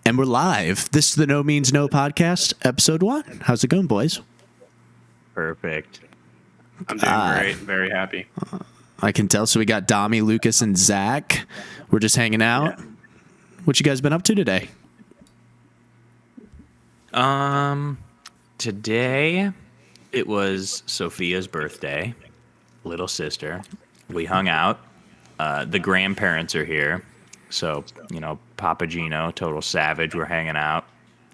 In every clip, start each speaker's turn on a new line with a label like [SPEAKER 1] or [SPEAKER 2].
[SPEAKER 1] And we're live. This is the No Means No podcast, episode 1. How's it going, boys?
[SPEAKER 2] Perfect.
[SPEAKER 3] I'm doing great. Very happy.
[SPEAKER 1] I can tell. So we got Dami, Lucas, and Zach. We're just hanging out.
[SPEAKER 3] Yeah.
[SPEAKER 1] What you guys been up to today?
[SPEAKER 2] Today it was Sophia's birthday, little sister. We hung out. The grandparents are here. So, Papa Gino, total savage. We're hanging out,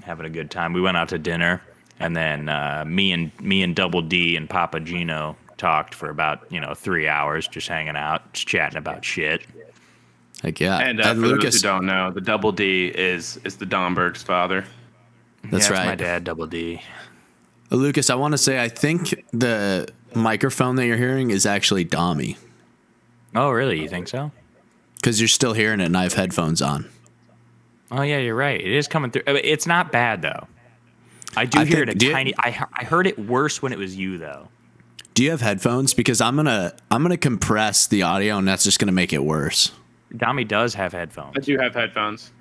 [SPEAKER 2] having a good time. We went out to dinner, and then me and Double D and Papa Gino talked for about 3 hours, just hanging out, just chatting about shit.
[SPEAKER 1] Heck yeah.
[SPEAKER 3] And for those who don't know, the Double D is the Domberg's father.
[SPEAKER 1] That's
[SPEAKER 2] Yeah,
[SPEAKER 1] right.
[SPEAKER 2] my dad, Double D.
[SPEAKER 1] Lucas, I want to say I think the microphone that you're hearing is actually Dami.
[SPEAKER 2] Oh, really? You think so?
[SPEAKER 1] Because you're still hearing it and I have headphones on.
[SPEAKER 2] Oh, yeah, you're right. It is coming through. I mean, it's not bad, though. I hear it a tiny. I heard it worse when it was you, though.
[SPEAKER 1] Do you have headphones? Because I'm gonna compress the audio and that's just gonna make it worse.
[SPEAKER 2] Dami does have headphones.
[SPEAKER 3] I do have headphones.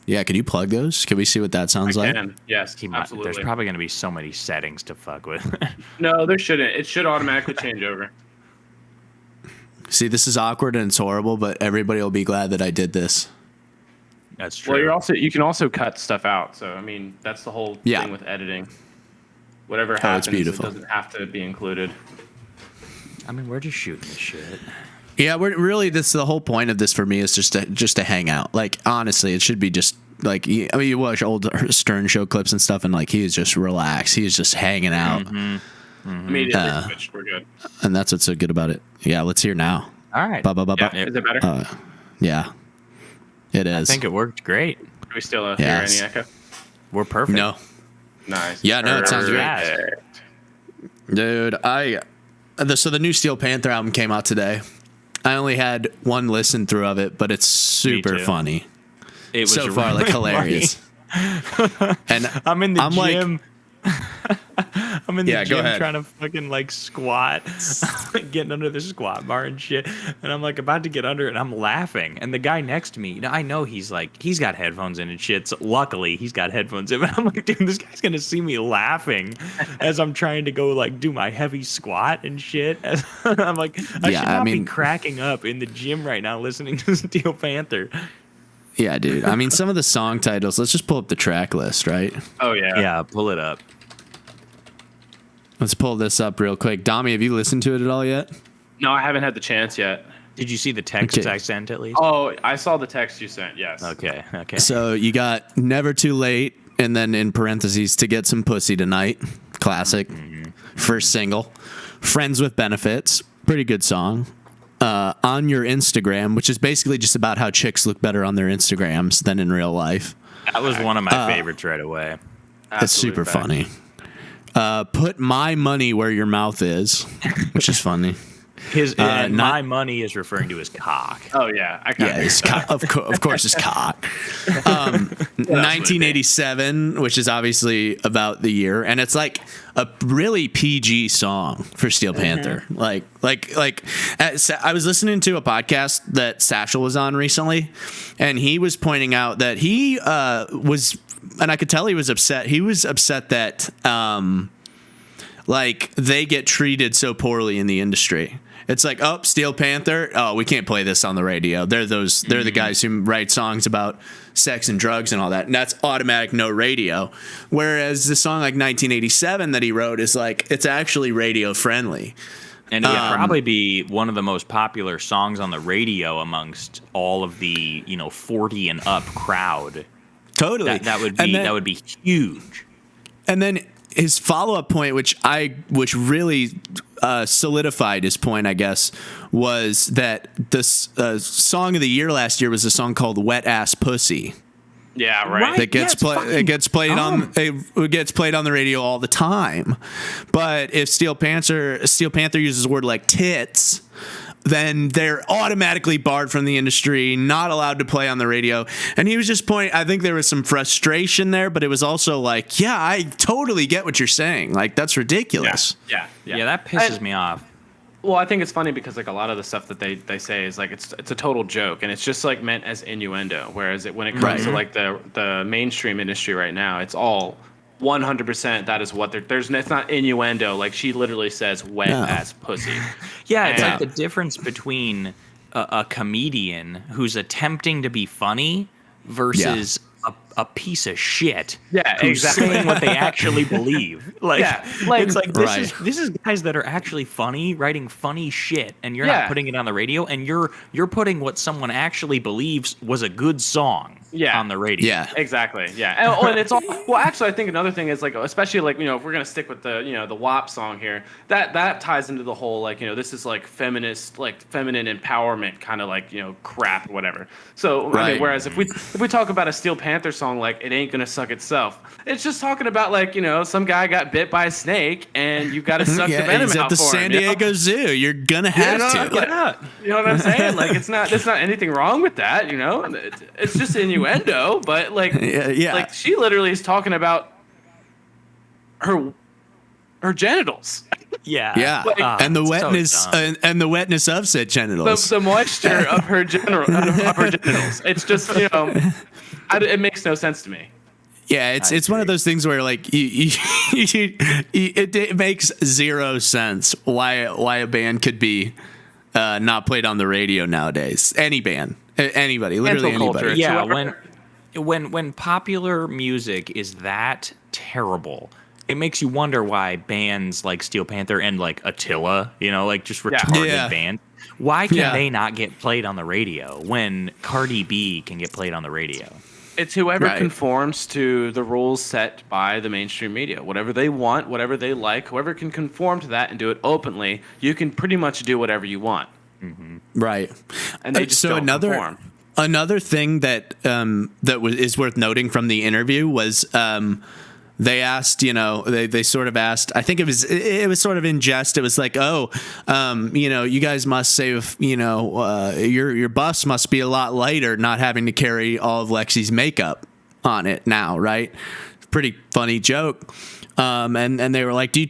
[SPEAKER 1] Yeah, can you plug those? Can we see what that sounds like?
[SPEAKER 3] Can. Yes, absolutely.
[SPEAKER 2] There's probably going to be so many settings to fuck with.
[SPEAKER 3] No, there shouldn't. It should automatically change over.
[SPEAKER 1] See, this is awkward and it's horrible, but everybody will be glad that I did this.
[SPEAKER 2] That's true.
[SPEAKER 3] Well, you can also cut stuff out. So I mean, that's the whole thing with editing. Whatever happens, it doesn't have to be included.
[SPEAKER 2] I mean, we're just shooting the shit.
[SPEAKER 1] Yeah, we're really. This the whole point of this for me is just to hang out. Like honestly, it should be just like you watch old Stern Show clips and stuff, and like he is just relaxed. He is just hanging out.
[SPEAKER 3] Immediately switched. We're good.
[SPEAKER 1] And that's what's so good about it. Yeah, let's hear now.
[SPEAKER 2] All right.
[SPEAKER 3] Is it better?
[SPEAKER 1] Yeah, it is.
[SPEAKER 2] I think it worked great.
[SPEAKER 3] Do we still hear any echo?
[SPEAKER 2] We're perfect.
[SPEAKER 1] No.
[SPEAKER 3] Nice.
[SPEAKER 1] Yeah, no, it sounds great.
[SPEAKER 3] Perfect.
[SPEAKER 1] Dude, so the new Steel Panther album came out today. I only had one listen through of it, but it's super funny.
[SPEAKER 2] It was
[SPEAKER 1] so far like hilarious. And
[SPEAKER 2] I'm in the gym. I'm in the
[SPEAKER 1] go
[SPEAKER 2] gym
[SPEAKER 1] ahead.
[SPEAKER 2] trying to fucking like squat, getting under the squat bar and shit. And I'm like about to get under it and I'm laughing. And the guy next to me, I know he's got headphones in and shit. So luckily he's got headphones in. But I'm like, dude, this guy's going to see me laughing as I'm trying to go like do my heavy squat and shit. I'm like, I should not be cracking up in the gym right now listening to Steel Panther.
[SPEAKER 1] Yeah, dude. I mean, some of the song titles, let's just pull up the track list, right?
[SPEAKER 3] Oh, yeah.
[SPEAKER 2] Yeah, pull it up.
[SPEAKER 1] Let's pull this up real quick. Dami, have you listened to it at all yet?
[SPEAKER 3] No, I haven't had the chance yet.
[SPEAKER 2] Did you see the text I sent at least?
[SPEAKER 3] Oh, I saw the text you sent, yes.
[SPEAKER 2] Okay.
[SPEAKER 1] So you got Never Too Late, and then in parentheses, To Get Some Pussy Tonight. Classic. First single. Friends with Benefits. Pretty good song. On Your Instagram, which is basically just about how chicks look better on their Instagrams than in real life.
[SPEAKER 2] That was one of my favorites right away.
[SPEAKER 1] It's super funny. Put My Money Where Your Mouth Is, which is funny.
[SPEAKER 2] My money is referring to his cock.
[SPEAKER 3] Oh, yeah.
[SPEAKER 1] His cock. Of course, his cock. 1987, which is obviously about the year, and it's like a really PG song for Steel Panther. I was listening to a podcast that Satchel was on recently, and he was pointing out that he was, and I could tell he was upset. He was upset that they get treated so poorly in the industry. It's like, oh, Steel Panther. Oh, we can't play this on the radio. They're the guys who write songs about sex and drugs and all that. And that's automatic no radio. Whereas the song like 1987 that he wrote is like, it's actually radio friendly.
[SPEAKER 2] And it would probably be one of the most popular songs on the radio amongst all of the, 40 and up crowd.
[SPEAKER 1] Totally.
[SPEAKER 2] That would be huge.
[SPEAKER 1] And then his follow-up point, which really solidified his point, I guess, was that this song of the year last year was a song called "Wet Ass Pussy."
[SPEAKER 3] Yeah, right.
[SPEAKER 1] That gets played on the radio all the time. But if Steel Panther uses a word like tits, then they're automatically barred from the industry, not allowed to play on the radio. And he was just I think there was some frustration there, but it was also like, yeah, I totally get what you're saying. Like, that's ridiculous.
[SPEAKER 3] Yeah,
[SPEAKER 2] that pisses me off.
[SPEAKER 3] Well, I think it's funny because like a lot of the stuff that they say is like it's a total joke, and it's just like meant as innuendo. Whereas when it comes to like the mainstream industry right now, it's all 100%. That is what it's not innuendo. Like she literally says wet ass pussy.
[SPEAKER 2] Yeah, it's like the difference between a comedian who's attempting to be funny versus a piece of shit.
[SPEAKER 3] Yeah,
[SPEAKER 2] who's
[SPEAKER 3] exactly.
[SPEAKER 2] saying what they actually believe. Like, it's like this is guys that are actually funny, writing funny shit, and you're not putting it on the radio, and you're putting what someone actually believes was a good song on the radio.
[SPEAKER 3] Yeah, exactly. Yeah, and it's all. Well, actually, I think another thing is like, especially like if we're gonna stick with the the WAP song here, that ties into the whole like this is like feminist, like feminine empowerment kind of like crap, whatever. So I mean, whereas if we talk about a Steel Panther song like It Ain't Gonna Suck Itself, it's just talking about like some guy got bit by a snake and you got to suck the venom
[SPEAKER 1] out
[SPEAKER 3] at the
[SPEAKER 1] San Diego Zoo. You're gonna have to.
[SPEAKER 3] Like, you know what I'm saying? Like there's not anything wrong with that. It's just innuendo, but like like she literally is talking about her genitals.
[SPEAKER 2] Like,
[SPEAKER 1] and the wetness and the wetness of said genitals.
[SPEAKER 3] The moisture of her genitals. It's just it makes no sense to me.
[SPEAKER 1] Yeah, it's one of those things where like it makes zero sense why a band could be not played on the radio nowadays. Any band, anybody, literally anybody.
[SPEAKER 2] Yeah, when popular music is that terrible, it makes you wonder why bands like Steel Panther and like Attila, like just retarded bands, why can they not get played on the radio when Cardi B can get played on the radio?
[SPEAKER 3] It's whoever conforms to the rules set by the mainstream media. Whatever they want, whatever they like, whoever can conform to that and do it openly, you can pretty much do whatever you want.
[SPEAKER 1] Mm-hmm. Right.
[SPEAKER 3] And they just don't conform.
[SPEAKER 1] Another thing that is worth noting from the interview was they asked, they sort of asked, I think it was sort of in jest. It was like, you guys must save, your bus must be a lot lighter not having to carry all of Lexi's makeup on it now, right? Pretty funny joke. And they were like, do you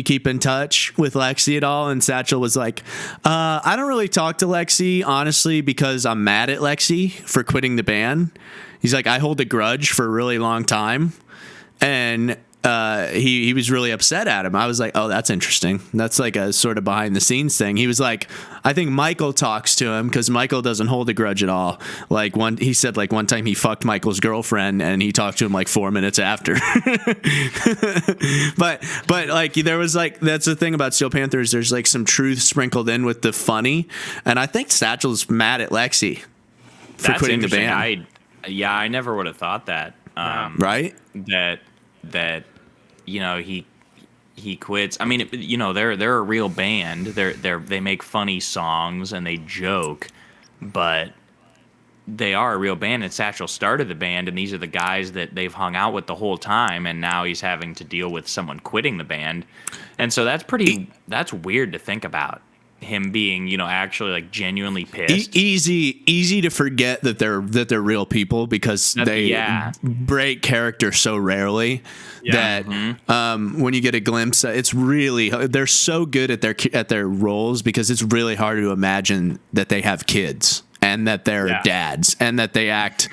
[SPEAKER 1] keep in touch with Lexi at all? And Satchel was like, I don't really talk to Lexi, honestly, because I'm mad at Lexi for quitting the band. He's like, I hold a grudge for a really long time. And he was really upset at him. I was like, oh, that's interesting. That's like a sort of behind the scenes thing. He was like, I think Michael talks to him because Michael doesn't hold a grudge at all. Like he said like one time he fucked Michael's girlfriend and he talked to him like 4 minutes after. but like there was like, that's the thing about Steel Panthers. There's like some truth sprinkled in with the funny. And I think Satchel's mad at Lexi for quitting the band.
[SPEAKER 2] I never would have thought that.
[SPEAKER 1] Right?
[SPEAKER 2] That he quits. I mean, they're a real band. They make funny songs and they joke, but they are a real band. And Satchel started the band, and these are the guys that they've hung out with the whole time. And now he's having to deal with someone quitting the band, and so that's weird to think about. Him being, actually like genuinely pissed.
[SPEAKER 1] Easy to forget that they're real people because they break character so rarely that when you get a glimpse, it's really they're so good at their roles because it's really hard to imagine that they have kids and that they're dads and that they act.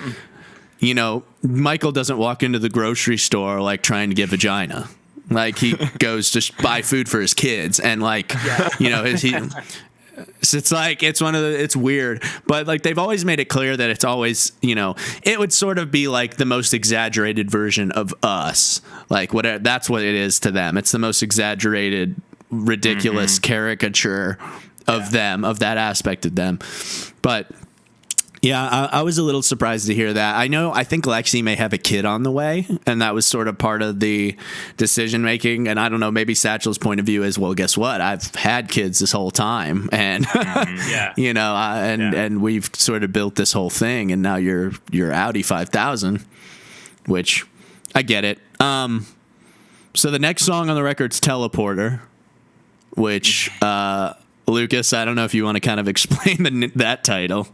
[SPEAKER 1] Michael doesn't walk into the grocery store like trying to get vagina. Like he goes to buy food for his kids and like, it's like, it's weird, but like they've always made it clear that it's always, it would sort of be like the most exaggerated version of us. Like whatever, that's what it is to them. It's the most exaggerated, ridiculous caricature of them, of that aspect of them. But yeah, I was a little surprised to hear that. I think Lexi may have a kid on the way, and that was sort of part of the decision making. And I don't know, maybe Satchel's point of view is, well, guess what? I've had kids this whole time, and and we've sort of built this whole thing, and now you're Audi 5000, which I get it. So the next song on the record's Teleporter, which Lucas, I don't know if you want to kind of explain that title.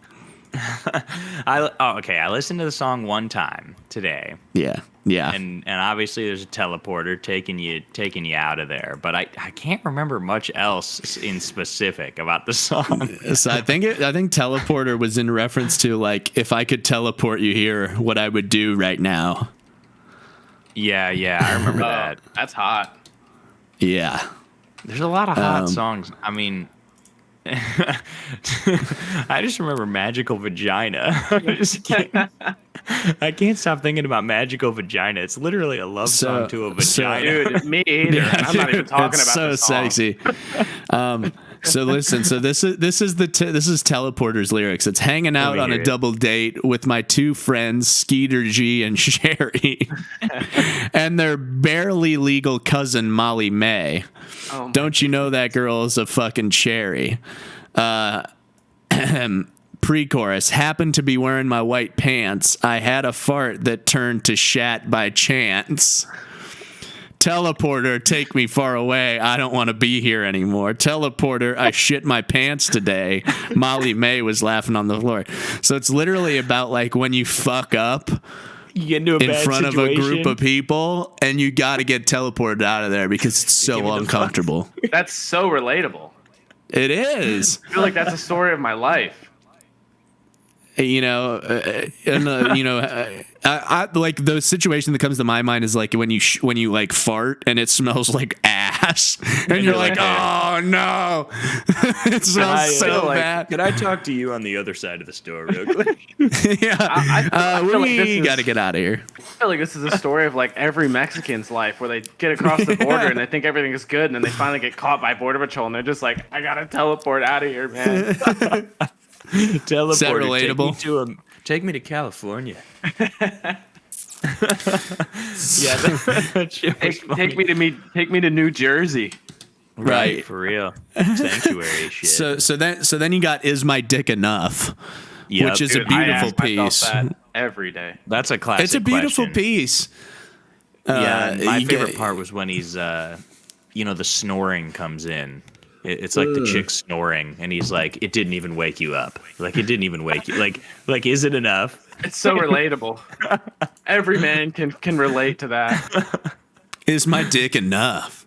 [SPEAKER 2] Okay. I listened to the song one time today,
[SPEAKER 1] Yeah. Yeah.
[SPEAKER 2] and obviously there's a teleporter taking you out of there. But I can't remember much else in specific about the song.
[SPEAKER 1] So I think teleporter was in reference to like, if I could teleport you here, what I would do right now.
[SPEAKER 2] Yeah, I remember
[SPEAKER 3] Oh,
[SPEAKER 2] that.
[SPEAKER 3] that's hot.
[SPEAKER 1] Yeah.
[SPEAKER 2] There's a lot of hot songs. I mean, I just remember Magical Vagina. I can't stop thinking about Magical Vagina. It's literally a love song to a vagina.
[SPEAKER 3] Dude, me either.
[SPEAKER 1] Yeah,
[SPEAKER 3] and I'm not even talking
[SPEAKER 1] it's
[SPEAKER 3] about
[SPEAKER 1] so
[SPEAKER 3] the song.
[SPEAKER 1] sexy. So listen, so this is Teleporter's lyrics. It's hanging out
[SPEAKER 2] me
[SPEAKER 1] on
[SPEAKER 2] hear
[SPEAKER 1] a
[SPEAKER 2] it.
[SPEAKER 1] double date with my two friends, Skeeter G and Sherry, and their barely legal cousin Molly May.
[SPEAKER 3] Oh my
[SPEAKER 1] Don't you know that girl is a fucking cherry? Pre-chorus, happened to be wearing my white pants. I had a fart that turned to shat by chance. Teleporter, take me far away. I don't want to be here anymore. Teleporter, I shit my pants today. Molly May was laughing on the floor. So it's literally about like when you fuck up
[SPEAKER 2] You get into a
[SPEAKER 1] in
[SPEAKER 2] bad
[SPEAKER 1] front of a group
[SPEAKER 2] situation.
[SPEAKER 1] of people and you got to get teleported out of there because it's
[SPEAKER 2] Give me
[SPEAKER 1] so
[SPEAKER 2] the
[SPEAKER 1] uncomfortable.
[SPEAKER 3] That's so relatable.
[SPEAKER 1] It is.
[SPEAKER 3] I feel like that's a story of my life.
[SPEAKER 1] You know, I like the situation that comes to my mind is like when you like fart and it smells like ass, and you're like, oh no, it smells so bad.
[SPEAKER 2] Can I talk to you on the other side of the store real quick?
[SPEAKER 1] Yeah,
[SPEAKER 3] I feel like this
[SPEAKER 1] we
[SPEAKER 3] is-
[SPEAKER 1] got to get out of here.
[SPEAKER 3] I feel like this is a story of like every Mexican's life where they get across the border and they think everything is good and then they finally get caught by Border Patrol and they're just like, I gotta teleport out of here, man.
[SPEAKER 2] Teleport.
[SPEAKER 1] relatable?
[SPEAKER 2] Take me to California. Yeah, that shit was funny.
[SPEAKER 3] Take me to New Jersey.
[SPEAKER 1] Right.
[SPEAKER 2] For real. Sanctuary shit.
[SPEAKER 1] So then you got "Is My Dick Enough,"
[SPEAKER 2] Yep.
[SPEAKER 1] which is
[SPEAKER 3] Dude,
[SPEAKER 1] a beautiful
[SPEAKER 3] I ask myself
[SPEAKER 1] piece.
[SPEAKER 3] that every day.
[SPEAKER 2] That's a classic.
[SPEAKER 1] It's a beautiful
[SPEAKER 2] question.
[SPEAKER 1] piece.
[SPEAKER 2] Yeah, my
[SPEAKER 1] you
[SPEAKER 2] favorite
[SPEAKER 1] get-
[SPEAKER 2] part was when he's, the snoring comes in. It's like the chick snoring, and he's like, "It didn't even wake you up. Like it didn't even wake you. Like is it enough?"
[SPEAKER 3] It's so relatable. Every man can relate to that.
[SPEAKER 1] Is my dick enough?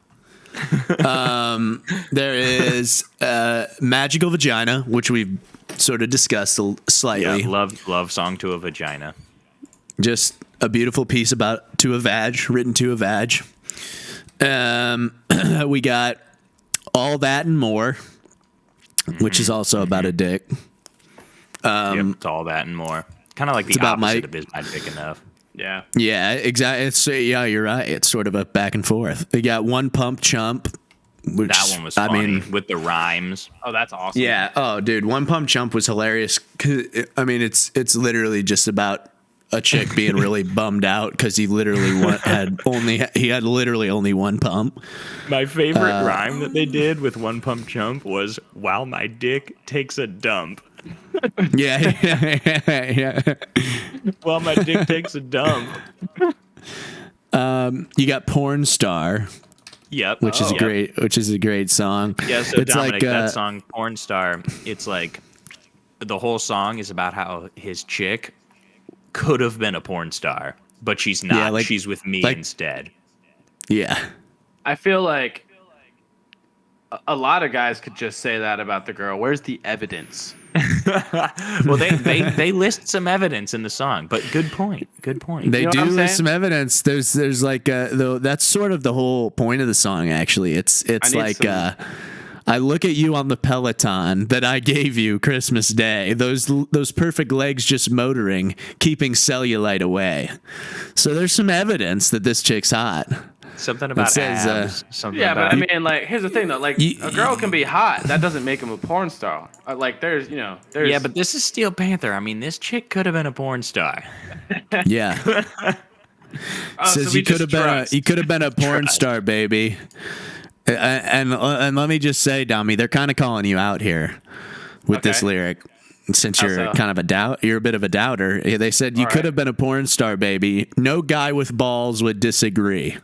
[SPEAKER 1] There is Magical Vagina, which we've sort of discussed slightly.
[SPEAKER 2] Yeah, love song to a vagina.
[SPEAKER 1] Just a beautiful piece about to a vag, written to a vag. We got All That and More, which is also about a dick.
[SPEAKER 2] Yep, it's all that and more. Kind of like the
[SPEAKER 1] about
[SPEAKER 2] opposite
[SPEAKER 1] Mike.
[SPEAKER 2] of "Is My Dick Enough?"
[SPEAKER 3] Yeah.
[SPEAKER 1] Yeah, exactly. It's yeah, you're right. It's sort of a back and forth. We got One Pump Chump, which
[SPEAKER 2] That one was
[SPEAKER 1] I
[SPEAKER 2] funny
[SPEAKER 1] mean,
[SPEAKER 2] with the rhymes.
[SPEAKER 3] Oh, that's awesome.
[SPEAKER 1] yeah. Oh, dude, One Pump Chump was hilarious. 'Cause I mean, it's literally just about a chick being really bummed out because he literally had literally only one pump.
[SPEAKER 2] My favorite rhyme that they did with One Pump Chump was "While my dick takes a dump."
[SPEAKER 1] Yeah, yeah.
[SPEAKER 2] While my dick takes a dump.
[SPEAKER 1] You got Porn Star,
[SPEAKER 2] Yep.
[SPEAKER 1] which is
[SPEAKER 2] Yep.
[SPEAKER 1] great. Which is a great song.
[SPEAKER 2] Yeah, so
[SPEAKER 1] It's
[SPEAKER 2] Dominic,
[SPEAKER 1] like,
[SPEAKER 2] that song "Porn Star," it's like the whole song is about how his chick could have been a porn star, but she's not.
[SPEAKER 1] Yeah, like-
[SPEAKER 2] she's with me
[SPEAKER 1] like-
[SPEAKER 2] instead.
[SPEAKER 1] Yeah.
[SPEAKER 3] I feel like a lot of guys could just say that about the girl. Where's the evidence?
[SPEAKER 2] Well, they list some evidence in the song, but good point. Good point.
[SPEAKER 1] They
[SPEAKER 3] You know what
[SPEAKER 1] do
[SPEAKER 3] I'm
[SPEAKER 1] list
[SPEAKER 3] saying?
[SPEAKER 1] some evidence. There's like though that's sort of the whole point of the song. Actually, it's
[SPEAKER 3] need
[SPEAKER 1] like
[SPEAKER 3] some-
[SPEAKER 1] I look at you on the Peloton that I gave you Christmas Day. Those perfect legs just motoring, keeping cellulite away. So there's some evidence that this chick's hot.
[SPEAKER 2] Something about
[SPEAKER 1] says,
[SPEAKER 2] abs. Something
[SPEAKER 3] Yeah, but
[SPEAKER 2] about
[SPEAKER 3] I mean, like, here's the thing though. Like,
[SPEAKER 1] You-
[SPEAKER 3] a girl can be hot. That doesn't make him a porn star. Like, there's.
[SPEAKER 2] yeah, but this is Steel Panther. I mean, this chick could have been a porn star.
[SPEAKER 1] Yeah,
[SPEAKER 3] oh, so
[SPEAKER 1] says
[SPEAKER 3] we
[SPEAKER 1] you could
[SPEAKER 3] just
[SPEAKER 1] have been
[SPEAKER 3] trust.
[SPEAKER 1] you could have been a porn star, baby. And let me just say, Dami, they're kind of calling you out here with this
[SPEAKER 3] Okay.
[SPEAKER 1] lyric. Since
[SPEAKER 3] How
[SPEAKER 1] you're
[SPEAKER 3] so?
[SPEAKER 1] kind of you're a bit of a doubter. They said you
[SPEAKER 3] All
[SPEAKER 1] could
[SPEAKER 3] right.
[SPEAKER 1] have been a porn star, baby. No guy with balls would disagree.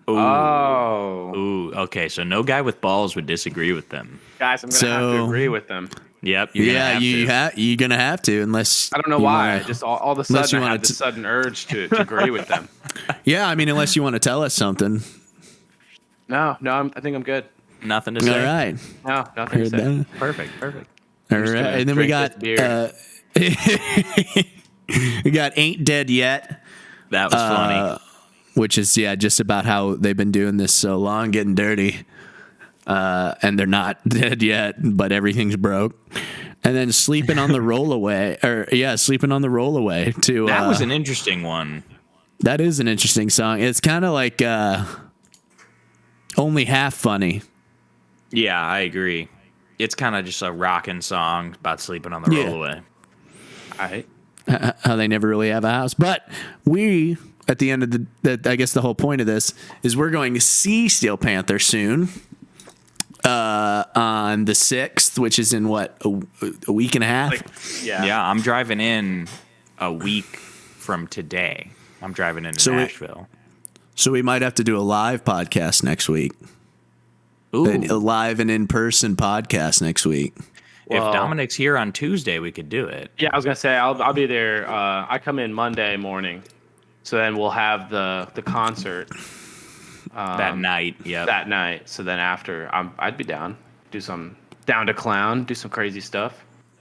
[SPEAKER 3] Oh,
[SPEAKER 2] Ooh, okay. So no guy with balls would disagree with them.
[SPEAKER 3] guys, I'm gonna have to
[SPEAKER 1] So-
[SPEAKER 3] agree with them.
[SPEAKER 2] Yep. You're gonna have to.
[SPEAKER 1] you're gonna have to unless
[SPEAKER 3] I don't know
[SPEAKER 1] you
[SPEAKER 3] why.
[SPEAKER 1] wanna-
[SPEAKER 3] Just all of a
[SPEAKER 1] unless you
[SPEAKER 3] sudden, I
[SPEAKER 1] wanna
[SPEAKER 3] had this sudden urge to agree with them.
[SPEAKER 1] Yeah, I mean, unless you want to tell us something.
[SPEAKER 3] No, I think I'm good.
[SPEAKER 2] Nothing to
[SPEAKER 1] All
[SPEAKER 2] say.
[SPEAKER 1] right.
[SPEAKER 3] No, nothing to
[SPEAKER 1] Heard
[SPEAKER 3] say.
[SPEAKER 1] that.
[SPEAKER 2] Perfect.
[SPEAKER 1] All
[SPEAKER 3] just
[SPEAKER 1] right,
[SPEAKER 3] gonna
[SPEAKER 1] and then we
[SPEAKER 3] drink
[SPEAKER 1] got
[SPEAKER 3] this beer.
[SPEAKER 1] we got Ain't Dead Yet,
[SPEAKER 2] That was funny.
[SPEAKER 1] which is just about how they've been doing this so long, getting dirty, and they're not dead yet, but everything's broke. And then sleeping on the rollaway, sleeping on the rollaway too.
[SPEAKER 2] That was an interesting one.
[SPEAKER 1] That is an interesting song. It's kind of like only half funny.
[SPEAKER 2] Yeah, I agree. It's kind of just a rocking song about sleeping on the
[SPEAKER 1] Yeah.
[SPEAKER 2] rollaway.
[SPEAKER 1] How they never really have a house. But we, at the end of I guess the whole point of this is we're going to see Steel Panther soon. On the 6th, which is in what, a week and a half?
[SPEAKER 2] Yeah, I'm driving in a week from today. I'm driving into Nashville.
[SPEAKER 1] So we might have to do a live podcast next week.
[SPEAKER 2] Ooh.
[SPEAKER 1] A live and in-person podcast next week.
[SPEAKER 2] If
[SPEAKER 3] Well-
[SPEAKER 2] Dominic's here on Tuesday, we could do it.
[SPEAKER 3] Yeah, I was gonna say I'll be there. I come in Monday morning, so then we'll have the concert
[SPEAKER 2] That night. Yep.
[SPEAKER 3] that night. So then after, I'd be down. Do some down to clown. Do some crazy stuff.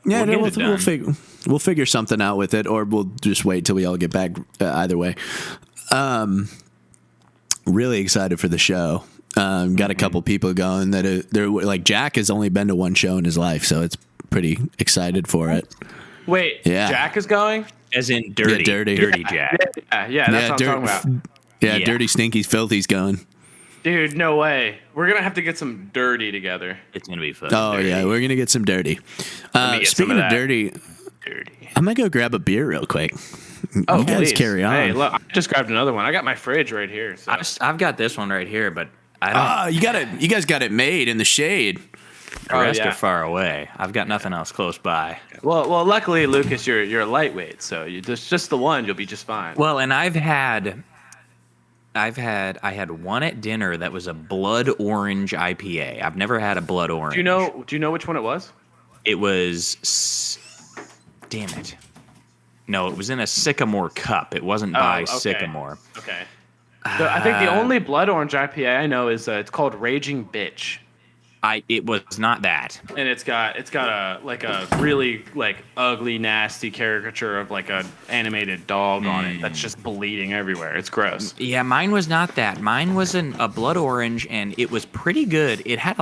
[SPEAKER 1] Yeah,
[SPEAKER 2] We'll
[SPEAKER 1] no,
[SPEAKER 2] get it done.
[SPEAKER 1] we'll figure something out with it, or we'll just wait till we all get back. Either way, really excited for the show. Got a couple people going that they're like Jack has only been to one show in his life, so it's pretty excited for it.
[SPEAKER 3] Wait,
[SPEAKER 1] Yeah.
[SPEAKER 3] Jack is going?
[SPEAKER 2] As in dirty.
[SPEAKER 1] dirty.
[SPEAKER 2] Dirty Jack.
[SPEAKER 3] Yeah, that's what I'm talking about.
[SPEAKER 1] Yeah,
[SPEAKER 2] Yeah.
[SPEAKER 1] Dirty Stinky Filthy's going.
[SPEAKER 3] Dude, no way. We're gonna have to get some dirty together.
[SPEAKER 2] It's going to be fun.
[SPEAKER 1] Oh
[SPEAKER 2] Dirty.
[SPEAKER 1] yeah, we're gonna get some dirty.
[SPEAKER 3] me get some
[SPEAKER 1] Speaking
[SPEAKER 3] of
[SPEAKER 1] of
[SPEAKER 3] that.
[SPEAKER 1] dirty,
[SPEAKER 3] Dirty.
[SPEAKER 1] I'm gonna go grab a beer real quick.
[SPEAKER 3] Oh,
[SPEAKER 1] you guys
[SPEAKER 3] please.
[SPEAKER 1] carry on.
[SPEAKER 3] Hey, look, I just grabbed another one. I got my fridge right here. So.
[SPEAKER 2] I've got this one right here, but I don't.
[SPEAKER 1] You guys got it made in the shade.
[SPEAKER 2] The
[SPEAKER 3] Oh,
[SPEAKER 2] rest
[SPEAKER 3] yeah.
[SPEAKER 2] are far away. I've got nothing else close by.
[SPEAKER 3] Well, luckily, Lucas, you're a lightweight, so you just the one, you'll be just fine.
[SPEAKER 2] Well, and I had one at dinner that was a blood orange IPA. I've never had a blood orange.
[SPEAKER 3] Do you know which one it was?
[SPEAKER 2] It was. Damn it. No, it was in a Sycamore cup. It wasn't by
[SPEAKER 3] okay.
[SPEAKER 2] Sycamore.
[SPEAKER 3] Okay. I think the only blood orange IPA I know is it's called Raging Bitch,
[SPEAKER 2] It was not that.
[SPEAKER 3] and it's got a really like ugly, nasty caricature of like a animated dog on it that's just bleeding everywhere. It's gross.
[SPEAKER 2] Yeah, mine was not that. Mine was a blood orange, and it was pretty good. It had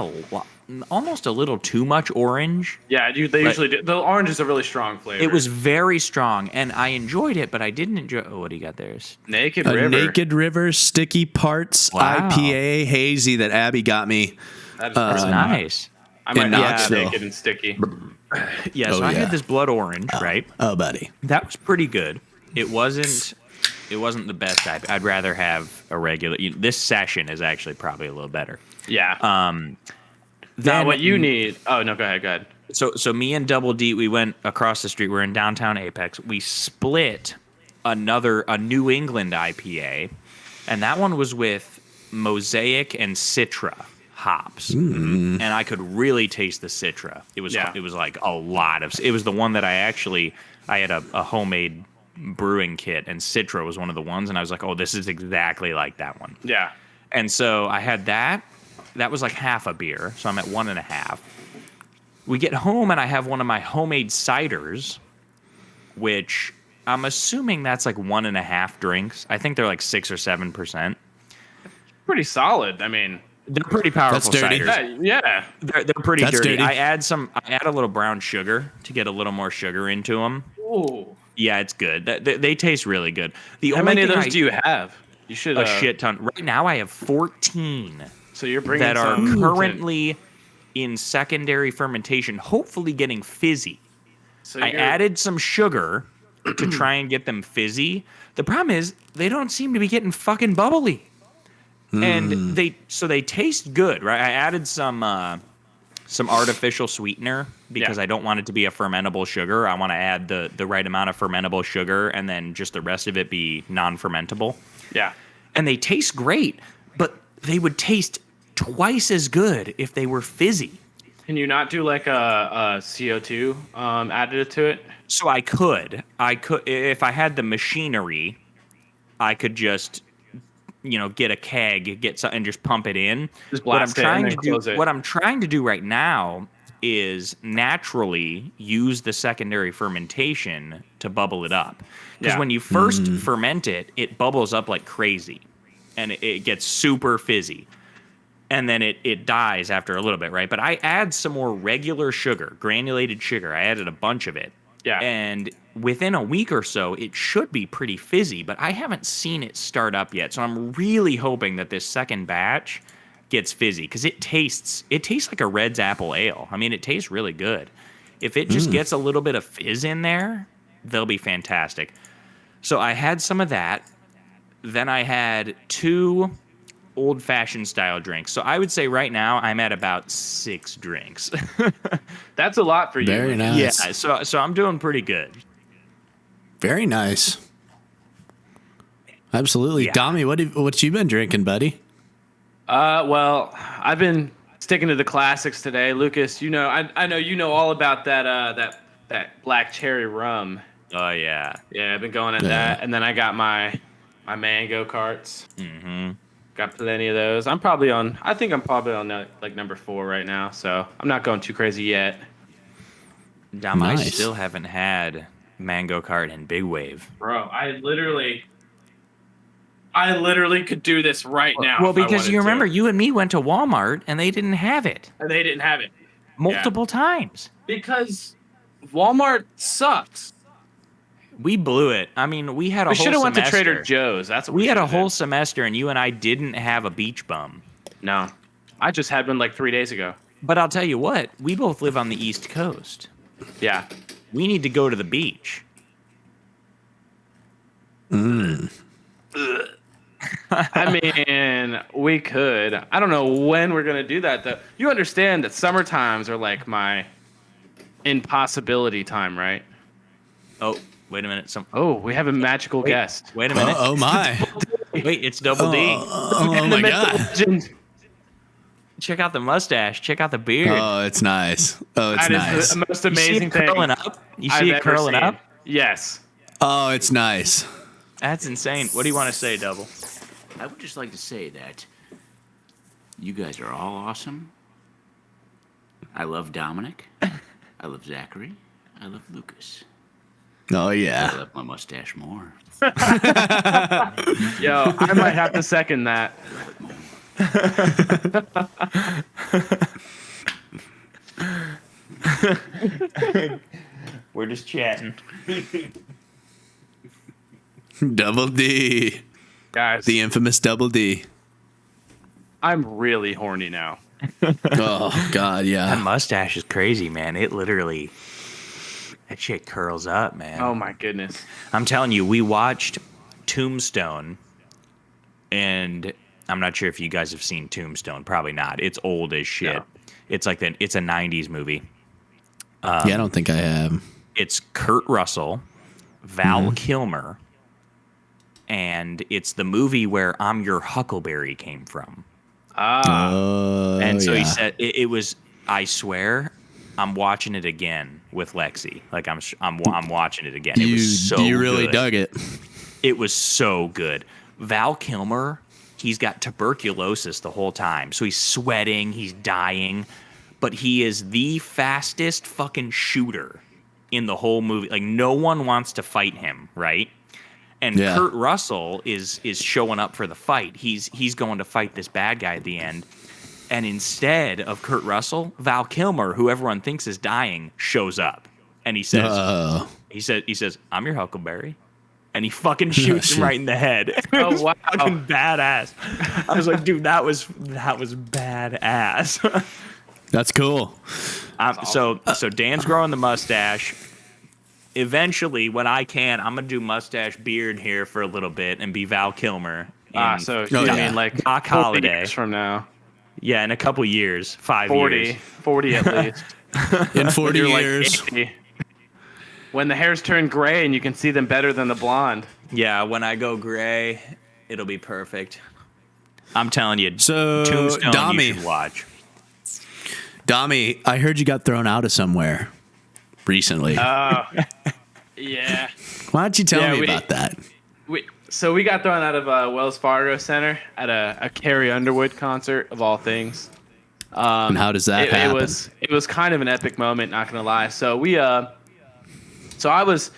[SPEAKER 2] almost a little too much orange.
[SPEAKER 3] Yeah, they usually do. The orange is a really strong flavor.
[SPEAKER 2] It was very strong, and I enjoyed it, but I didn't enjoy. Oh, what do you got there?
[SPEAKER 3] Naked
[SPEAKER 1] A
[SPEAKER 3] River.
[SPEAKER 1] Naked River Sticky Parts
[SPEAKER 2] Wow.
[SPEAKER 1] IPA hazy that Abby got me.
[SPEAKER 3] That is
[SPEAKER 2] That's
[SPEAKER 3] really
[SPEAKER 2] nice.
[SPEAKER 3] I might
[SPEAKER 1] in
[SPEAKER 3] be
[SPEAKER 1] Knoxville.
[SPEAKER 3] naked and sticky.
[SPEAKER 2] Yeah,
[SPEAKER 1] Oh,
[SPEAKER 2] so I
[SPEAKER 1] yeah.
[SPEAKER 2] had this blood orange, right?
[SPEAKER 1] Oh, buddy.
[SPEAKER 2] That was pretty good. It wasn't the best type. I'd rather have a regular. This session is actually probably a little better.
[SPEAKER 3] Yeah.
[SPEAKER 2] Then
[SPEAKER 3] Now what you need? Oh no, go ahead.
[SPEAKER 2] So me and Double D, we went across the street. We're in downtown Apex. We split a New England IPA, and that one was with Mosaic and Citra hops, and I could really taste the Citra. It was like a lot of. It was the one that I had a homemade brewing kit, and Citra was one of the ones, and I was like, oh, this is exactly like that one.
[SPEAKER 3] Yeah.
[SPEAKER 2] And so I had that. That was like half a beer, so I'm at 1.5. We get home, and I have one of my homemade ciders, which I'm assuming that's like 1.5 drinks. I think they're like 6 or 7%.
[SPEAKER 3] Pretty solid. I mean,
[SPEAKER 2] They're pretty powerful
[SPEAKER 1] That's dirty.
[SPEAKER 2] ciders.
[SPEAKER 3] yeah.
[SPEAKER 2] They're pretty
[SPEAKER 1] That's
[SPEAKER 2] dirty.
[SPEAKER 1] dirty.
[SPEAKER 2] I add a little brown sugar to get a little more sugar into them.
[SPEAKER 3] Ooh.
[SPEAKER 2] Yeah, it's good. They taste really good. The
[SPEAKER 3] How
[SPEAKER 2] only
[SPEAKER 3] many of
[SPEAKER 2] thing
[SPEAKER 3] those do you have? You should
[SPEAKER 2] a shit ton. Right now, I have 14.
[SPEAKER 3] So you're bringing
[SPEAKER 2] that are
[SPEAKER 3] some
[SPEAKER 2] currently in secondary fermentation, hopefully getting fizzy.
[SPEAKER 3] So
[SPEAKER 2] I added some sugar to try and get them fizzy. The problem is they don't seem to be getting fucking bubbly. And they taste good, right? I added some artificial sweetener because
[SPEAKER 3] Yeah.
[SPEAKER 2] I don't want it to be a fermentable sugar. I want to add the right amount of fermentable sugar and then just the rest of it be non-fermentable.
[SPEAKER 3] Yeah.
[SPEAKER 2] And they taste great, but they would taste twice as good if they were fizzy.
[SPEAKER 3] Can you not do like a CO2 additive to it?
[SPEAKER 2] So I could if I had the machinery, I could just get a keg, and just pump it in.
[SPEAKER 3] Just blast it and then close it.
[SPEAKER 2] What I'm trying to do right now is naturally use the secondary fermentation to bubble it up. Because
[SPEAKER 3] Yeah.
[SPEAKER 2] when you first ferment it, it bubbles up like crazy, and it gets super fizzy. And then it dies after a little bit, right? But I add some more regular sugar, granulated sugar. I added a bunch of it.
[SPEAKER 3] Yeah.
[SPEAKER 2] And within a week or so, it should be pretty fizzy, but I haven't seen it start up yet. So I'm really hoping that this second batch gets fizzy because it tastes like a Red's Apple Ale. I mean, it tastes really good. If it just gets a little bit of fizz in there, they'll be fantastic. So I had some of that. Then I had 2 old-fashioned style drinks. So I would say right now I'm at about 6 drinks.
[SPEAKER 3] That's a lot for you.
[SPEAKER 1] Very nice.
[SPEAKER 2] Yeah, so I'm doing pretty good.
[SPEAKER 1] Very nice. Absolutely.
[SPEAKER 2] Yeah.
[SPEAKER 1] Dommy, what you been drinking, buddy?
[SPEAKER 3] Well, I've been sticking to the classics today. Lucas, I know you know all about that black cherry rum.
[SPEAKER 2] Oh yeah.
[SPEAKER 3] Yeah, I've been going at
[SPEAKER 1] Yeah.
[SPEAKER 3] that, and then I got my mango carts. Mm-hmm. Got plenty of those. I think I'm probably on like number 4 right now, so I'm not going too crazy yet.
[SPEAKER 2] Dom, I
[SPEAKER 1] Nice.
[SPEAKER 2] still haven't had Mango Cart and Big Wave.
[SPEAKER 3] Bro, I literally could do this right now.
[SPEAKER 2] Well,
[SPEAKER 3] if I
[SPEAKER 2] because
[SPEAKER 3] wanted
[SPEAKER 2] you remember
[SPEAKER 3] to.
[SPEAKER 2] you and me went to Walmart and they didn't have it
[SPEAKER 3] And they didn't have it
[SPEAKER 2] multiple times.
[SPEAKER 3] because Walmart sucks.
[SPEAKER 2] We blew it. I mean, we had a
[SPEAKER 3] We
[SPEAKER 2] whole
[SPEAKER 3] should have went to
[SPEAKER 2] semester.
[SPEAKER 3] Trader Joe's. That's what
[SPEAKER 2] We had a
[SPEAKER 3] should've
[SPEAKER 2] whole
[SPEAKER 3] did.
[SPEAKER 2] semester and you and I didn't have a beach bum.
[SPEAKER 3] No, I just had one like 3 days ago.
[SPEAKER 2] But I'll tell you what, we both live on the East Coast.
[SPEAKER 3] Yeah.
[SPEAKER 2] We need to go to the beach.
[SPEAKER 3] I mean, we could. I don't know when we're gonna do that though. You understand that summer times are like my impossibility time, right?
[SPEAKER 2] Oh, wait a minute.
[SPEAKER 3] Oh, we have a magical guest.
[SPEAKER 2] Wait a minute.
[SPEAKER 1] Oh my.
[SPEAKER 2] Wait, it's Double D.
[SPEAKER 1] Oh my god.
[SPEAKER 3] Legend.
[SPEAKER 2] Check out the mustache. Check out the beard.
[SPEAKER 1] Oh, it's nice. Oh, it's
[SPEAKER 3] That is
[SPEAKER 1] nice.
[SPEAKER 3] the most
[SPEAKER 2] You see
[SPEAKER 3] amazing
[SPEAKER 2] it
[SPEAKER 3] thing
[SPEAKER 2] curling up? You see
[SPEAKER 3] I've
[SPEAKER 2] it
[SPEAKER 3] ever
[SPEAKER 2] curling
[SPEAKER 3] seen.
[SPEAKER 2] up?
[SPEAKER 3] Yes.
[SPEAKER 1] Oh, it's nice.
[SPEAKER 2] That's insane. What do you want to say, Double?
[SPEAKER 4] I would just like to say that you guys are all awesome. I love Dominic. I love Zachary. I love Lucas.
[SPEAKER 1] Oh
[SPEAKER 4] I
[SPEAKER 1] yeah.
[SPEAKER 4] love my mustache more.
[SPEAKER 3] Yo, I might have to second that.
[SPEAKER 2] We're just chatting.
[SPEAKER 1] Double D.
[SPEAKER 3] Guys,
[SPEAKER 1] The infamous Double D.
[SPEAKER 3] I'm really horny now.
[SPEAKER 1] Oh god,
[SPEAKER 2] That
[SPEAKER 1] yeah.
[SPEAKER 2] mustache is crazy, man. It literally, that shit curls up, man.
[SPEAKER 3] Oh my goodness.
[SPEAKER 2] I'm telling you, we watched Tombstone, and I'm not sure if you guys have seen Tombstone. Probably not. It's old as shit.
[SPEAKER 3] No.
[SPEAKER 2] It's like it's a '90s movie.
[SPEAKER 1] Yeah, I don't think I have.
[SPEAKER 2] It's Kurt Russell, Val Kilmer, and it's the movie where "I'm Your Huckleberry" came from.
[SPEAKER 3] Ah,
[SPEAKER 1] Oh,
[SPEAKER 2] And so
[SPEAKER 1] yeah.
[SPEAKER 2] he said it was. I swear, I'm watching it again with Lexi. Like I'm watching it again. It was so
[SPEAKER 1] you really
[SPEAKER 2] good.
[SPEAKER 1] dug it.
[SPEAKER 2] It was so good. Val Kilmer, he's got tuberculosis the whole time. So he's sweating, he's dying, but he is the fastest fucking shooter in the whole movie. Like no one wants to fight him, right? And
[SPEAKER 1] Yeah.
[SPEAKER 2] Kurt Russell is showing up for the fight. He's going to fight this bad guy at the end. And instead of Kurt Russell, Val Kilmer, who everyone thinks is dying, shows up. And he says,
[SPEAKER 1] Oh.
[SPEAKER 2] he says, "I'm your Huckleberry," and he fucking shoots him
[SPEAKER 1] shit.
[SPEAKER 2] right in the head. It
[SPEAKER 3] Oh,
[SPEAKER 2] was
[SPEAKER 3] wow.
[SPEAKER 2] fucking badass. I was like, dude, that was badass.
[SPEAKER 1] That's cool.
[SPEAKER 2] So Dan's growing the mustache. Eventually, when I can, I'm gonna do mustache beard here for a little bit and be Val Kilmer. in-
[SPEAKER 3] so
[SPEAKER 1] Oh,
[SPEAKER 3] you
[SPEAKER 1] yeah.
[SPEAKER 3] mean like
[SPEAKER 2] Doc
[SPEAKER 3] 40
[SPEAKER 2] Holliday.
[SPEAKER 3] years from now?
[SPEAKER 2] Yeah, in a couple years, 5
[SPEAKER 3] 40,
[SPEAKER 2] years.
[SPEAKER 3] 40 at least.
[SPEAKER 1] In 40
[SPEAKER 3] You're like
[SPEAKER 1] years.
[SPEAKER 3] 80. When the hairs turn gray and you can see them better than the blonde.
[SPEAKER 2] Yeah, when I go gray, it'll be perfect. I'm telling you,
[SPEAKER 1] So,
[SPEAKER 2] Tombstone you
[SPEAKER 1] Dommy.
[SPEAKER 2] should watch.
[SPEAKER 1] Dami, I heard you got thrown out of somewhere recently.
[SPEAKER 3] Yeah.
[SPEAKER 1] Why don't you tell
[SPEAKER 3] Yeah,
[SPEAKER 1] me
[SPEAKER 3] we-
[SPEAKER 1] about that?
[SPEAKER 3] So we got thrown out of Wells Fargo Center at a Carrie Underwood concert of all things.
[SPEAKER 1] And how does that
[SPEAKER 3] It
[SPEAKER 1] happen?
[SPEAKER 3] was kind of an epic moment, not gonna lie. So I was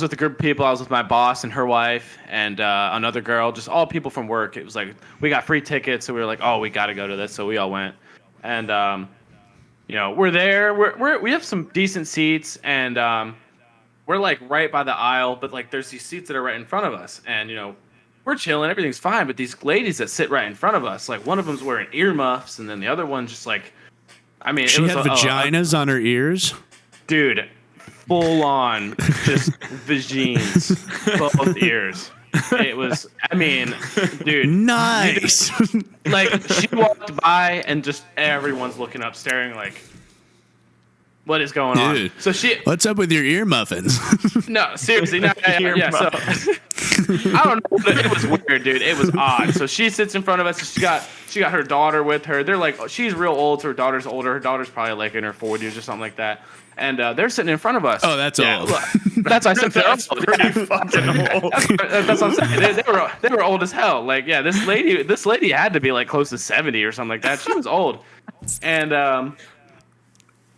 [SPEAKER 3] with a group of people. I was with my boss and her wife and another girl, just all people from work. It was like we got free tickets, so we were like, oh, we got to go to this. So we all went, and we're there. We have some decent seats, and we're like right by the aisle, but like there's these seats that are right in front of us, and we're chilling, everything's fine. But these ladies that sit right in front of us, like one of them's wearing earmuffs, and then the other one just like, I mean,
[SPEAKER 1] She
[SPEAKER 3] it was
[SPEAKER 1] had vaginas on her ears.
[SPEAKER 3] dude, full on, just vagines, both ears. It was, I mean, dude,
[SPEAKER 1] Nice.
[SPEAKER 3] like she walked by and just everyone's looking up, staring like, what is going on?
[SPEAKER 1] Dude.
[SPEAKER 3] So she,
[SPEAKER 1] What's up with your ear muffins?
[SPEAKER 3] no, seriously, no, yeah. So I don't know, but it was weird, dude. It was odd. So she sits in front of us. She got her daughter with her. They're like, she's real old, so her daughter's older. Her daughter's probably like in her 40s or something like that. And they're sitting in front of us.
[SPEAKER 1] Oh, that's old.
[SPEAKER 3] Look, that's I said that's pretty fucking old. That's what I'm saying. They were old as hell. Like, yeah, this lady had to be like close to 70 or something like that. She was old. And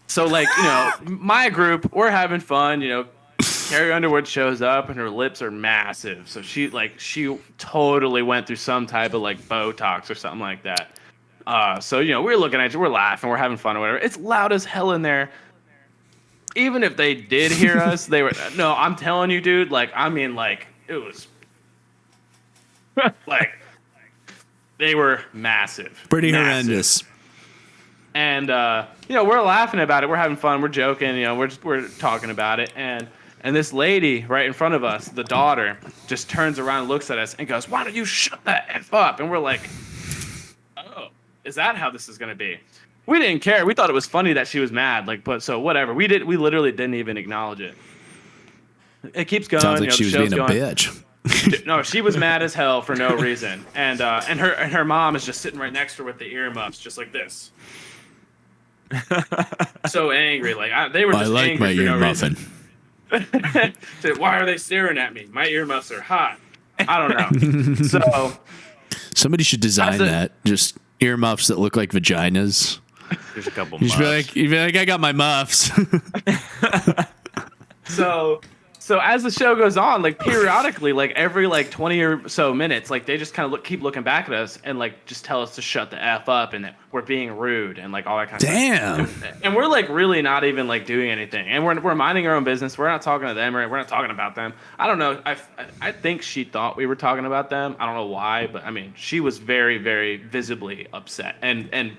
[SPEAKER 3] so like, my group, we're having fun, Carrie Underwood shows up and her lips are massive. So she totally went through some type of like Botox or something like that. So we're looking at you, we're laughing, we're having fun or whatever. It's loud as hell in there. Even if they did hear us, I'm telling you, dude, like, I mean, like, it was like they were massive.
[SPEAKER 1] Pretty
[SPEAKER 3] Massive.
[SPEAKER 1] horrendous.
[SPEAKER 3] And we're laughing about it. We're having fun. We're joking. We're talking about it. And this lady right in front of us, the daughter, just turns around and looks at us and goes, "Why don't you shut that F up?" And we're like, "Oh, is that how this is gonna be?" We didn't care. We thought it was funny that she was mad. Like, but so whatever. We literally didn't even acknowledge it. It keeps going.
[SPEAKER 1] Sounds like
[SPEAKER 3] the
[SPEAKER 1] she was
[SPEAKER 3] show's
[SPEAKER 1] being a
[SPEAKER 3] going.
[SPEAKER 1] bitch.
[SPEAKER 3] No, she was mad as hell for no reason. And her mom is just sitting right next to her with the earmuffs, just like this. So angry, like they were just
[SPEAKER 1] I like
[SPEAKER 3] angry
[SPEAKER 1] my
[SPEAKER 3] for
[SPEAKER 1] ear
[SPEAKER 3] no
[SPEAKER 1] muffin.
[SPEAKER 3] reason. Said, "Why are they staring at me? My earmuffs are hot." I don't know. So
[SPEAKER 1] Somebody should design that. Just earmuffs that look like vaginas.
[SPEAKER 2] There's a couple
[SPEAKER 1] You should
[SPEAKER 2] muffs.
[SPEAKER 1] be like, I got my muffs.
[SPEAKER 3] so as the show goes on, like periodically, like every like 20 or so minutes, like they just kind of keep looking back at us and like just tell us to shut the F up and that we're being rude and like all that kind of
[SPEAKER 1] Damn.
[SPEAKER 3] stuff. And we're like really not even like doing anything. And we're minding our own business. We're not talking to them or we're not talking about them. I don't know. I think she thought we were talking about them. I don't know why, but I mean, she was very, very visibly upset and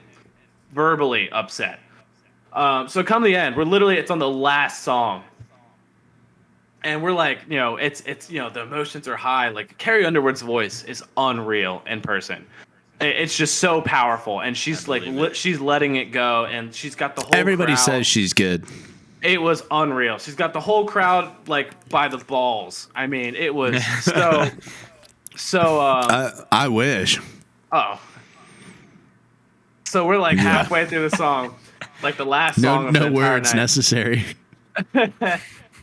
[SPEAKER 3] verbally upset. So come the end, it's on the last song. And we're like, it's the emotions are high. Like Carrie Underwood's voice is unreal in person. It's just so powerful, and she's like, she's letting it go, and she's got the whole.
[SPEAKER 1] Everybody
[SPEAKER 3] crowd.
[SPEAKER 1] says she's good.
[SPEAKER 3] It was unreal. She's got the whole crowd like by the balls. I mean, it was so.
[SPEAKER 1] I wish.
[SPEAKER 3] Oh. So we're like halfway through the song, like the last song.
[SPEAKER 1] No
[SPEAKER 3] of the entire
[SPEAKER 1] words
[SPEAKER 3] night.
[SPEAKER 1] necessary.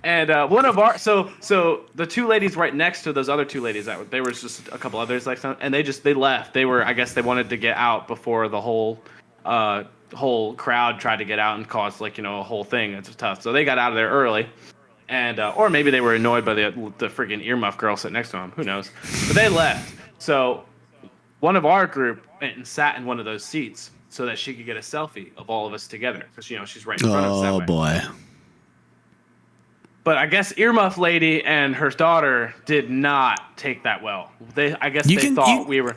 [SPEAKER 3] And one of our so the two ladies right next to those other two ladies there was just a couple others like some, and they left. They were, I guess they wanted to get out before the whole crowd tried to get out and caused like a whole thing. It's tough. So they got out of there early, and or maybe they were annoyed by the freaking earmuff girl sitting next to them. Who knows? But they left. So one of our group went and sat in one of those seats so that she could get a selfie of all of us together because she's right in front of us that
[SPEAKER 1] Oh
[SPEAKER 3] way.
[SPEAKER 1] boy.
[SPEAKER 3] But I guess earmuff lady and her daughter did not take that well. I guess they thought we were.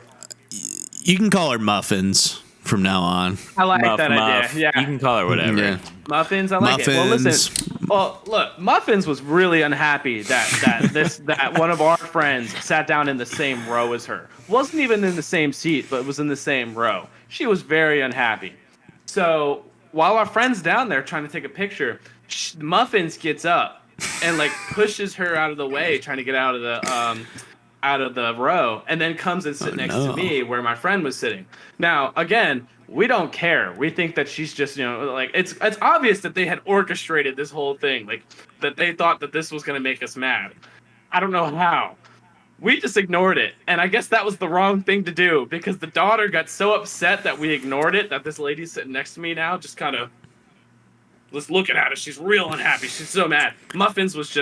[SPEAKER 1] You can call her muffins from now on.
[SPEAKER 3] I like
[SPEAKER 2] Muff,
[SPEAKER 3] that
[SPEAKER 2] muff.
[SPEAKER 3] idea. Yeah,
[SPEAKER 2] You can call her whatever.
[SPEAKER 1] Yeah.
[SPEAKER 3] muffins. I like it. Well, listen. Well, look, Muffins was really unhappy that one of our friends sat down in the same row as her. Wasn't even in the same seat, but was in the same row. She was very unhappy. So while our friend's down there trying to take a picture, Muffins gets up and like pushes her out of the way, trying to get out of the row, and then comes and sit next to me where my friend was sitting. Now, again, we don't care. We think that she's just, like it's obvious that they had orchestrated this whole thing, like that they thought that this was going to make us mad. I don't know how. We just ignored it. And I guess that was the wrong thing to do because the daughter got so upset that we ignored it that this lady sitting next to me now just kind of was looking at her. She's real unhappy. She's so mad. Muffins was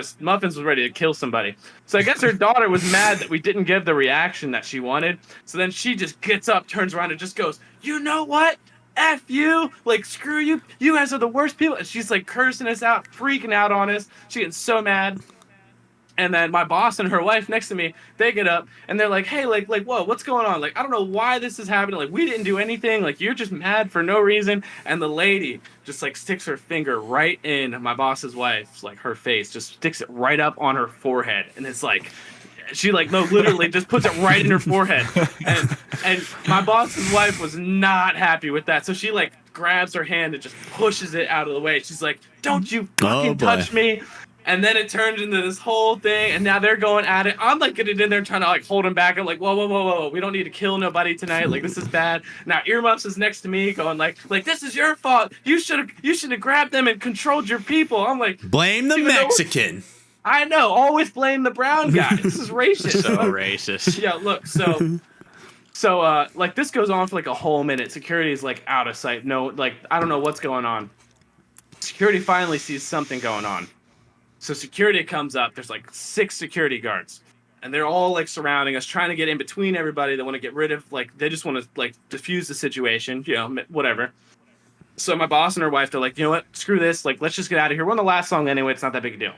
[SPEAKER 3] ready to kill somebody. So I guess her daughter was mad that we didn't give the reaction that she wanted. So then she just gets up, turns around, and just goes, "You know what? F you! Like, screw you! You guys are the worst people!" And she's like cursing us out, freaking out on us. She gets so mad. And then my boss and her wife next to me, they get up and they're like, "Hey, like, whoa, what's going on? Like, I don't know why this is happening. Like, we didn't do anything. Like, you're just mad for no reason." And the lady just like sticks her finger right in my boss's wife's, like her face, just sticks it right up on her forehead. And it's like, she like, no, literally just puts it right in her forehead. And my boss's wife was not happy with that. So she like grabs her hand and just pushes it out of the way. She's like, "Don't you fucking touch me." And then it turned into this whole thing, and now they're going at it. I'm like getting in there trying to like hold him back. I'm like, whoa, we don't need to kill nobody tonight. Like, this is bad. Now Earmuffs is next to me, going like this is your fault. You should have grabbed them and controlled your people. I'm like,
[SPEAKER 1] blame the Mexican.
[SPEAKER 3] I know, always blame the brown guy. This is racist.
[SPEAKER 2] So racist.
[SPEAKER 3] Yeah, look, so like this goes on for like a whole minute. Security is like out of sight. No, like I don't know what's going on. Security finally sees something going on. So security comes up. There's like 6 security guards, and they're all like surrounding us, trying to get in between everybody. They want to get rid of, like, they just want to like diffuse the situation, whatever. So my boss and her wife, they're like, "You know what? Screw this. Like, let's just get out of here. We're on the last song anyway. It's not that big a deal."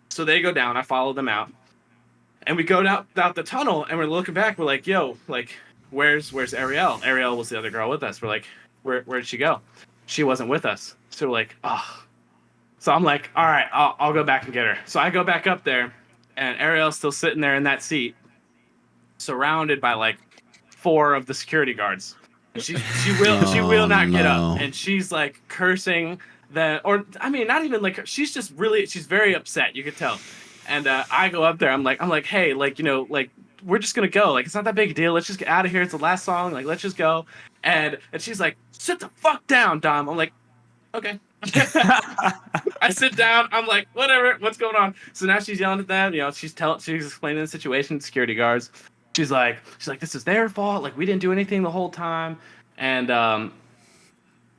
[SPEAKER 3] So they go down. I follow them out, and we go out the tunnel, and we're looking back. We're like, "Yo, like, where's Ariel?" Ariel was the other girl with us. We're like, where'd she go? She wasn't with us. So we're like, oh. So I'm like, all right, I'll go back and get her. So I go back up there, and Ariel's still sitting there in that seat, surrounded by like 4 of the security guards. And she will not get up, and she's like cursing not even like, she's very upset. You could tell. And I go up there. I'm like, "Hey, like, like, we're just gonna go. Like, it's not that big a deal. Let's just get out of here. It's the last song. Like, let's just go." And she's like, "Sit the fuck down, Dom." I'm like, okay. I sit down. I'm like, whatever. What's going on? So now she's yelling at them. She's explaining the situation to security guards. She's like, "This is their fault. Like, we didn't do anything the whole time." And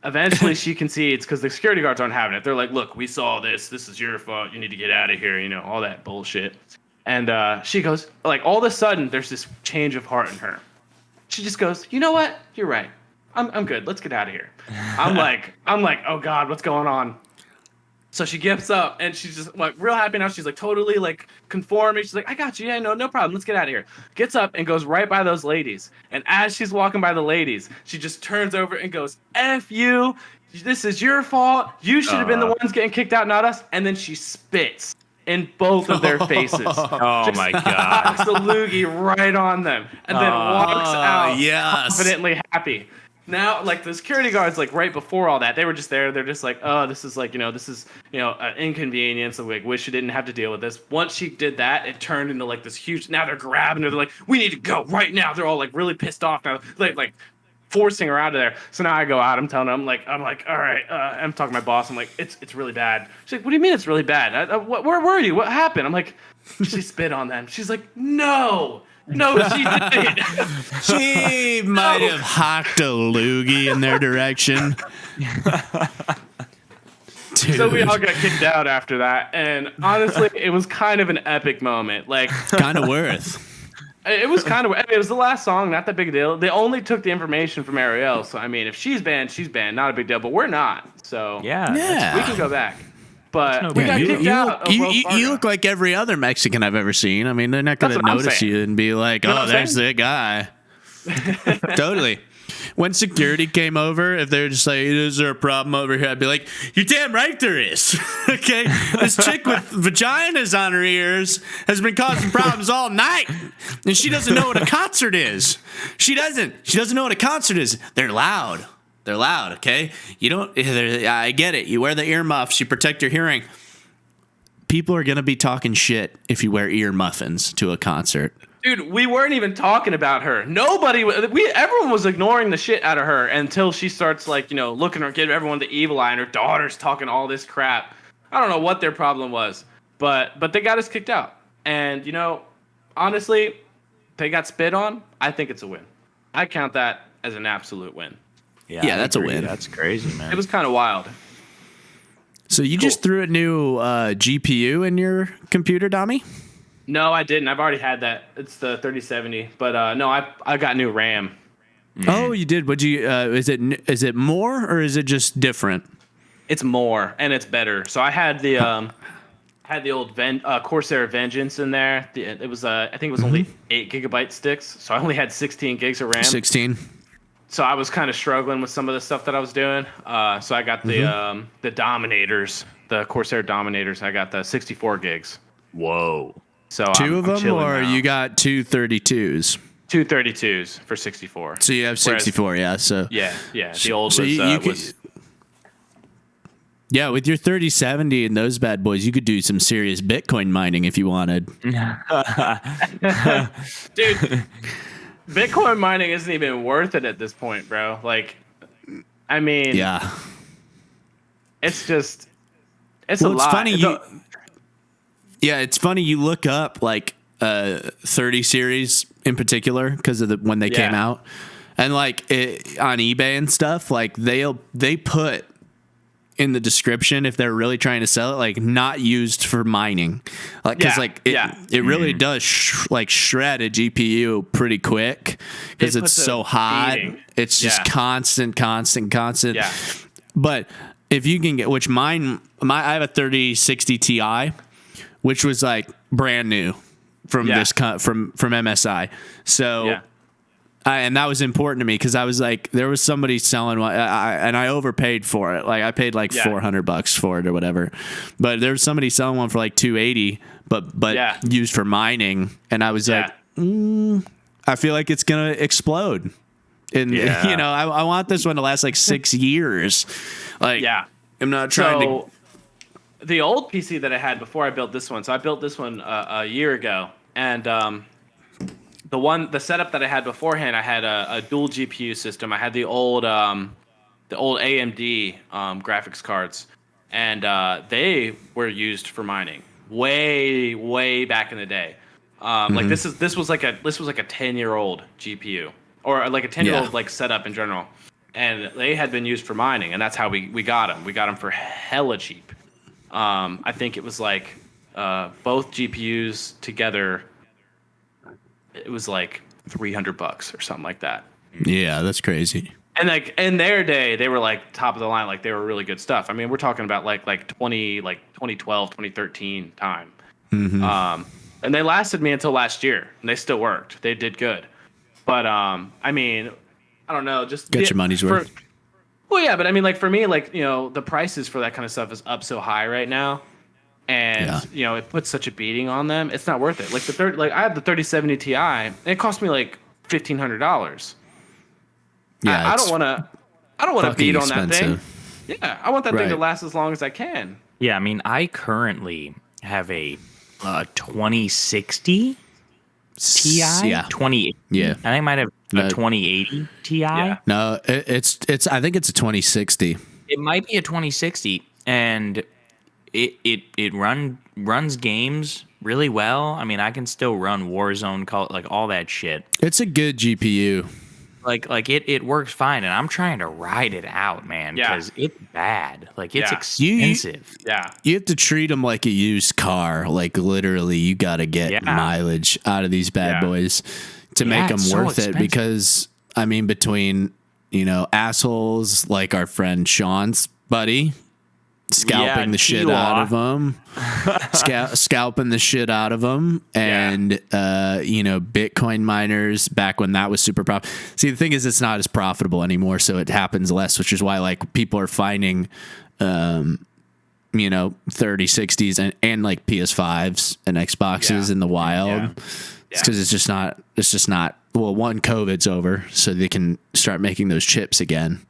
[SPEAKER 3] eventually she concedes because the security guards aren't having it. They're like, "Look, we saw this. This is your fault. You need to get out of here." All that bullshit. And she goes, like, all of a sudden, there's this change of heart in her. She just goes, "You know what? You're right. I'm good. Let's get out of here." I'm like, "Oh God, what's going on?" So she gets up and she's just like real happy now. She's like totally like conforming. She's like, "I got you. Yeah, no problem. Let's get out of here." Gets up and goes right by those ladies. And as she's walking by the ladies, she just turns over and goes, "F you. This is your fault. You should have been the ones getting kicked out, not us." And then she spits in both of their faces.
[SPEAKER 2] Oh my God.
[SPEAKER 3] Knocks the loogie right on them. And then walks out confidently happy. Now, like, the security guards, like, right before all that, they were just there. They're just like, "Oh, this is like, an inconvenience. And we wish you didn't have to deal with this." Once she did that, it turned into like this huge. Now they're grabbing her. They're like, "We need to go right now." They're all like really pissed off now, like forcing her out of there. So now I go out. I'm telling her, I'm like, all right. I'm talking to my boss. I'm like, it's really bad. She's like, "What do you mean it's really bad? Where were you? What happened?" I'm like, "She spit on them." She's like, "No, she didn't."
[SPEAKER 1] She might have hocked a loogie in their direction.
[SPEAKER 3] So we all got kicked out after that, and honestly, it was kind of an epic moment. Like,
[SPEAKER 1] kind of worth.
[SPEAKER 3] It was kind of. I mean, it was the last song, not that big a deal. They only took the information from Ariel, so I mean, if she's banned, she's banned. Not a big deal, but we're not. So
[SPEAKER 2] yeah.
[SPEAKER 3] We can go back. But
[SPEAKER 2] we
[SPEAKER 3] got kicked out.
[SPEAKER 1] You look like every other Mexican I've ever seen. I mean, they're not going to notice you and be like, "Oh, there's the guy." Totally. When security came over, if they're just like, "Is there a problem over here?" I'd be like, "You're damn right there is." Okay, this chick with vaginas on her ears has been causing problems all night, and she doesn't know what a concert is. She doesn't know what a concert is. They're loud. They're loud. Okay, you don't. I get it. You wear the earmuffs. You protect your hearing. People are gonna be talking shit if you wear ear muffins to a concert.
[SPEAKER 3] Dude, we weren't even talking about her. Everyone was ignoring the shit out of her until she starts like, looking or giving everyone the evil eye, and her daughter's talking all this crap. I don't know what their problem was, but they got us kicked out. And honestly, they got spit on. I think it's a win. I count that as an absolute win.
[SPEAKER 1] Yeah, that's a win.
[SPEAKER 2] That's crazy, man.
[SPEAKER 3] It was kind of wild.
[SPEAKER 1] So you just threw a new GPU in your computer, Dami?
[SPEAKER 3] No, I didn't. I've already had that. It's the 3070. But no, I got new RAM.
[SPEAKER 1] Oh, you did. Would you? Is it more or is it just different?
[SPEAKER 3] It's more and it's better. So I had the old Corsair Vengeance in there. It was I think it was only 8 gigabyte sticks. So I only had 16 gigs of RAM.
[SPEAKER 1] 16.
[SPEAKER 3] So I was kind of struggling with some of the stuff that I was doing. So I got the Dominators, the Corsair Dominators. I got the 64 gigs.
[SPEAKER 2] Whoa.
[SPEAKER 3] So
[SPEAKER 1] Two of them,
[SPEAKER 3] chilling
[SPEAKER 1] or
[SPEAKER 3] now.
[SPEAKER 1] you got two 32s?
[SPEAKER 3] Two 32s for 64.
[SPEAKER 1] So you have 64, yeah. So
[SPEAKER 3] Yeah. The old
[SPEAKER 1] so
[SPEAKER 3] was.
[SPEAKER 1] yeah, with your 3070 and those bad boys, you could do some serious Bitcoin mining if you wanted.
[SPEAKER 3] Dude, Bitcoin mining isn't even worth it at this point, bro. Like, I mean,
[SPEAKER 1] Yeah.
[SPEAKER 3] it's just, it's
[SPEAKER 1] Well,
[SPEAKER 3] a
[SPEAKER 1] it's
[SPEAKER 3] lot.
[SPEAKER 1] funny Yeah, it's funny you look up like 30 series in particular because of when they came out, and like on eBay and stuff, like they put in the description if they're really trying to sell it, like not used for mining, like because it really does shred a GPU pretty quick because
[SPEAKER 3] It
[SPEAKER 1] it's
[SPEAKER 3] puts
[SPEAKER 1] so
[SPEAKER 3] a
[SPEAKER 1] hot.
[SPEAKER 3] beating.
[SPEAKER 1] It's just constant.
[SPEAKER 3] Yeah.
[SPEAKER 1] But if you can get, which I have a 3060 Ti, which was like brand new from from MSI. So, and that was important to me because I was like, there was somebody selling one, and I overpaid for it. Like I paid like $400 for it or whatever. But there was somebody selling one for like $280, but used for mining, and I was like, I feel like it's gonna explode. And I want this one to last like 6 years. Like, I'm not trying to.
[SPEAKER 3] The old PC that I had before I built this one, so I built this one a year ago, and the setup that I had beforehand, I had a dual GPU system. I had the old AMD graphics cards, and they were used for mining way back in the day. Like this was like a 10-year-old GPU, or like a 10-year-old like setup in general, and they had been used for mining, and that's how we got them. We got them for hella cheap. I think it was like both GPUs together, it was like $300 or something like that.
[SPEAKER 1] Yeah, that's crazy.
[SPEAKER 3] And like in their day, they were like top of the line, like they were really good stuff. I mean, we're talking about like 2012, 2013 time. And they lasted me until last year, and they still worked. They did good. But I mean, I don't know, just
[SPEAKER 1] Get your money's worth.
[SPEAKER 3] Well, yeah, but I mean, like for me, like the prices for that kind of stuff is up so high right now, and it puts such a beating on them. It's not worth it. Like I have the 3070 Ti. And it cost me like $1,500.
[SPEAKER 1] Yeah,
[SPEAKER 3] I don't want to beat on that thing.
[SPEAKER 1] expensive.
[SPEAKER 3] Yeah, I want that thing to last as long as I can.
[SPEAKER 2] Yeah, I mean, I currently have a 2060 Ti.
[SPEAKER 1] Yeah.
[SPEAKER 2] 20.
[SPEAKER 1] Yeah.
[SPEAKER 2] I think I might have a 2080 Ti.
[SPEAKER 3] Yeah.
[SPEAKER 1] No, it's. I think it's a 2060.
[SPEAKER 2] It might be a 2060, and it runs games really well. I mean, I can still run Warzone, like all that shit.
[SPEAKER 1] It's a good GPU.
[SPEAKER 2] Like it works fine, and I'm trying to ride it out, man, because it's bad. Like it's expensive.
[SPEAKER 1] You have to treat them like a used car. Like literally, you got to get mileage out of these bad boys to make them
[SPEAKER 2] so
[SPEAKER 1] worth it. Because I mean, between assholes like our friend Sean's buddy scalping the shit out of them, scalping the shit out of them, and Bitcoin miners back when that was super profitable. See, the thing is, it's not as profitable anymore, so it happens less, which is why like people are finding 3060s and like PS5s and Xboxes in the wild. It's because it's just not. Well, one, COVID's over, so they can start making those chips again.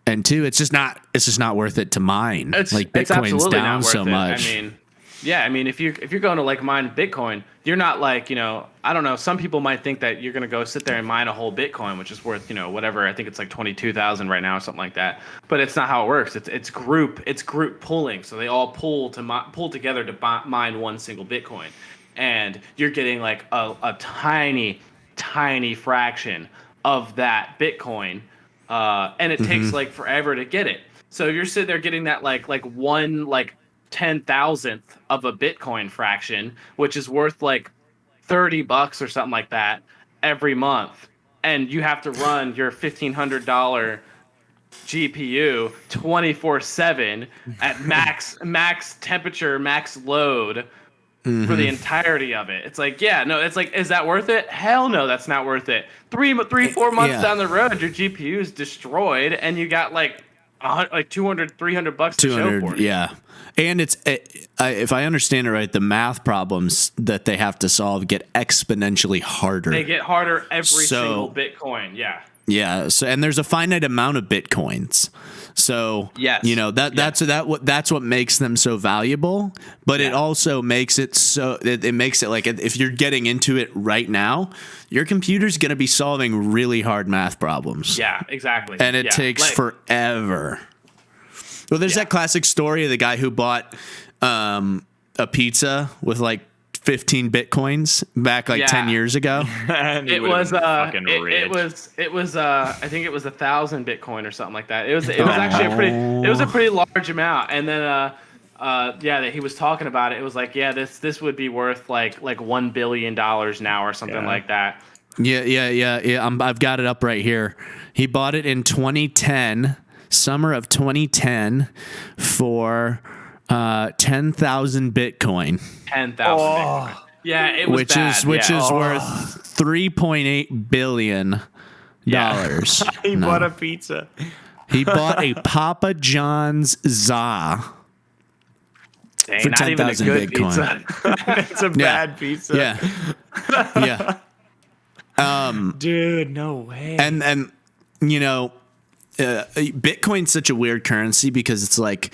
[SPEAKER 1] And two, it's just not worth it to mine. Like Bitcoin's down so much.
[SPEAKER 3] I mean, Yeah, I mean, if you're going to like mine Bitcoin, you're not like, I don't know. Some people might think that you're going to go sit there and mine a whole Bitcoin, which is worth, whatever. I think it's like 22,000 right now or something like that. But it's not how it works. It's group pulling. So they all pull together to mine one single Bitcoin, and you're getting like a tiny, tiny fraction of that Bitcoin, and it takes like forever to get it. So if you're sitting there getting that like one like 10,000th of a Bitcoin fraction, which is worth like $30 or something like that every month, and you have to run your $1,500 GPU 24/7 at max temperature, max load for the entirety of it. It's like, yeah, no, it's like, is that worth it? Hell no, that's not worth it. 4 months down the road, your GPU is destroyed, and you got like $200, $300 to show for it.
[SPEAKER 1] Yeah. And if I understand it right, the math problems that they have to solve get exponentially harder.
[SPEAKER 3] They get harder every single Bitcoin. Yeah.
[SPEAKER 1] Yeah. So, and there's a finite amount of Bitcoins. So,
[SPEAKER 3] yes.
[SPEAKER 1] That's what makes them so valuable, but it also makes it so it makes it like if you're getting into it right now, your computer's going to be solving really hard math problems.
[SPEAKER 3] Yeah, exactly.
[SPEAKER 1] And it takes forever. Well, there's that classic story of the guy who bought a pizza with like 15 Bitcoins back like 10 years ago.
[SPEAKER 3] It was I think it was 1,000 Bitcoin or something like that. It was actually a pretty large amount. And then that he was talking about it. It was like, this would be worth like $1 billion now or something like that.
[SPEAKER 1] Yeah. I've got it up right here. He bought it in 2010. Summer of 2010 for 10,000 Bitcoin.
[SPEAKER 3] 10,000 Bitcoin. Yeah, it was
[SPEAKER 1] which is worth $3.8 billion.
[SPEAKER 2] He bought a pizza.
[SPEAKER 1] He bought a Papa John's za for 10,000 Bitcoin.
[SPEAKER 2] It's a bad pizza.
[SPEAKER 1] Yeah.
[SPEAKER 2] Dude, no way.
[SPEAKER 1] And Bitcoin's such a weird currency because it's like,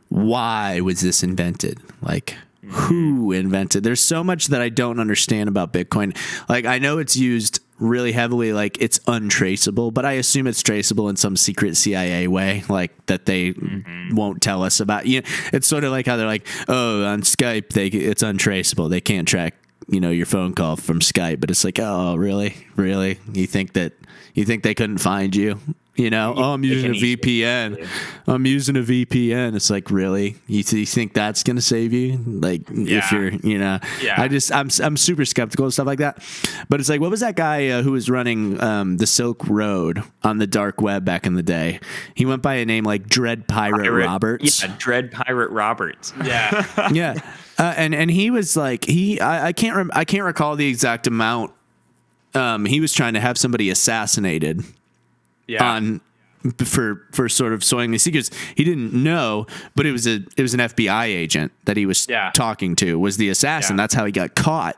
[SPEAKER 1] why was this invented? Like, who invented? There's so much that I don't understand about Bitcoin. Like, I know it's used really heavily, like it's untraceable, but I assume it's traceable in some secret CIA way, like that they won't tell us about. It's sort of like how they're like, oh, on Skype, it's untraceable. They can't track, your phone call from Skype, but it's like, oh, really? You think they couldn't find you? I'm using a VPN. I'm using a VPN. It's like, really? You think that's going to save you? Like, if you're, I'm super skeptical and stuff like that. But it's like, what was that guy who was running the Silk Road on the dark web back in the day? He went by a name like Dread Pirate Roberts.
[SPEAKER 2] Yeah, Dread Pirate Roberts.
[SPEAKER 3] Yeah.
[SPEAKER 1] Yeah. And he was like, I can't recall the exact amount. He was trying to have somebody assassinated. Yeah. For sort of sowing these secrets. He didn't know, but it was an FBI agent that he was talking to was the assassin. That's how he got caught.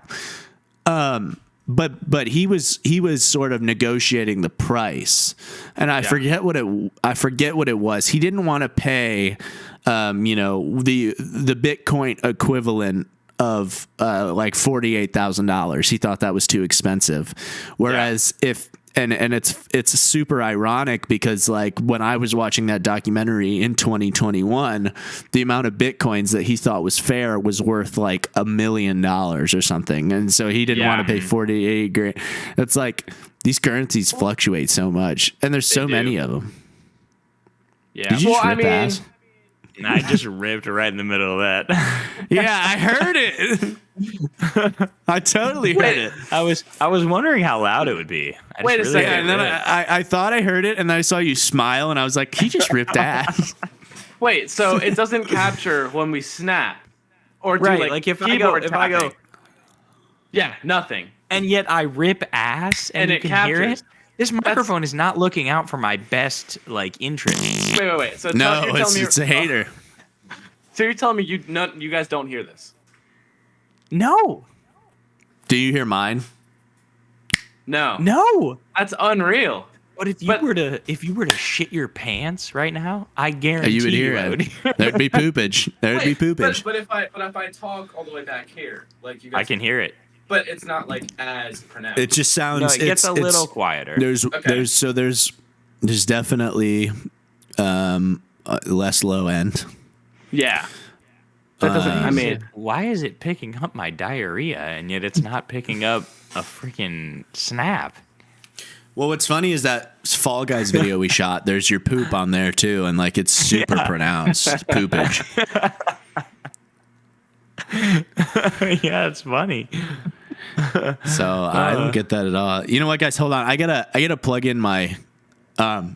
[SPEAKER 1] But he was sort of negotiating the price, and I forget what it was. He didn't want to pay, the Bitcoin equivalent of like $48,000. He thought that was too expensive. Whereas And it's super ironic because like when I was watching that documentary in 2021, the amount of Bitcoins that he thought was fair was worth like $1 million or something. And so he didn't want to pay 48 grand. It's like these currencies fluctuate so much and there's so many of them.
[SPEAKER 3] Yeah.
[SPEAKER 1] Did you rip ass?
[SPEAKER 2] I just ripped right in the middle of that.
[SPEAKER 1] Yeah, I heard it. I totally heard it.
[SPEAKER 2] I was wondering how loud it would be.
[SPEAKER 3] Wait a second.
[SPEAKER 1] And then I thought I heard it, and then I saw you smile, and I was like, he just ripped ass.
[SPEAKER 3] Wait, so it doesn't capture when we snap, or do
[SPEAKER 2] like if I go,
[SPEAKER 3] yeah, nothing,
[SPEAKER 2] and yet I rip ass, and you
[SPEAKER 3] it
[SPEAKER 2] can
[SPEAKER 3] captures.
[SPEAKER 2] hear it. This microphone is not looking out for my best interests.
[SPEAKER 3] Wait. So
[SPEAKER 1] it's a hater.
[SPEAKER 3] So you're telling me you guys don't hear this?
[SPEAKER 2] No.
[SPEAKER 1] Do you hear mine?
[SPEAKER 3] No.
[SPEAKER 2] No.
[SPEAKER 3] That's unreal.
[SPEAKER 2] But if you were to shit your pants right now, I guarantee
[SPEAKER 1] You would hear
[SPEAKER 2] I would
[SPEAKER 1] it. There'd be poopage. There'd be poopage.
[SPEAKER 3] But if I talk all the way back here, like you guys,
[SPEAKER 2] I can hear it.
[SPEAKER 3] but it's not like as pronounced.
[SPEAKER 1] It just sounds.
[SPEAKER 2] No, it gets a
[SPEAKER 1] it's-
[SPEAKER 2] little quieter.
[SPEAKER 1] There's definitely less low end.
[SPEAKER 3] Yeah. That doesn't. I mean,
[SPEAKER 2] Why is it picking up my diarrhea and yet it's not picking up a freaking snap?
[SPEAKER 1] Well, what's funny is that Fall Guys video we shot. There's your poop on there too, and like it's super pronounced poopage.
[SPEAKER 2] Yeah, it's funny.
[SPEAKER 1] So I don't get that at all. You know what, guys? Hold on. I gotta plug in my webcam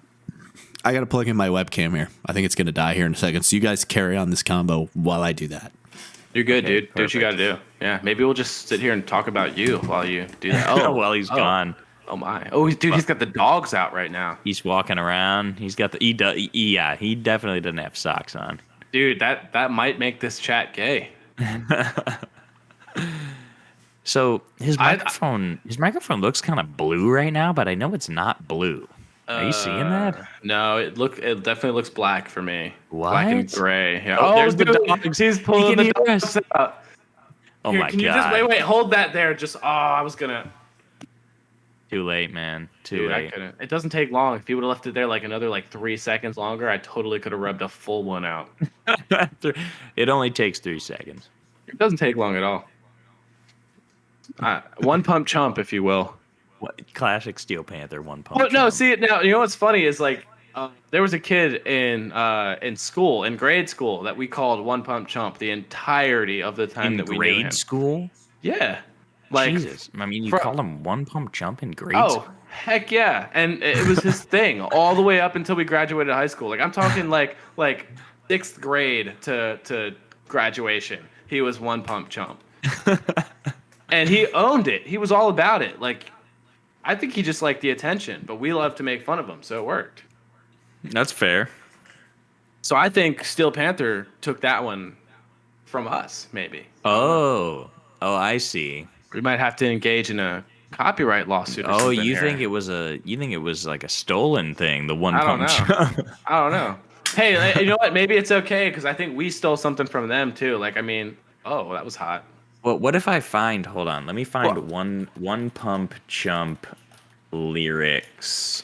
[SPEAKER 1] here. I think it's gonna die here in a second. So you guys carry on this combo while I do that.
[SPEAKER 3] you're good, dude. Do what you got
[SPEAKER 2] perfect.
[SPEAKER 3] to do. Yeah. Maybe we'll just sit here and talk about you while you do that.
[SPEAKER 2] Oh, well, he's gone.
[SPEAKER 3] Oh my. Oh, he's got the dogs out right now.
[SPEAKER 2] He's walking around. He's got he definitely doesn't have socks on.
[SPEAKER 3] Dude, that might make this chat gay.
[SPEAKER 2] So his
[SPEAKER 3] I-
[SPEAKER 2] microphone looks kind of blue right now, but I know it's not blue. Are you seeing that?
[SPEAKER 3] No, it definitely looks black for me. Black and
[SPEAKER 2] What?
[SPEAKER 3] gray. Yeah.
[SPEAKER 2] Oh,
[SPEAKER 3] there's the
[SPEAKER 2] dude,
[SPEAKER 3] dogs. He's pulling
[SPEAKER 2] can
[SPEAKER 3] the
[SPEAKER 2] hear
[SPEAKER 3] dogs
[SPEAKER 2] us.
[SPEAKER 3] out.
[SPEAKER 2] Oh
[SPEAKER 3] Here,
[SPEAKER 2] my
[SPEAKER 3] can you
[SPEAKER 2] god!
[SPEAKER 3] just wait, hold that there. Just I was gonna.
[SPEAKER 2] Too late, man. Too
[SPEAKER 3] Dude, I
[SPEAKER 2] late.
[SPEAKER 3] couldn't. It doesn't take long. If you would have left it there like another 3 seconds longer, I totally could have rubbed a full one out.
[SPEAKER 2] It only takes 3 seconds.
[SPEAKER 3] It doesn't take long at all. One pump chump, if you will.
[SPEAKER 2] What, classic Steel Panther one punch.
[SPEAKER 3] Well, no,
[SPEAKER 2] jump.
[SPEAKER 3] see now. You know what's funny is there was a kid in school, in grade school, that we called One Pump Chump the entirety of the time
[SPEAKER 2] in
[SPEAKER 3] that we knew
[SPEAKER 2] grade
[SPEAKER 3] him.
[SPEAKER 2] school.
[SPEAKER 3] Yeah, like
[SPEAKER 2] Jesus, I mean, you
[SPEAKER 3] fro-
[SPEAKER 2] call him one pump jump in grade
[SPEAKER 3] oh
[SPEAKER 2] school?
[SPEAKER 3] heck yeah, and it was his thing all the way up until we graduated high school. Like I'm talking like 6th grade to graduation. He was One Pump Chump, and he owned it. He was all about it. Like I think he just liked the attention, but we love to make fun of him, so it worked.
[SPEAKER 2] That's fair.
[SPEAKER 3] So I think Steel Panther took that one from us, maybe.
[SPEAKER 2] Oh, I see.
[SPEAKER 3] We might have to engage in a copyright lawsuit. Or
[SPEAKER 2] Oh,
[SPEAKER 3] something
[SPEAKER 2] you
[SPEAKER 3] here.
[SPEAKER 2] think it was like a stolen thing? The one
[SPEAKER 3] I don't
[SPEAKER 2] pump
[SPEAKER 3] know.
[SPEAKER 2] jump.
[SPEAKER 3] I don't know. Hey, you know what? Maybe it's okay because I think we stole something from them too. Like, I mean, oh, that was hot.
[SPEAKER 2] Well, what if I find? Hold on, let me find
[SPEAKER 3] What?
[SPEAKER 2] one pump jump lyrics.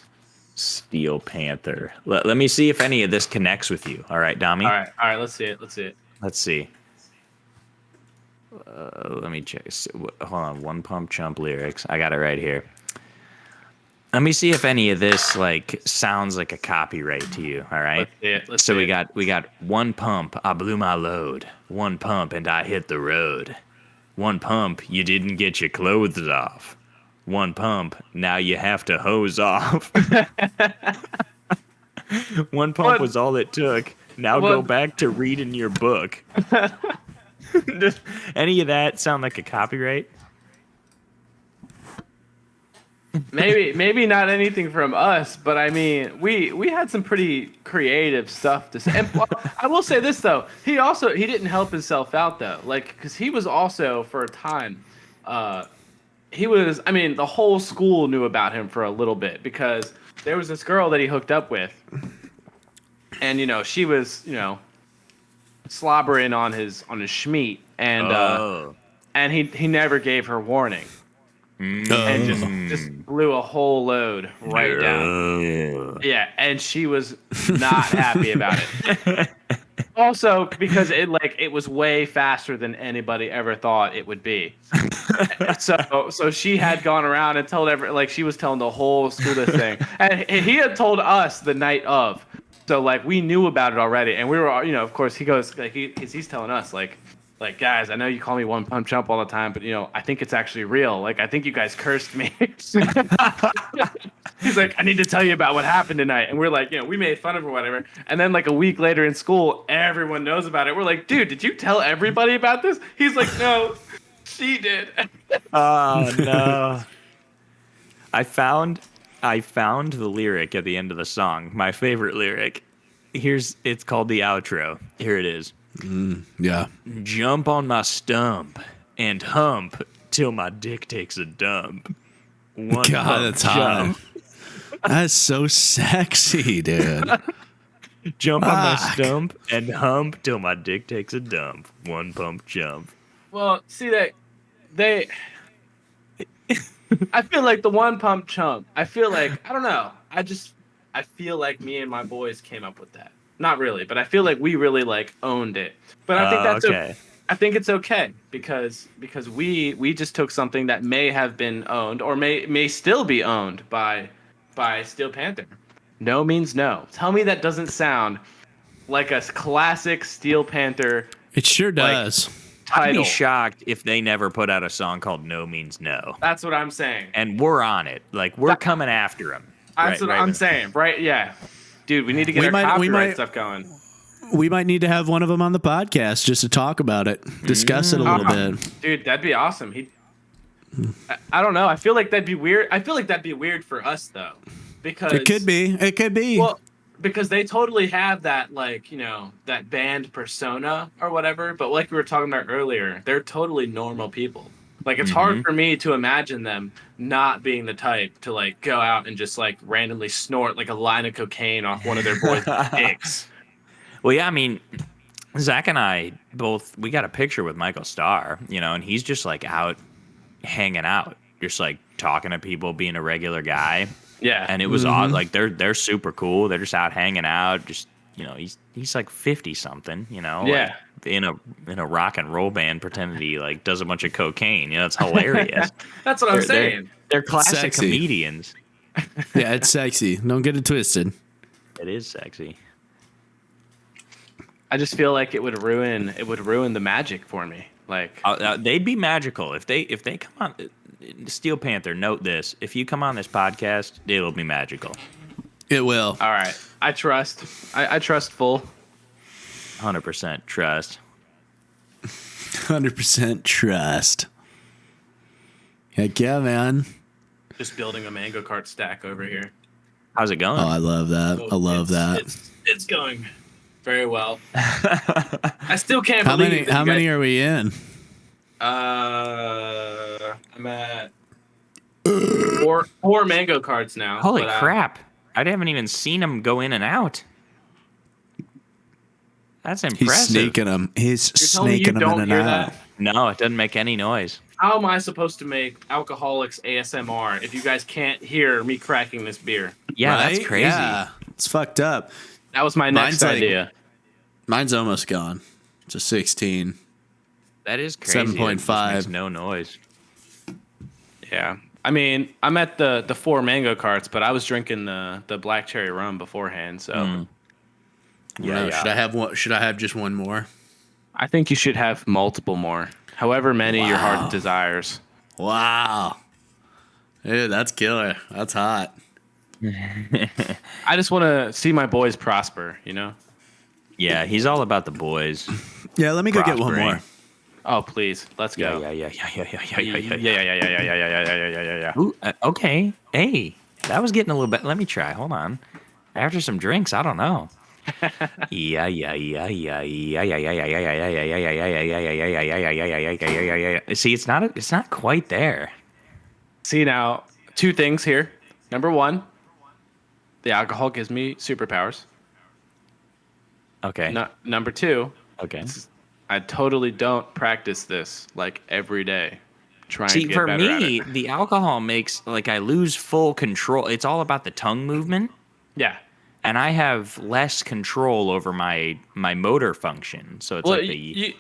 [SPEAKER 2] Steel Panther. Let me see if any of this connects with you. All right, Dami.
[SPEAKER 3] All right. Let's see it.
[SPEAKER 2] Let's see. Let me check. Hold on. One pump jump lyrics. I got it right here. Let me see if any of this sounds like a copyright to you. All right.
[SPEAKER 3] Let's see it. Let's
[SPEAKER 2] So
[SPEAKER 3] see
[SPEAKER 2] we
[SPEAKER 3] it.
[SPEAKER 2] got one pump, I blew my load. One pump and I hit the road. One pump, you didn't get your clothes off. One pump, now you have to hose off. One pump
[SPEAKER 3] What?
[SPEAKER 2] was all it took. Now
[SPEAKER 3] What?
[SPEAKER 2] go back to reading your book. Does any of that sound like a copyright?
[SPEAKER 3] Maybe not anything from us, but I mean, we had some pretty creative stuff to say. And I will say this though, he didn't help himself out though, because he was also for a time, I mean, the whole school knew about him for a little bit because there was this girl that he hooked up with, and she was slobbering on his schmeat, and he never gave her warning. And just blew a whole load right down. Yeah, and she was not happy about it. Also, because it was way faster than anybody ever thought it would be. So she had gone around and told she was telling the whole school this thing, and he had told us the night of. So we knew about it already, and we were of course he goes he's telling us guys, I know you call me One Pump Chump all the time, but I think it's actually real. I think you guys cursed me. He's like, I need to tell you about what happened tonight. And we're like, we made fun of her or whatever. And then a week later in school, everyone knows about it. We're like, dude, did you tell everybody about this? He's like, no, she did.
[SPEAKER 2] Oh no. I found the lyric at the end of the song. My favorite lyric. It's called the outro. Here it is.
[SPEAKER 1] Yeah.
[SPEAKER 2] Jump on my stump and hump till my dick takes a dump. One
[SPEAKER 1] God,
[SPEAKER 2] pump
[SPEAKER 1] that's hot. That's so sexy, dude.
[SPEAKER 2] Jump on my
[SPEAKER 1] Fuck.
[SPEAKER 2] stump and hump till my dick takes a dump. One pump jump.
[SPEAKER 3] Well, see that they. I feel like the one pump chump. I feel like I don't know. I feel like me and my boys came up with that. Not really, but I feel like we really like owned it. But I think that's
[SPEAKER 2] okay.
[SPEAKER 3] I think it's okay because we just took something that may have been owned or may still be owned by Steel Panther. No means no. Tell me that doesn't sound like a classic Steel Panther
[SPEAKER 1] It sure does.
[SPEAKER 2] I'd
[SPEAKER 3] title.
[SPEAKER 2] be shocked if they never put out a song called No Means No.
[SPEAKER 3] That's what I'm saying.
[SPEAKER 2] And we're on it. Like, we're coming after them.
[SPEAKER 3] That's what I'm saying. Right? Yeah. Dude, we need to get
[SPEAKER 1] We
[SPEAKER 3] our
[SPEAKER 1] might- we
[SPEAKER 3] copyright
[SPEAKER 1] might-
[SPEAKER 3] stuff going.
[SPEAKER 1] We might need to have one of them on the podcast just to talk about it, discuss it a little bit.
[SPEAKER 3] Dude, that'd be awesome. I don't know. I feel like that'd be weird. I feel like that'd be weird for us though, because
[SPEAKER 1] It could be. It could be.
[SPEAKER 3] Well, because they totally have that, like, you know, that band persona or whatever. But like we were talking about earlier, they're totally normal people. Like, it's hard for me to imagine them not being the type to like go out and just like randomly snort like a line of cocaine off one of their boys' dicks.
[SPEAKER 2] Well, yeah, I mean, Zach and I both, we got a picture with Michael Starr, you know, and he's just like out hanging out, just like talking to people, being a regular guy.
[SPEAKER 3] Yeah.
[SPEAKER 2] And it was odd. Like, they're super cool. They're just out hanging out. Just, you know, he's like 50 something, you know,
[SPEAKER 3] Yeah.
[SPEAKER 2] like in a rock and roll band, pretending he like does a bunch of cocaine. You know, it's hilarious.
[SPEAKER 3] That's what I'm
[SPEAKER 2] They're-
[SPEAKER 3] saying.
[SPEAKER 2] They're classic
[SPEAKER 1] Sexy.
[SPEAKER 2] comedians.
[SPEAKER 1] Yeah, it's sexy. Don't get it twisted.
[SPEAKER 2] It is sexy.
[SPEAKER 3] I just feel like it would ruin the magic for me. Like,
[SPEAKER 2] They'd be magical if they come on. Steel Panther, note this: if you come on this podcast, it'll be magical.
[SPEAKER 1] It will.
[SPEAKER 3] all right, I trust. I trust full.
[SPEAKER 2] 100% trust.
[SPEAKER 1] 100% trust. Heck yeah, man.
[SPEAKER 3] Just building a mango cart stack over here.
[SPEAKER 2] How's it going?
[SPEAKER 1] Oh, I love that. I love that.
[SPEAKER 3] It's going very well. I still can't
[SPEAKER 1] How
[SPEAKER 3] believe
[SPEAKER 1] many?
[SPEAKER 3] that
[SPEAKER 1] How
[SPEAKER 3] you
[SPEAKER 1] many
[SPEAKER 3] guys-
[SPEAKER 1] are we in?
[SPEAKER 3] I'm at four mango carts now.
[SPEAKER 2] Holy
[SPEAKER 3] but,
[SPEAKER 2] crap! I haven't even seen him go in and out. That's
[SPEAKER 1] He's
[SPEAKER 2] impressive.
[SPEAKER 1] sneaking them. He's
[SPEAKER 3] You're telling me you
[SPEAKER 1] sneaking them in
[SPEAKER 3] don't
[SPEAKER 1] and
[SPEAKER 3] hear
[SPEAKER 1] out.
[SPEAKER 3] that?
[SPEAKER 2] No, it doesn't make any noise.
[SPEAKER 3] How am I supposed to make alcoholics ASMR if you guys can't hear me cracking this beer?
[SPEAKER 2] Yeah,
[SPEAKER 1] Right?
[SPEAKER 2] that's crazy.
[SPEAKER 1] Yeah, it's fucked up.
[SPEAKER 3] That was my next
[SPEAKER 1] Mine's like-
[SPEAKER 3] idea.
[SPEAKER 1] Mine's almost gone. It's a 16.
[SPEAKER 2] That is crazy.
[SPEAKER 1] 7.5.
[SPEAKER 2] It just makes no noise.
[SPEAKER 3] Yeah. I mean, I'm at the four mango carts, but I was drinking the black cherry rum beforehand, so
[SPEAKER 1] Yeah, Should I have one? Should I have just one more?
[SPEAKER 3] I think you should have multiple more. However many your
[SPEAKER 1] Wow.
[SPEAKER 3] heart desires.
[SPEAKER 1] Wow. Dude, that's killer. That's hot.
[SPEAKER 3] I just want to see my boys prosper, you know?
[SPEAKER 2] Yeah, he's all about the boys.
[SPEAKER 1] Yeah, let me go get one
[SPEAKER 2] Prospering.
[SPEAKER 1] more.
[SPEAKER 3] Oh, please. Let's go.
[SPEAKER 2] Yeah.
[SPEAKER 3] Yeah.
[SPEAKER 2] Ooh, okay. Hey, that was getting a little bit. Let me try. Hold on. After some drinks, I don't know. Yeah. See, it's not quite there.
[SPEAKER 3] See, now, two things here. Number one, the alcohol gives me superpowers.
[SPEAKER 2] Okay.
[SPEAKER 3] Number two,
[SPEAKER 2] Okay.
[SPEAKER 3] I totally don't practice this like every day. Trying to
[SPEAKER 2] See,
[SPEAKER 3] get
[SPEAKER 2] for
[SPEAKER 3] better at
[SPEAKER 2] me,
[SPEAKER 3] it.
[SPEAKER 2] the alcohol makes like I lose full control. It's all about the tongue movement,
[SPEAKER 3] Yeah.
[SPEAKER 2] and I have less control over my motor function. So it's
[SPEAKER 3] Well,
[SPEAKER 2] like the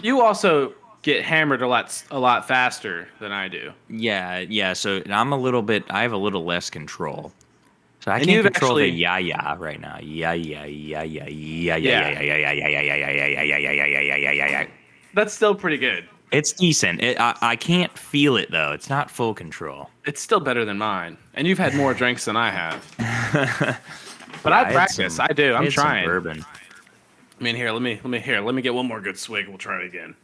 [SPEAKER 3] you also get hammered a lot faster than I do.
[SPEAKER 2] yeah. So I'm a little bit. I have a little less control. So I
[SPEAKER 3] And
[SPEAKER 2] can't
[SPEAKER 3] you've
[SPEAKER 2] control the
[SPEAKER 3] actually-
[SPEAKER 2] right now. Yeah.
[SPEAKER 3] That's still pretty good.
[SPEAKER 2] It's decent. I can't feel it though. It's not full control.
[SPEAKER 3] It's still better than mine. And you've had more drinks than I have. But
[SPEAKER 2] I
[SPEAKER 3] I
[SPEAKER 2] had
[SPEAKER 3] practice.
[SPEAKER 2] some-
[SPEAKER 3] I do.
[SPEAKER 2] I
[SPEAKER 3] I'm
[SPEAKER 2] had some
[SPEAKER 3] trying.
[SPEAKER 2] bourbon.
[SPEAKER 3] I mean, here, let me get one more good swig. We'll try it again.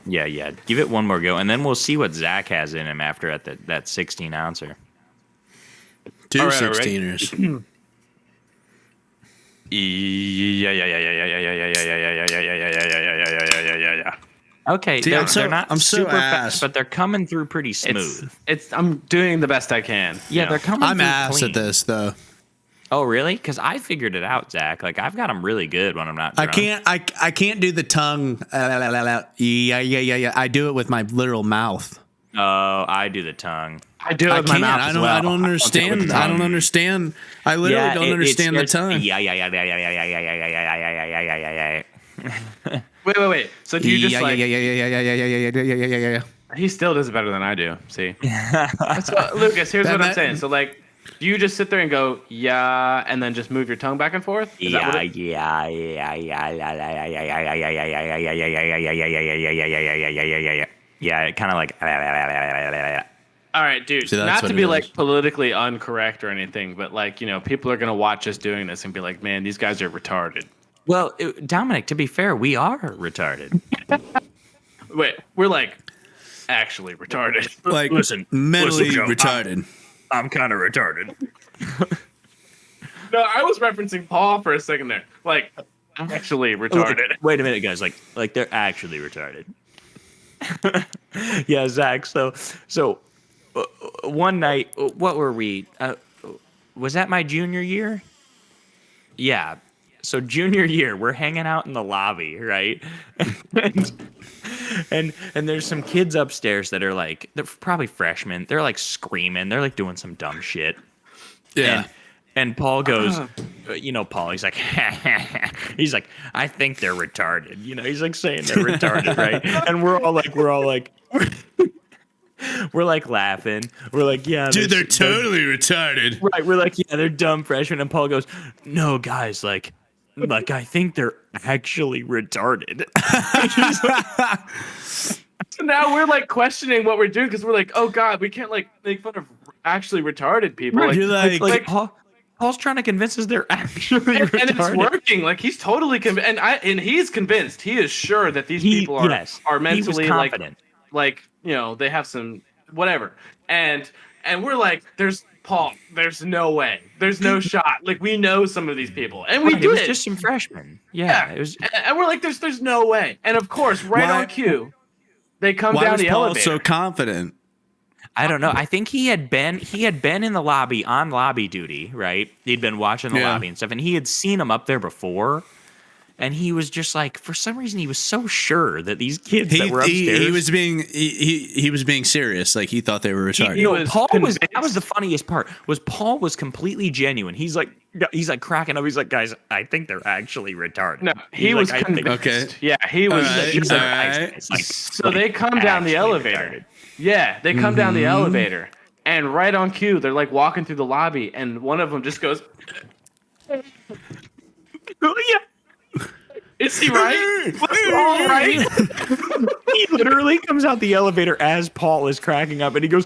[SPEAKER 2] Yeah. Give it one more go, and then we'll see what Zach has in him after at that 16 ouncer.
[SPEAKER 1] Two
[SPEAKER 3] All right, all right.
[SPEAKER 1] 16ers.
[SPEAKER 3] Yeah.
[SPEAKER 2] Okay,
[SPEAKER 1] See,
[SPEAKER 2] they're not
[SPEAKER 1] I'm so
[SPEAKER 2] super
[SPEAKER 1] ass.
[SPEAKER 2] fast, but they're coming through pretty smooth.
[SPEAKER 3] It's I'm doing the best I can.
[SPEAKER 2] Yeah, they're coming
[SPEAKER 1] I'm
[SPEAKER 2] through
[SPEAKER 1] ass
[SPEAKER 2] clean.
[SPEAKER 1] at this though.
[SPEAKER 2] Oh, really? Because I figured it out, Zach. Like, I've got them really good when I'm not
[SPEAKER 1] I
[SPEAKER 2] drunk.
[SPEAKER 1] can't do the tongue. Yeah. I do it with my literal mouth.
[SPEAKER 2] Oh, I do the tongue.
[SPEAKER 3] I do it
[SPEAKER 1] I
[SPEAKER 3] with my
[SPEAKER 1] can't.
[SPEAKER 3] mouth
[SPEAKER 1] I
[SPEAKER 3] as
[SPEAKER 1] don't.
[SPEAKER 3] well.
[SPEAKER 1] I don't understand. I don't understand. I literally don't understand the tongue.
[SPEAKER 2] Yeah.
[SPEAKER 3] Wait. So do you just like?
[SPEAKER 1] Yeah.
[SPEAKER 3] He still does it better than I do. See. So, Lucas, here's what I'm saying. So like, do you just sit there and go yeah, and then just move your tongue back and forth? Is that what it-
[SPEAKER 2] Yeah, kind of like.
[SPEAKER 3] All right, dude.
[SPEAKER 1] See, that's
[SPEAKER 3] Not
[SPEAKER 1] what
[SPEAKER 3] to
[SPEAKER 1] it
[SPEAKER 3] be
[SPEAKER 1] is.
[SPEAKER 3] like politically incorrect or anything, but like people are gonna watch us doing this and be like, man, these guys are retarded.
[SPEAKER 2] Well, Dominic, to be fair, we are retarded.
[SPEAKER 3] Wait, we're like actually retarded.
[SPEAKER 1] Like mentally retarded.
[SPEAKER 2] I'm kind of retarded.
[SPEAKER 3] No, I was referencing Paul for a second there. Like actually retarded.
[SPEAKER 2] Wait a minute, guys. Like they're actually retarded. Yeah, Zach. So one night, what were we? Was that my junior year? Yeah. So junior year, we're hanging out in the lobby, right? and there's some kids upstairs that are like, they're probably freshmen. They're like screaming. They're like doing some dumb shit.
[SPEAKER 1] Yeah.
[SPEAKER 2] And Paul goes, Paul, he's like, I think they're retarded. He's like saying they're retarded, right? And we're all like, we're like laughing. We're like, yeah,
[SPEAKER 1] Dude, they're totally retarded.
[SPEAKER 2] right. We're like, yeah, they're dumb freshmen. And Paul goes, no, guys, like I think they're actually retarded.
[SPEAKER 3] So now we're like questioning what we're doing because we're like, oh god, we can't like make fun of actually retarded people.
[SPEAKER 1] Right, you're like-
[SPEAKER 2] Paul's trying to convince us they're actually
[SPEAKER 3] and
[SPEAKER 2] retarded.
[SPEAKER 3] it's working. Like he's totally convinced, and he's convinced. He is sure that these people are
[SPEAKER 2] he was
[SPEAKER 3] mentally
[SPEAKER 2] confident.
[SPEAKER 3] like they have some whatever. And we're like, there's Paul. There's no way. There's no shot. Like we know some of these people, and we
[SPEAKER 2] Right,
[SPEAKER 3] did.
[SPEAKER 2] it was just some freshmen. Yeah, it was.
[SPEAKER 3] And we're like, there's no way. And of course, right
[SPEAKER 1] Why-
[SPEAKER 3] on cue, they come
[SPEAKER 1] Why
[SPEAKER 3] down
[SPEAKER 1] was
[SPEAKER 3] the
[SPEAKER 1] Paul
[SPEAKER 3] elevator.
[SPEAKER 1] so confident?
[SPEAKER 2] I don't know. I think he had been in the lobby on lobby duty, right? He'd been watching the
[SPEAKER 1] Yeah.
[SPEAKER 2] lobby and stuff, and he had seen him up there before. And he was just like, for some reason, he was so sure that these kids that were upstairs.
[SPEAKER 1] He was being serious. Like he thought they were retarded.
[SPEAKER 3] He was
[SPEAKER 2] Paul was. That
[SPEAKER 3] convinced.
[SPEAKER 2] was the funniest part. Was Paul was completely genuine. He's like cracking up. He's like, guys, I think they're actually retarded.
[SPEAKER 3] No, he
[SPEAKER 2] He's
[SPEAKER 3] was
[SPEAKER 2] like, I think-
[SPEAKER 3] convinced.
[SPEAKER 1] Okay.
[SPEAKER 3] Yeah, he was.
[SPEAKER 1] All right,
[SPEAKER 3] he was
[SPEAKER 1] all
[SPEAKER 3] like,
[SPEAKER 1] right.
[SPEAKER 2] It's like,
[SPEAKER 3] So they come down the
[SPEAKER 2] actually
[SPEAKER 3] elevator.
[SPEAKER 2] retarded.
[SPEAKER 3] Yeah, they come down the elevator, and right on cue, they're like walking through the lobby, and one of them just goes,
[SPEAKER 2] Yeah.
[SPEAKER 3] "Is he right? Was Paul right?"
[SPEAKER 2] He literally comes out the elevator as Paul is cracking up, and he goes,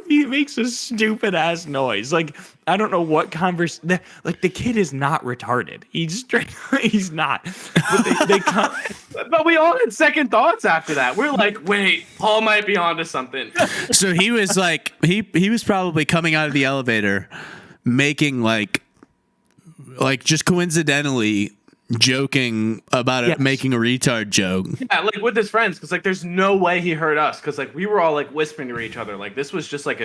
[SPEAKER 2] he makes a stupid ass noise. Like I don't know what like the kid is not retarded. He's not. But they come.
[SPEAKER 3] But we all had second thoughts after that. We're like, "Wait, Paul might be onto something."
[SPEAKER 1] So he was like he was probably coming out of the elevator making like just coincidentally joking about it,
[SPEAKER 2] Yes.
[SPEAKER 1] making a retard joke.
[SPEAKER 3] Yeah, like with his friends, because like there's no way he heard us, because like we were all like whispering to each other. Like this was just like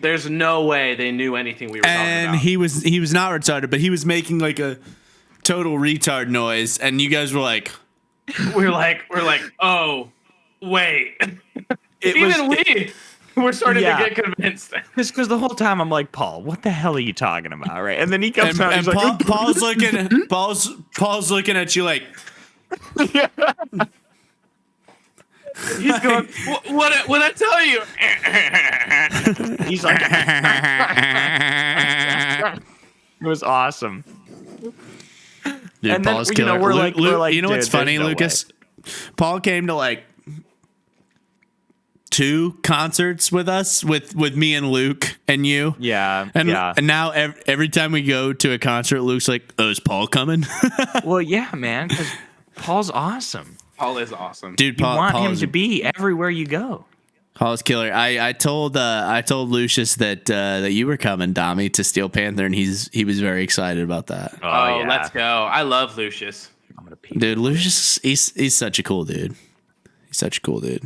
[SPEAKER 3] there's no way they knew anything we were talking
[SPEAKER 1] And
[SPEAKER 3] about.
[SPEAKER 1] he was not retarded, but he was making like a total retard noise, and you guys were like,
[SPEAKER 3] we're like, oh, wait.
[SPEAKER 2] It
[SPEAKER 3] Even
[SPEAKER 2] was-
[SPEAKER 3] we're starting
[SPEAKER 2] Yeah.
[SPEAKER 3] to get convinced.
[SPEAKER 2] Just because the whole time I'm like, Paul, what the hell are you talking about, right? And then he comes out and
[SPEAKER 1] and
[SPEAKER 2] he's like,
[SPEAKER 1] Paul's looking at you like,
[SPEAKER 3] He's going, what I tell you?
[SPEAKER 2] he's like, it was awesome.
[SPEAKER 1] dude,
[SPEAKER 2] And then,
[SPEAKER 1] Paul's
[SPEAKER 2] you
[SPEAKER 1] killer.
[SPEAKER 2] know, we're like,
[SPEAKER 1] you know what's
[SPEAKER 2] dude,
[SPEAKER 1] funny,
[SPEAKER 2] there's no
[SPEAKER 1] Lucas? Paul came to like 2 concerts with us, with me and Luke and you.
[SPEAKER 2] Yeah,
[SPEAKER 1] And,
[SPEAKER 2] yeah.
[SPEAKER 1] and now every time we go to a concert, Luke's like, "Oh, is Paul coming?"
[SPEAKER 2] Well, yeah, man, because Paul's awesome.
[SPEAKER 3] Paul is awesome.
[SPEAKER 1] Dude,
[SPEAKER 2] You
[SPEAKER 1] Paul,
[SPEAKER 2] want him
[SPEAKER 1] Paul's,
[SPEAKER 2] to be everywhere you go.
[SPEAKER 1] Paul's killer. I told Lucius that you were coming, Dommy, to Steel Panther, and he was very excited about that.
[SPEAKER 3] Oh,
[SPEAKER 2] yeah.
[SPEAKER 3] let's go. I love Lucius.
[SPEAKER 2] I'm gonna pee.
[SPEAKER 1] Dude, Lucius, he's such a cool dude. He's such a cool dude.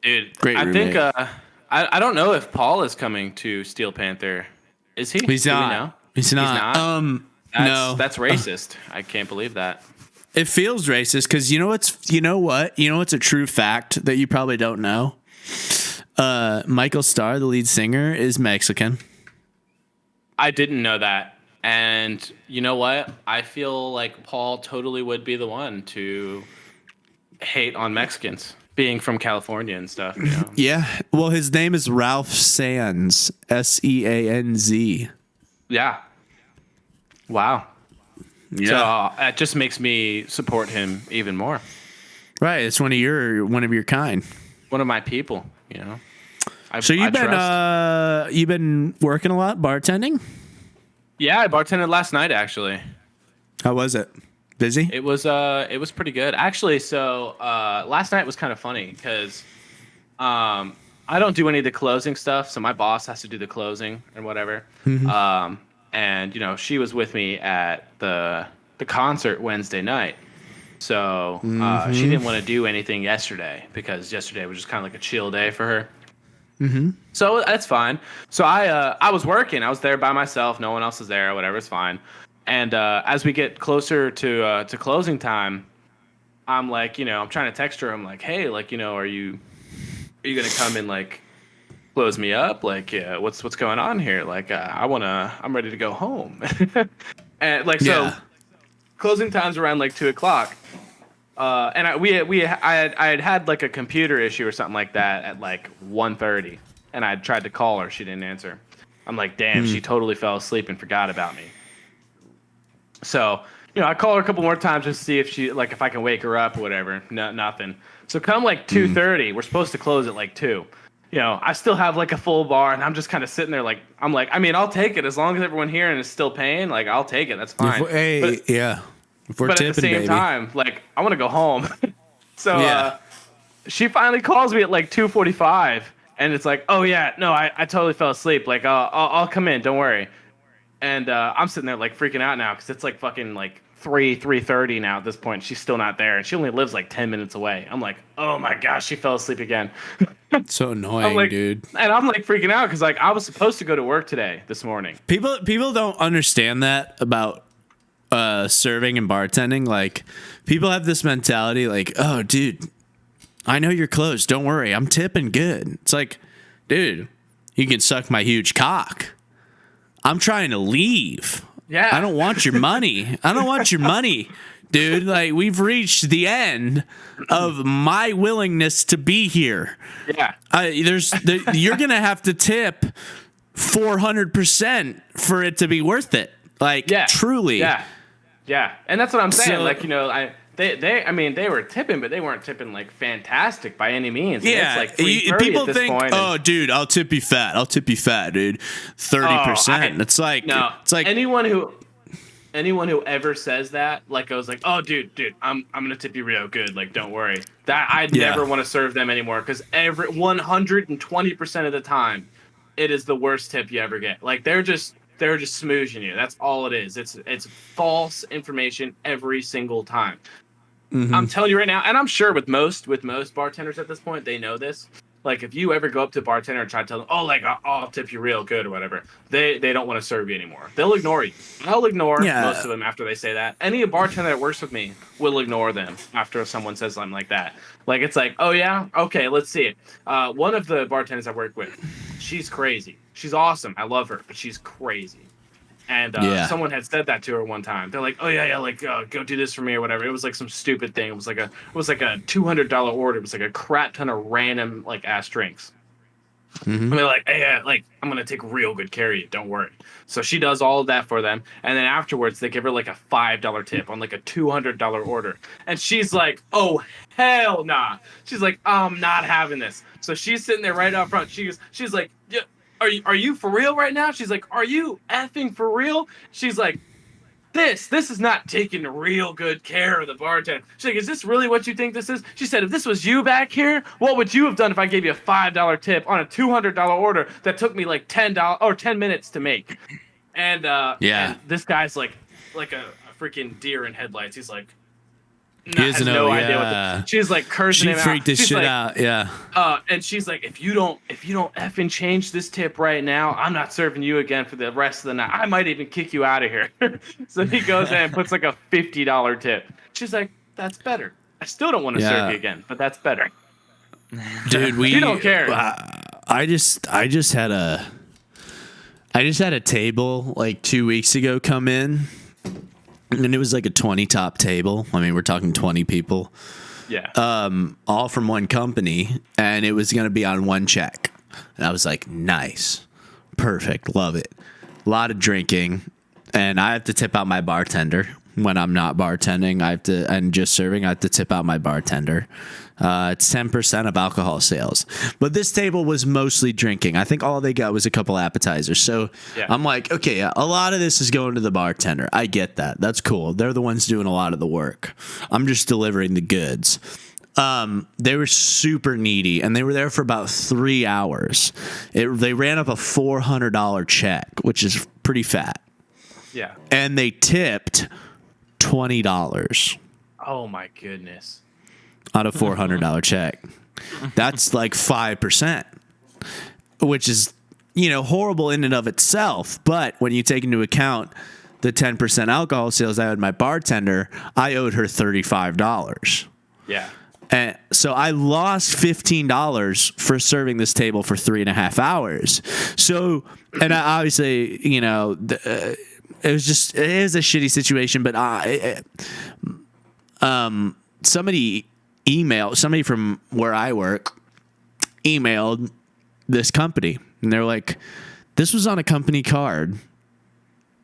[SPEAKER 3] Dude,
[SPEAKER 1] Great
[SPEAKER 3] I think
[SPEAKER 1] roommate.
[SPEAKER 3] I don't know if Paul is coming to Steel Panther. Is he?
[SPEAKER 1] He's
[SPEAKER 3] Do we
[SPEAKER 1] not.
[SPEAKER 3] know?
[SPEAKER 1] He's not. No.
[SPEAKER 3] That's racist. I can't believe that.
[SPEAKER 1] It feels racist because you know what's a true fact that you probably don't know. Michael Starr, the lead singer, is Mexican.
[SPEAKER 3] I didn't know that. And you know what? I feel like Paul totally would be the one to hate on Mexicans, being from California and stuff. You know?
[SPEAKER 1] Yeah. Well, his name is Ralph Sands. Seanz.
[SPEAKER 3] Yeah. Wow.
[SPEAKER 1] Yeah.
[SPEAKER 3] So that just makes me support him even more.
[SPEAKER 1] Right. It's one of your kind.
[SPEAKER 3] One of my people, you know.
[SPEAKER 1] So you've been working a lot, bartending?
[SPEAKER 3] Yeah, I bartended last night actually.
[SPEAKER 1] How was it? Busy?
[SPEAKER 3] It was pretty good. Actually, so last night was kind of funny because I don't do any of the closing stuff, so my boss has to do the closing and whatever. And you know, she was with me at the concert Wednesday night. So she didn't want to do anything yesterday because yesterday was just kind of like a chill day for her. So that's fine. So I was working. I was there by myself. No one else is there. Whatever, it's fine. And as we get closer to closing time, I'm like, you know, I'm trying to text her. I'm like, hey, like, you know, are you gonna come and like close me up? Like, yeah, what's going on here? Like, I'm ready to go home. And like, so
[SPEAKER 1] Yeah.
[SPEAKER 3] closing time's around like 2:00. And I had like a computer issue or something like that at like 1:30, and I tried to call her. She didn't answer. I'm like, damn, she totally fell asleep and forgot about me. So, you know, I call her a couple more times just to see if I can wake her up or whatever. No, nothing. So come like 2:30, we're supposed to close at like 2. You know, I still have like a full bar, and I'm just kind of sitting there like, I'm like, I mean, I'll take it as long as everyone here and is still paying. Like, I'll take it. That's fine.
[SPEAKER 1] If we're
[SPEAKER 3] But
[SPEAKER 1] tipping,
[SPEAKER 3] at the same
[SPEAKER 1] baby.
[SPEAKER 3] time, like, I want to go home. So
[SPEAKER 1] Yeah.
[SPEAKER 3] she finally calls me at like 2:45, and it's like, oh yeah, no, I totally fell asleep. Like, I'll come in, don't worry. And I'm sitting there like freaking out now because it's like fucking like 3:30 now at this point. She's still not there, and she only lives like 10 minutes away. I'm like, oh my gosh, she fell asleep again.
[SPEAKER 1] So annoying,
[SPEAKER 3] I'm like,
[SPEAKER 1] dude.
[SPEAKER 3] and I'm like freaking out because like I was supposed to go to work today this morning.
[SPEAKER 1] People don't understand that about serving and bartending. Like, people have this mentality like, oh, dude, I know you're closed. Don't worry, I'm tipping good. It's like, dude, you can suck my huge cock. I'm trying to leave.
[SPEAKER 3] Yeah.
[SPEAKER 1] I don't want your money. I don't want your money, dude. Like, we've reached the end of my willingness to be here.
[SPEAKER 3] Yeah.
[SPEAKER 1] You're gonna have to tip 400% for it to be worth it. Like,
[SPEAKER 3] Yeah.
[SPEAKER 1] truly.
[SPEAKER 3] Yeah. And that's what I'm saying.
[SPEAKER 1] So-
[SPEAKER 3] like, you know, they were tipping, but they weren't tipping like fantastic by any means. And
[SPEAKER 1] Yeah,
[SPEAKER 3] it's like 3:30
[SPEAKER 1] people
[SPEAKER 3] at this
[SPEAKER 1] think,
[SPEAKER 3] point,
[SPEAKER 1] oh, dude, I'll tip you fat. I'll tip you fat, dude. 30%. It's like,
[SPEAKER 3] no.
[SPEAKER 1] it's like,
[SPEAKER 3] anyone who ever says that, like, goes like, oh, dude, I'm gonna tip you real good. Like, don't worry. That I'd
[SPEAKER 1] Yeah.
[SPEAKER 3] never want to serve them anymore because 120% of the time, it is the worst tip you ever get. Like, they're just smoozing you. That's all it is. It's false information every single time. I'm telling you right now, and I'm sure with most bartenders at this point, they know this. Like, if you ever go up to a bartender and try to tell them, oh, like, I'll tip you real good or whatever, they don't want to serve you anymore. They'll ignore you. I'll ignore most of them after they say that. Any bartender that works with me will ignore them after someone says something like that. Like, it's like, oh, yeah? Okay, let's see it. One of the bartenders I work with, she's crazy. She's awesome. I love her, but she's crazy. And someone had said that to her one time. They're like, "Oh yeah, like go do this for me or whatever." It was like some stupid thing. It was like a $200 order. It was like a crap ton of random like ass drinks. And they're like, "Hey, like I'm gonna take real good care of you. Don't worry." So she does all of that for them, and then afterwards they give her like a $5 tip on like a $200 order, and she's like, "Oh hell nah!" She's like, "I'm not having this." So she's sitting there right up front. She's like, "Yeah. Are you for real right now?" She's like, "Are you effing for real?" She's like, this is not taking real good care of the bartender. She's like, "Is this really what you think this is?" She said, "If this was you back here, what would you have done if I gave you a $5 tip on a $200 order that took me like $10 or 10 minutes to make?" And and this guy's like a freaking deer in headlights. He's like,
[SPEAKER 1] He doesn't
[SPEAKER 3] has
[SPEAKER 1] know,
[SPEAKER 3] no idea
[SPEAKER 1] yeah.
[SPEAKER 3] what she's like cursing
[SPEAKER 1] She
[SPEAKER 3] him out.
[SPEAKER 1] freaked this
[SPEAKER 3] She's
[SPEAKER 1] shit
[SPEAKER 3] like,
[SPEAKER 1] out. Yeah.
[SPEAKER 3] And she's like, if you don't effing change this tip right now, I'm not serving you again for the rest of the night. I might even kick you out of here. So he goes in and puts like a $50 tip. She's like, that's better. I still don't want to serve you again, but that's better.
[SPEAKER 1] Dude, we
[SPEAKER 3] You don't care.
[SPEAKER 1] I just had a table like 2 weeks ago come in, and it was like a 20 top table. I mean, we're talking 20 people.
[SPEAKER 3] Yeah.
[SPEAKER 1] All from one company, and it was going to be on one check. And I was like, nice, perfect, love it. A lot of drinking, and I have to tip out my bartender when I'm not bartending. And just serving. I have to tip out my bartender. It's 10% of alcohol sales, but this table was mostly drinking. I think all they got was a couple appetizers. So
[SPEAKER 3] Yeah.
[SPEAKER 1] I'm like, okay, yeah, a lot of this is going to the bartender. I get that. That's cool. They're the ones doing a lot of the work. I'm just delivering the goods. They were super needy, and they were there for about 3 hours. They ran up a $400 check, which is pretty fat,
[SPEAKER 3] Yeah.
[SPEAKER 1] and they tipped $20
[SPEAKER 3] Oh my goodness.
[SPEAKER 1] on a $400 check. That's like 5%, which is, horrible in and of itself. But when you take into account the 10% alcohol sales I owed my bartender, I owed her $35.
[SPEAKER 3] Yeah.
[SPEAKER 1] And so I lost $15 for serving this table for 3.5 hours. So, and obviously, it is a shitty situation, but somebody from where I work emailed this company, and they're like, this was on a company card.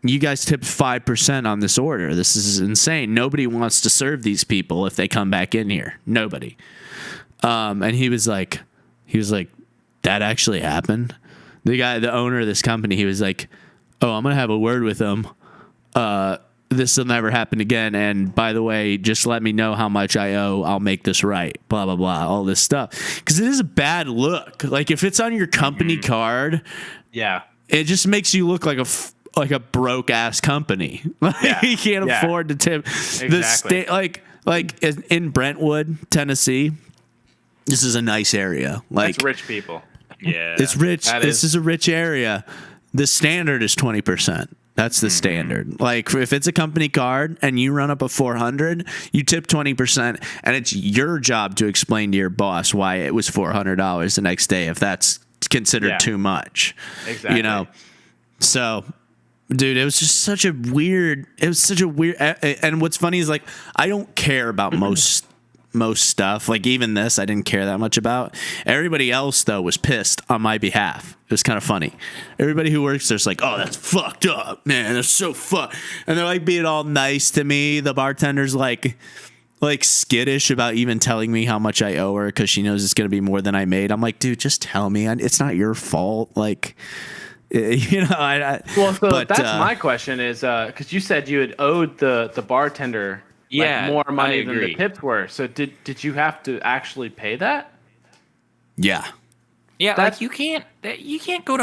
[SPEAKER 1] You guys tipped 5% on this order. This is insane. Nobody wants to serve these people if they come back in here. Nobody. And he was like, that actually happened. The owner of this company, he was like, oh, I'm going to have a word with them. This will never happen again. And by the way, just let me know how much I owe. I'll make this right. Blah, blah, blah. All this stuff. Because it is a bad look. Like, if it's on your company card,
[SPEAKER 3] Yeah.
[SPEAKER 1] it just makes you look like a broke ass company. Like, you can't afford to tip.
[SPEAKER 3] Exactly.
[SPEAKER 1] Like in Brentwood, Tennessee, this is a nice area. Like,
[SPEAKER 3] That's rich people.
[SPEAKER 2] Yeah.
[SPEAKER 1] it's rich.
[SPEAKER 3] That
[SPEAKER 1] This
[SPEAKER 3] is-
[SPEAKER 1] is a rich area. The standard is 20%. That's the standard. Like, if it's a company card and you run up a 400, you tip 20%, and it's your job to explain to your boss why it was $400 the next day if that's considered too much.
[SPEAKER 3] Exactly.
[SPEAKER 1] So, dude, it was such a weird. And what's funny is, like, I don't care about most stuff. Like, even this, I didn't care that much about. Everybody else, though, was pissed on my behalf. It was kind of funny. Everybody who works there's like, oh, that's fucked up, man. That's so fucked. And they're like being all nice to me. The bartender's like skittish about even telling me how much I owe her because she knows it's going to be more than I made. I'm like, dude, just tell me. It's not your fault. Like,
[SPEAKER 3] Well, so that's my question is because you said you had owed the bartender more money
[SPEAKER 2] I
[SPEAKER 3] than the
[SPEAKER 2] agree.
[SPEAKER 3] tips were. So did you have to actually pay that?
[SPEAKER 1] yeah.
[SPEAKER 2] Yeah,
[SPEAKER 3] That's-
[SPEAKER 2] like you can't go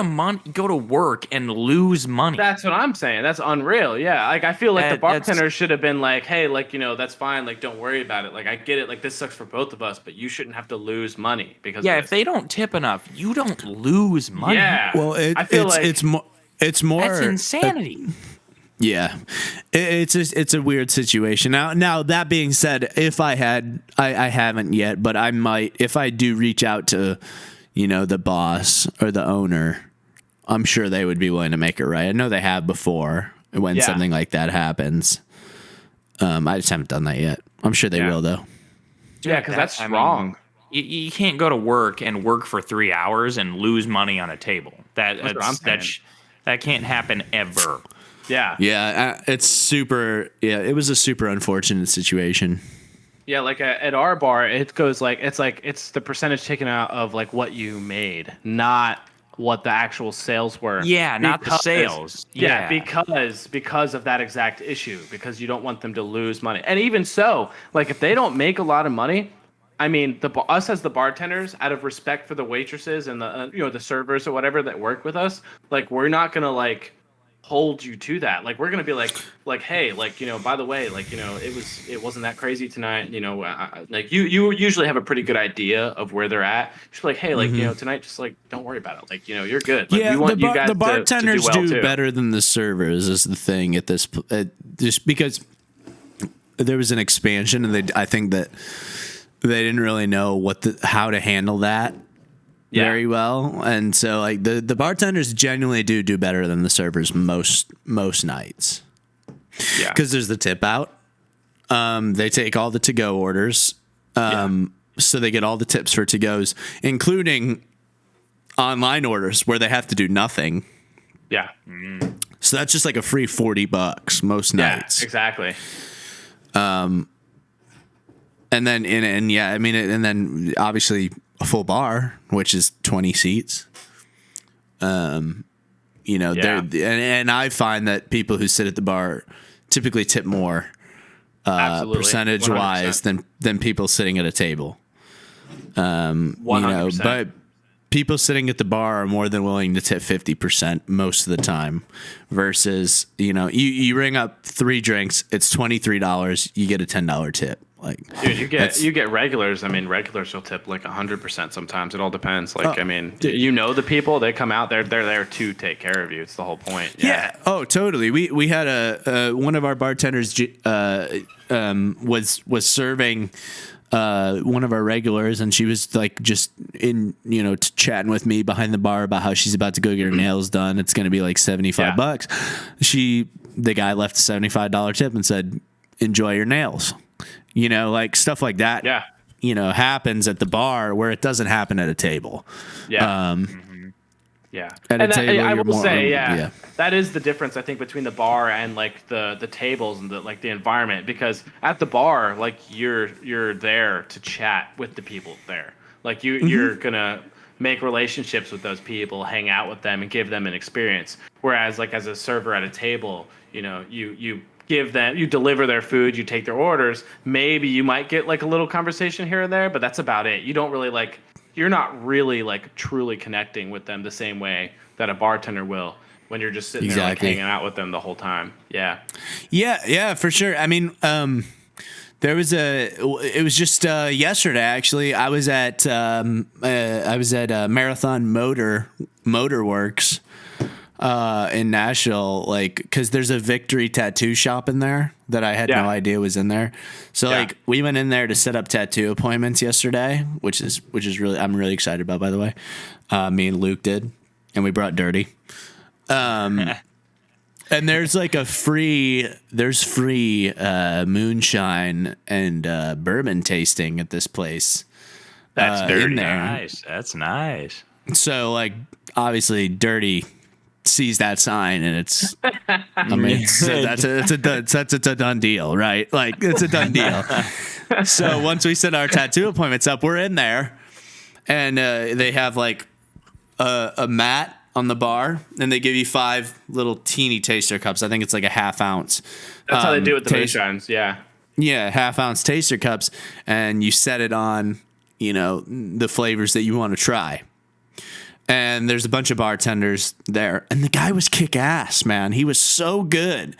[SPEAKER 2] to work and lose money.
[SPEAKER 3] That's what I'm saying. That's unreal. Yeah, like I feel like the
[SPEAKER 2] That's-
[SPEAKER 3] bartender should have been like, hey, like that's fine. Like don't worry about it. Like I get it. Like this sucks for both of us, but you shouldn't have to lose money because
[SPEAKER 2] Yeah,
[SPEAKER 3] of
[SPEAKER 2] if they don't tip enough, you don't lose money.
[SPEAKER 3] yeah.
[SPEAKER 1] Well,
[SPEAKER 3] I feel like
[SPEAKER 1] it's more.
[SPEAKER 2] That's insanity.
[SPEAKER 1] Yeah, it's a weird situation. Now that being said, if I haven't yet, but I might. If I do reach out to, the boss or the owner, I'm sure they would be willing to make it right. I know they have before when something like that happens. I just haven't done that yet. I'm sure they will though.
[SPEAKER 3] yeah, because that's
[SPEAKER 2] I mean,
[SPEAKER 3] wrong.
[SPEAKER 2] You can't go to work and work for 3 hours and lose money on a table.
[SPEAKER 3] That's what I'm
[SPEAKER 2] That can't happen ever.
[SPEAKER 3] Yeah.
[SPEAKER 1] Yeah, it's super. Yeah, it was a super unfortunate situation.
[SPEAKER 3] Yeah, like at our bar, it goes it's the percentage taken out of like what you made, not what the actual sales were.
[SPEAKER 2] Yeah, not the
[SPEAKER 3] Because-
[SPEAKER 2] sales.
[SPEAKER 3] Yeah, because of that exact issue, because you don't want them to lose money. And even so, like if they don't make a lot of money, I mean, us as the bartenders, out of respect for the waitresses and the the servers or whatever that work with us, like we're not gonna hold you to that. Like we're gonna be like, hey, like, you know, by the way, like, you know, it wasn't that crazy tonight. You know, like you usually have a pretty good idea of where they're at. Just be like, hey, like, you know, tonight, just like don't worry about it. Like, you know, you're good. Like, we want you guys
[SPEAKER 1] the bartenders
[SPEAKER 3] to do well too.
[SPEAKER 1] better than the servers is the thing at this just because there was an expansion and I think that they didn't really know how to handle that very well, and so like the bartenders genuinely do better than the servers most nights.
[SPEAKER 3] Yeah,
[SPEAKER 1] because there's the tip out. They take all the to-go orders, so they get all the tips for to-goes, including online orders where they have to do nothing.
[SPEAKER 3] Yeah.
[SPEAKER 1] So that's just like a free $40 most nights.
[SPEAKER 3] Yeah, exactly.
[SPEAKER 1] And then and then obviously a full bar, which is 20 seats. You know, and I find that people who sit at the bar typically tip more percentage
[SPEAKER 3] 100%.
[SPEAKER 1] wise than people sitting at a table.
[SPEAKER 3] 100%.
[SPEAKER 1] You know, but people sitting at the bar are more than willing to tip 50% most of the time versus, you know, you ring up 3 drinks, it's $23, you get a $10 tip. Like,
[SPEAKER 3] dude, you get regulars. I mean, regulars will tip like 100% sometimes. It all depends. Like, I mean, you know, the people, they come out, they're there to take care of you. It's the whole point.
[SPEAKER 1] Yeah. Oh, totally. We had one of our bartenders was serving one of our regulars, and she was like just in, you know, chatting with me behind the bar about how she's about to go get her nails done. It's going to be like $75. The guy left a $75 tip and said, "Enjoy your nails." You know, like stuff like that.
[SPEAKER 3] Yeah.
[SPEAKER 1] You know, happens at the bar where it doesn't happen at a table.
[SPEAKER 3] Yeah. Yeah.
[SPEAKER 1] At a table,
[SPEAKER 3] I
[SPEAKER 1] you're
[SPEAKER 3] will
[SPEAKER 1] more,
[SPEAKER 3] say,
[SPEAKER 1] yeah,
[SPEAKER 3] that is the difference, I think, between the bar and like the tables and the environment. Because at the bar, like you're there to chat with the people there. Like you're gonna make relationships with those people, hang out with them, and give them an experience. Whereas, like as a server at a table, you know, you deliver their food, you take their orders. Maybe you might get like a little conversation here and there, but that's about it. You don't really you're not really like truly connecting with them the same way that a bartender will when you're just sitting there like hanging out with them the whole time. Yeah.
[SPEAKER 1] Yeah, for sure. I mean, it was just yesterday actually. I was at Marathon Motor Works in Nashville, like, because there's a Victory tattoo shop in there that I had no idea was in there. So like we went in there to set up tattoo appointments yesterday, which is really, I'm really excited about, by the way. Me and Luke did, and we brought Dirty. And there's like free moonshine and bourbon tasting at this place.
[SPEAKER 2] That's Dirty.
[SPEAKER 1] In there.
[SPEAKER 2] Nice. That's nice.
[SPEAKER 1] So like obviously Dirty sees that sign, and it's, I mean, that's a done deal, right? Like it's a done deal. So once we set our tattoo appointments up, we're in there, and they have like a mat on the bar, and they give you 5 little teeny taster cups. I think it's like a half ounce.
[SPEAKER 3] That's how they do it with the moonshines. Yeah.
[SPEAKER 1] Yeah, half ounce taster cups, and you set it on, you know, the flavors that you want to try. And there's a bunch of bartenders there, and the guy was kick ass, man. He was so good.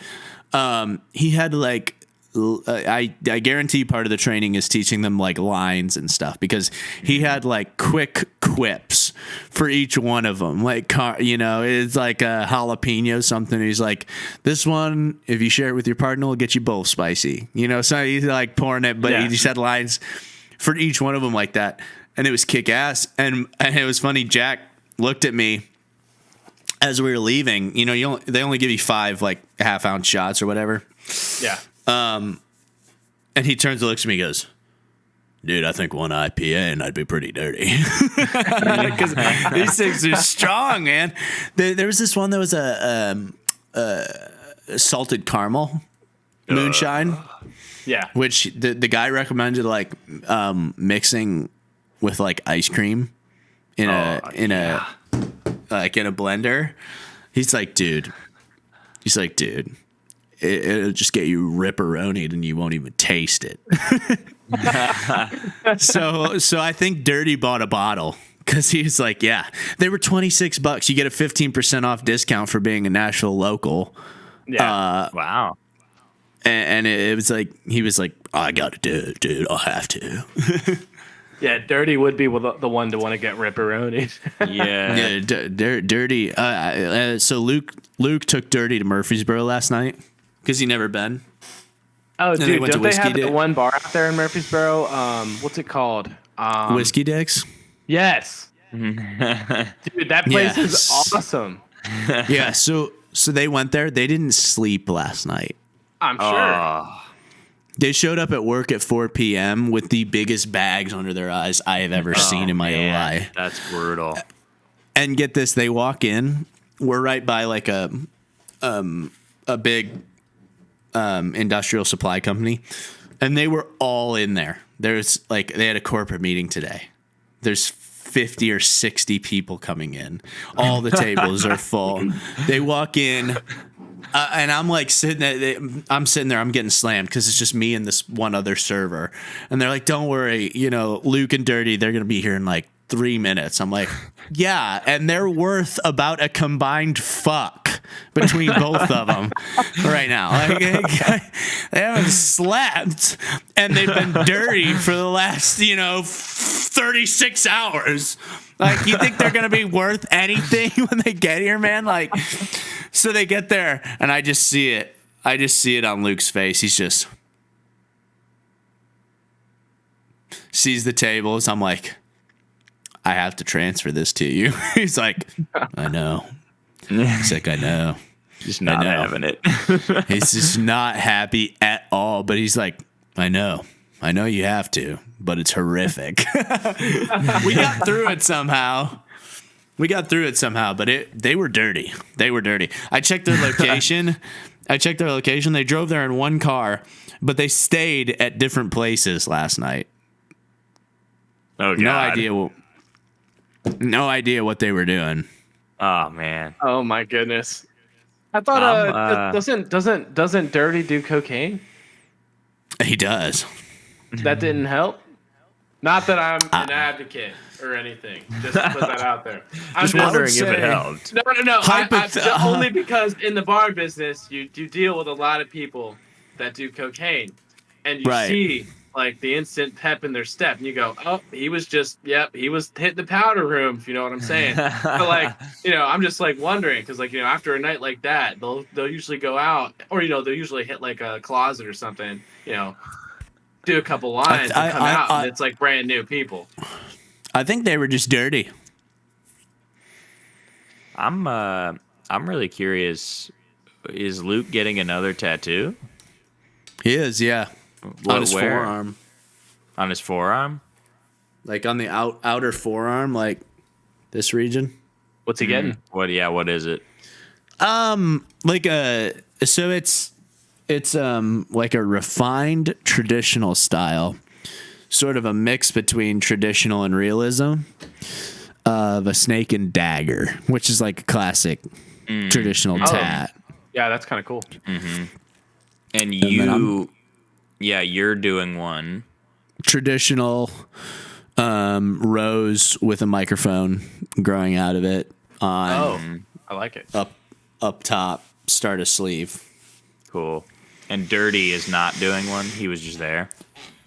[SPEAKER 1] He had like, I guarantee part of the training is teaching them like lines and stuff, because he had like quick quips for each one of them. Like, you know, it's like a jalapeno something. He's like, this one, if you share it with your partner, will get you both spicy. You know, so he's like pouring it, but he just had lines for each one of them like that, and it was kick ass. And it was funny. Jack looked at me as we were leaving. You know, they only give you 5 like half ounce shots or whatever.
[SPEAKER 3] Yeah.
[SPEAKER 1] And he turns and looks at me and goes, "Dude, I think one IPA and I'd be pretty dirty." Because these things are strong, man. There was this one that was a salted caramel moonshine.
[SPEAKER 3] Yeah.
[SPEAKER 1] Which the guy recommended like mixing with like ice cream in a blender. He's like, dude, it'll just get you ripperonied and you won't even taste it. So I think Dirty bought a bottle Because he's like, yeah, they were $26. You get a 15% off discount for being a Nashville local.
[SPEAKER 3] Yeah.
[SPEAKER 2] Wow.
[SPEAKER 1] And it was like, he was like, I got to do it, dude. I have to.
[SPEAKER 3] Yeah, Dirty would be the one to want to get ripperoni.
[SPEAKER 2] Yeah.
[SPEAKER 1] Yeah, Dirty. So Luke took Dirty to Murfreesboro last night because he never been.
[SPEAKER 3] Oh,
[SPEAKER 1] they
[SPEAKER 3] dude,
[SPEAKER 1] went to
[SPEAKER 3] don't they
[SPEAKER 1] Whiskey
[SPEAKER 3] have
[SPEAKER 1] Dick.
[SPEAKER 3] the one bar out there in Murfreesboro? What's it called?
[SPEAKER 1] Whiskey Dicks.
[SPEAKER 3] Yes. Dude, that place is
[SPEAKER 1] Yes.
[SPEAKER 3] awesome.
[SPEAKER 1] Yeah. So they went there. They didn't sleep last night.
[SPEAKER 3] I'm sure.
[SPEAKER 1] They showed up at work at 4 p.m. with the biggest bags under their eyes I have ever seen in my life.
[SPEAKER 2] That's brutal.
[SPEAKER 1] And get this, they walk in. We're right by like a big industrial supply company, and they were all in there. There's like they had a corporate meeting today. There's 50 or 60 people coming in. All the tables are full. They walk in. And I'm like sitting there, I'm getting slammed because it's just me and this one other server. And they're like, don't worry, Luke and Dirty, they're going to be here in like 3 minutes. I'm like, yeah. And they're worth about a combined fuck between both of them right now. Like, they haven't slept and they've been dirty for the last, 36 hours. Like, you think they're going to be worth anything when they get here, man? Like, so they get there, and I just see it. I just see it on Luke's face. He's just sees the tables. I'm like, I have to transfer this to you. He's like, I know. He's like, I know.
[SPEAKER 2] Just not having it.
[SPEAKER 1] He's just not happy at all. But he's like, I know you have to, but it's horrific. We got through it somehow. But they were dirty. I checked their location. They drove there in one car, but they stayed at different places last night.
[SPEAKER 2] Oh, God.
[SPEAKER 1] No idea what they were doing.
[SPEAKER 2] Oh, man.
[SPEAKER 3] Oh my goodness. I thought doesn't Dirty do cocaine?
[SPEAKER 1] He does.
[SPEAKER 3] That didn't help. Not that I'm an advocate or anything. Just to put that out there. I'm
[SPEAKER 2] Just wondering if
[SPEAKER 1] say-
[SPEAKER 2] it helped.
[SPEAKER 3] No. Only because in the bar business, you deal with a lot of people that do cocaine, and you
[SPEAKER 1] Right.
[SPEAKER 3] see like the instant pep in their step, and you go, "Oh, he was hitting the powder room." If you know what I'm saying. But like, I'm just like wondering because like after a night like that, they'll usually go out, or they'll usually hit like a closet or something, do a couple lines and come out, and it's like brand new people.
[SPEAKER 1] I think they were just dirty.
[SPEAKER 2] I'm really curious. Is Luke getting another tattoo?
[SPEAKER 1] He is, yeah. On his
[SPEAKER 2] Where?
[SPEAKER 1] forearm.
[SPEAKER 2] On his forearm?
[SPEAKER 1] Like on the outer forearm, like this region.
[SPEAKER 3] What's he getting?
[SPEAKER 2] What? Yeah. What is it?
[SPEAKER 1] Like it's like a refined traditional style, sort of a mix between traditional and realism of a snake and dagger, which is like a classic traditional tat.
[SPEAKER 3] Yeah, that's kind of cool.
[SPEAKER 2] And
[SPEAKER 1] then
[SPEAKER 2] you're doing one.
[SPEAKER 1] Traditional rose with a microphone growing out of it on
[SPEAKER 3] I like it.
[SPEAKER 1] up top, start a sleeve.
[SPEAKER 2] Cool. And Dirty is not doing one. He was just there.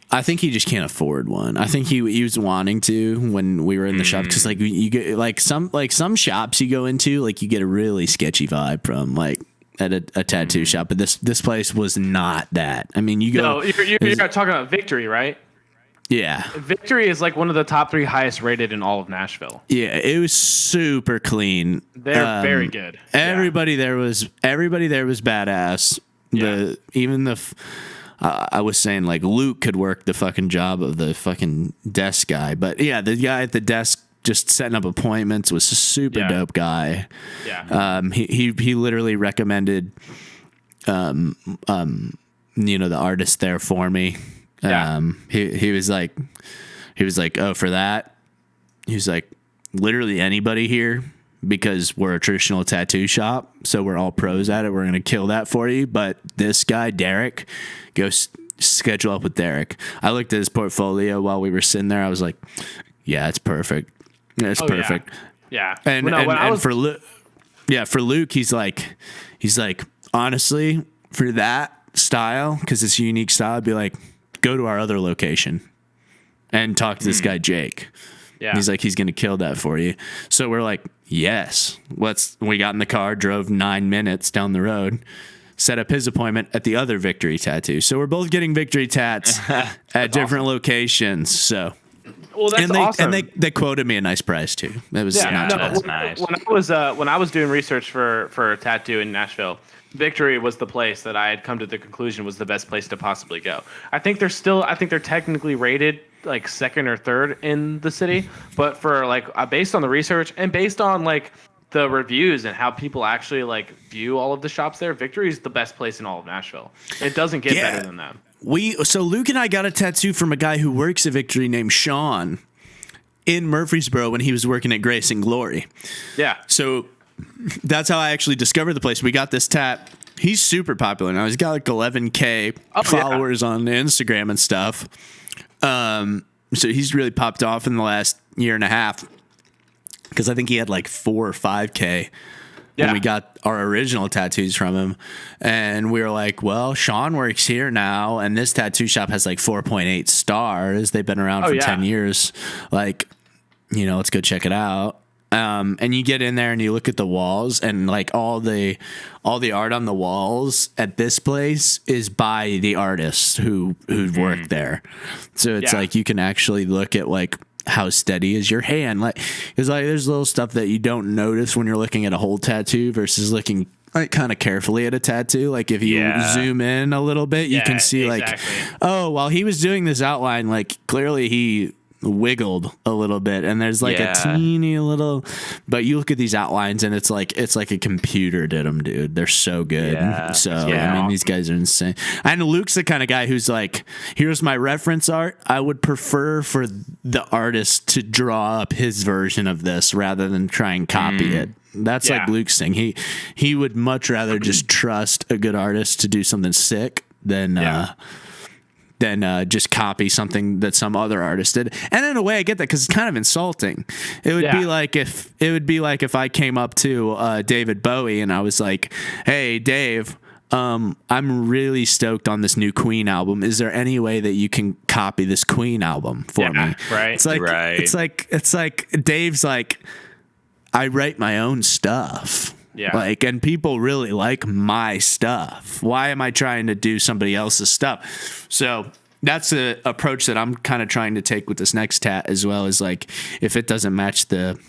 [SPEAKER 1] I think he just can't afford one. I think he was wanting to when we were in the shop because like you get like some shops you go into, like you get a really sketchy vibe from like at a tattoo shop, but this place was not that. I mean, you go.
[SPEAKER 3] No, you're talking about Victory, right?
[SPEAKER 1] Yeah,
[SPEAKER 3] Victory is like one of the top 3 highest rated in all of Nashville.
[SPEAKER 1] yeah, it was super clean.
[SPEAKER 3] They're very good.
[SPEAKER 1] Everybody there was badass.
[SPEAKER 3] Yeah.
[SPEAKER 1] I was saying like Luke could work the fucking job of the fucking desk guy, but yeah, the guy at the desk just setting up appointments was a super dope guy.
[SPEAKER 3] Yeah.
[SPEAKER 1] He literally recommended, the artist there for me.
[SPEAKER 3] Yeah.
[SPEAKER 1] He was like, oh, for that, he was like, literally anybody here, because we're a traditional tattoo shop, so we're all pros at it. We're gonna kill that for you. But this guy, Derek, go schedule up with Derek. I looked at his portfolio while we were sitting there. I was like, yeah, it's perfect. It's
[SPEAKER 3] Oh,
[SPEAKER 1] perfect.
[SPEAKER 3] Yeah.
[SPEAKER 1] And
[SPEAKER 3] When I was
[SPEAKER 1] for Luke, he's like honestly, for that style, because it's a unique style, I'd be like, go to our other location and talk to this guy Jake.
[SPEAKER 3] yeah.
[SPEAKER 1] He's like, he's gonna kill that for you. So we're like, yes. We got in the car, drove 9 minutes down the road, set up his appointment at the other Victory Tattoo. So we're both getting Victory tats at different locations. So.
[SPEAKER 3] well, that's
[SPEAKER 1] And they
[SPEAKER 3] awesome.
[SPEAKER 1] they quoted me a nice price too. That was
[SPEAKER 3] Yeah,
[SPEAKER 1] not
[SPEAKER 3] no,
[SPEAKER 1] too bad.
[SPEAKER 2] That's nice.
[SPEAKER 3] When I was doing research for a tattoo in Nashville, Victory was the place that I had come to the conclusion was the best place to possibly go. I think they're technically rated like second or third in the city, but for like based on the research and based on like the reviews and how people actually like view all of the shops there, Victory is the best place in all of Nashville. It doesn't get
[SPEAKER 1] Yeah.
[SPEAKER 3] better than that.
[SPEAKER 1] So Luke and I got a tattoo from a guy who works at Victory named Sean in Murfreesboro when he was working at Grace and Glory.
[SPEAKER 3] Yeah.
[SPEAKER 1] So that's how I actually discovered the place. We got this tat. He's super popular now. He's got like 11K followers on Instagram and stuff. So he's really popped off in the last year and a half because I think he had like 4 or 5K when we got our original tattoos from him. And we were like, well, Sean works here now, and this tattoo shop has like 4.8 stars. They've been around for 10 years. Like, let's go check it out. And you get in there and you look at the walls, and like all the art on the walls at this place is by the artists who worked there. So it's like you can actually look at like how steady is your hand. Like, it's like there's little stuff that you don't notice when you're looking at a whole tattoo versus looking like kind of carefully at a tattoo. Like if you zoom in a little bit, you can see like, oh, while he was doing this outline, like clearly he wiggled a little bit, and there's like a teeny little, but you look at these outlines and it's like a computer did them, dude. They're so good. I mean, these guys are insane. And Luke's the kind of guy who's like, here's my reference art. I would prefer for the artist to draw up his version of this rather than try and copy it. That's like Luke's thing. He would much rather just trust a good artist to do something sick than just copy something that some other artist did. And in a way, I get that because it's kind of insulting. It would be like if I came up to David Bowie and I was like, "Hey, Dave, I'm really stoked on this new Queen album. Is there any way that you can copy this Queen album for me?"
[SPEAKER 3] Right.
[SPEAKER 1] It's like Dave's like, I write my own stuff.
[SPEAKER 3] Yeah.
[SPEAKER 1] Like, and people really like my stuff. Why am I trying to do somebody else's stuff? So that's the approach that I'm kind of trying to take with this next tat as well, is like, if it doesn't match the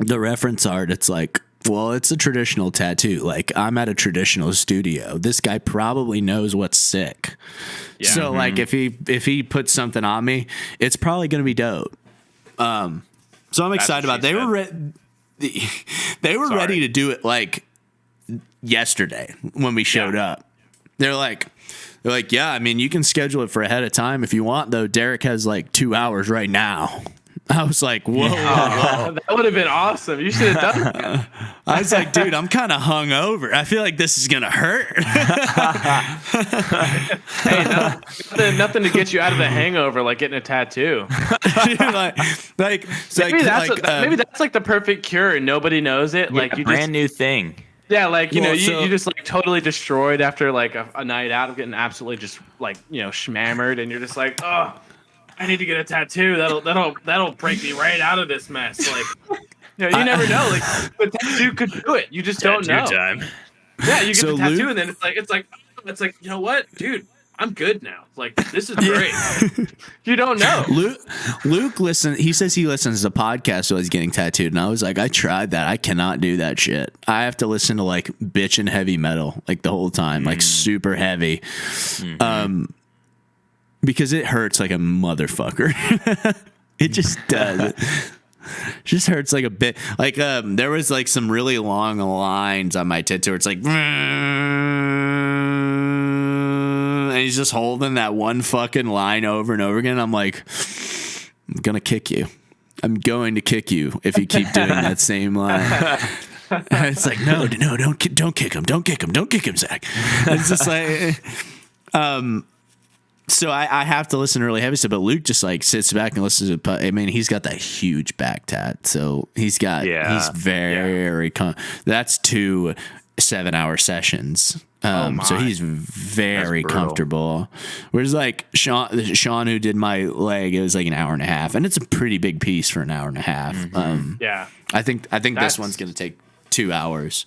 [SPEAKER 1] reference art, it's like, well, it's a traditional tattoo. Like, I'm at a traditional studio. This guy probably knows what's sick. Yeah. So like if he puts something on me, it's probably going to be dope. So I'm excited about it. They were ready to do it like yesterday when we showed up. They're like, yeah, I mean, you can schedule it for ahead of time if you want, though. Derek has like 2 hours right now. I was like, whoa.
[SPEAKER 3] That would have been awesome. You should have done that.
[SPEAKER 1] I was like, dude, I'm kind of hungover. I feel like this is going to hurt.
[SPEAKER 3] Hey, nothing to get you out of the hangover like getting a tattoo.
[SPEAKER 1] Dude, maybe
[SPEAKER 3] that's like the perfect cure and nobody knows it. Like you
[SPEAKER 2] brand new thing.
[SPEAKER 3] Yeah, like you just like totally destroyed after like a night out of getting absolutely just like schmammered, and you're just like, oh, I need to get a tattoo. That'll break me right out of this mess. Like, you never know. Like the tattoo could do it. You just don't know.
[SPEAKER 2] Time.
[SPEAKER 3] Yeah, you get the tattoo, and then it's like you know what, dude, I'm good now. Like this is great. You don't know.
[SPEAKER 1] Luke he says he listens to podcasts while he's getting tattooed, and I was like, I tried that. I cannot do that shit. I have to listen to like bitchin' heavy metal like the whole time, like super heavy. Because it hurts like a motherfucker. It just does. It just hurts like a bit. Like there was like some really long lines on my tattoo where it's like, and he's just holding that one fucking line over and over again. I'm like, I'm gonna kick you. I'm going to kick you if you keep doing that same line. And it's like, no, don't kick him, Zach. It's just like, So I have to listen to really heavy stuff, but Luke just like sits back and listens to. I mean, he's got that huge back tat, so he's very. That's 2 7-hour sessions. So he's very comfortable. Whereas like Sean, who did my leg, it was like an hour and a half, and it's a pretty big piece for an hour and a half. I think this one's gonna take 2 hours.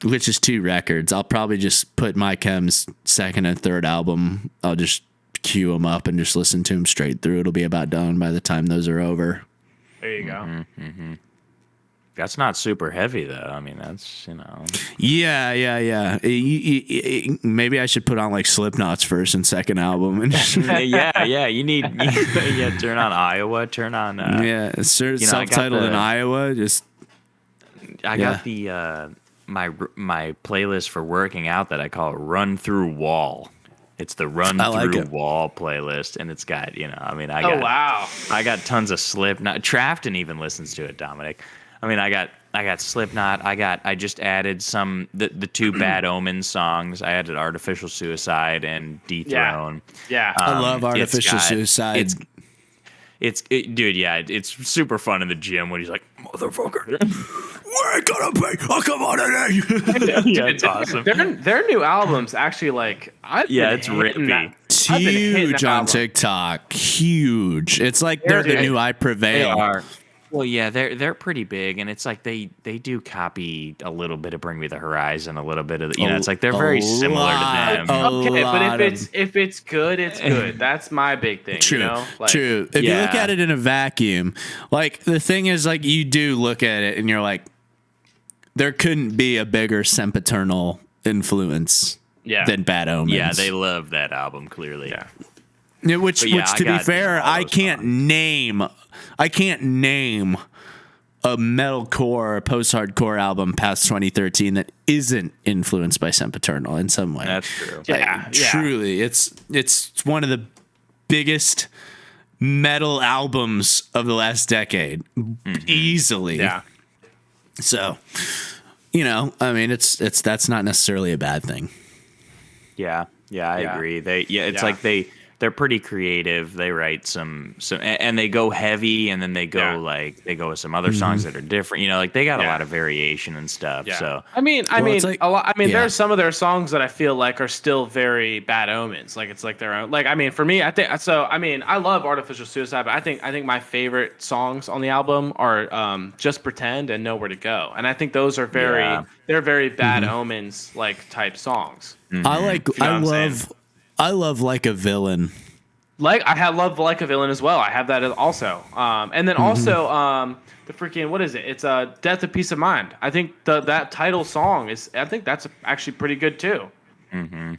[SPEAKER 1] Which is 2 records. I'll probably just put My Chem's second and third album. I'll just queue them up and just listen to them straight through. It'll be about done by the time those are over.
[SPEAKER 3] There you go.
[SPEAKER 2] That's not super heavy though. I mean, that's
[SPEAKER 1] Yeah. Maybe I should put on like Slipknot's first and second album. And
[SPEAKER 2] yeah. You need turn on Iowa. Turn on
[SPEAKER 1] self-titled in Iowa.
[SPEAKER 2] I got the my playlist for working out that I call Run Through Wall. It's the Run Through Wall playlist, and it's got I got tons of Slipknot. Trafton even listens to it, Dominic. I mean, I got Slipknot. I just added the 2 Bad Omens songs. I added Artificial Suicide and Dethrone.
[SPEAKER 3] Yeah.
[SPEAKER 1] I love Artificial Suicide.
[SPEAKER 2] Dude, it's super fun in the gym when he's like, motherfucker, we ain't gonna pay. Oh, come on in. Yeah, it's awesome.
[SPEAKER 3] Their new albums actually
[SPEAKER 2] it's rippy.
[SPEAKER 1] It's huge on TikTok. Huge. It's like they're the new I Prevail.
[SPEAKER 2] They are. Well, yeah, they're pretty big, and it's like they do copy a little bit of Bring Me the Horizon, a little bit of it's like they're very similar to them.
[SPEAKER 3] Okay, but if it's good, it's good. That's my big thing.
[SPEAKER 1] True,
[SPEAKER 3] you know?
[SPEAKER 1] True. If you look at it in a vacuum, like the thing is, like you do look at it, and you're like, there couldn't be a bigger Sempiternal influence than Bad Omens.
[SPEAKER 2] Yeah, they love that album clearly.
[SPEAKER 1] Yeah. Which to be fair, I can't name a metalcore or post-hardcore album past 2013 that isn't influenced by Sempiternal in some way.
[SPEAKER 2] That's true.
[SPEAKER 1] Truly, it's one of the biggest metal albums of the last decade, easily.
[SPEAKER 3] Yeah.
[SPEAKER 1] So, I mean, that's not necessarily a bad thing.
[SPEAKER 2] Yeah, I agree. They're pretty creative. They write some, and they go heavy, and then they go with some other songs that are different. They got a lot of variation and stuff.
[SPEAKER 3] Yeah.
[SPEAKER 2] So
[SPEAKER 3] a lot. There are some of their songs that I feel like are still very Bad Omens. Like it's like their own. Like for me, I think so. I love Artificial Suicide, but I think my favorite songs on the album are Just Pretend and Nowhere to Go, and I think those are they're very Bad Omens like type songs.
[SPEAKER 1] I love Like a Villain.
[SPEAKER 3] I love Like a Villain as well. I have that also. And then also the freaking, what is it? It's Death of Peace of Mind. I think that title song that's actually pretty good too. I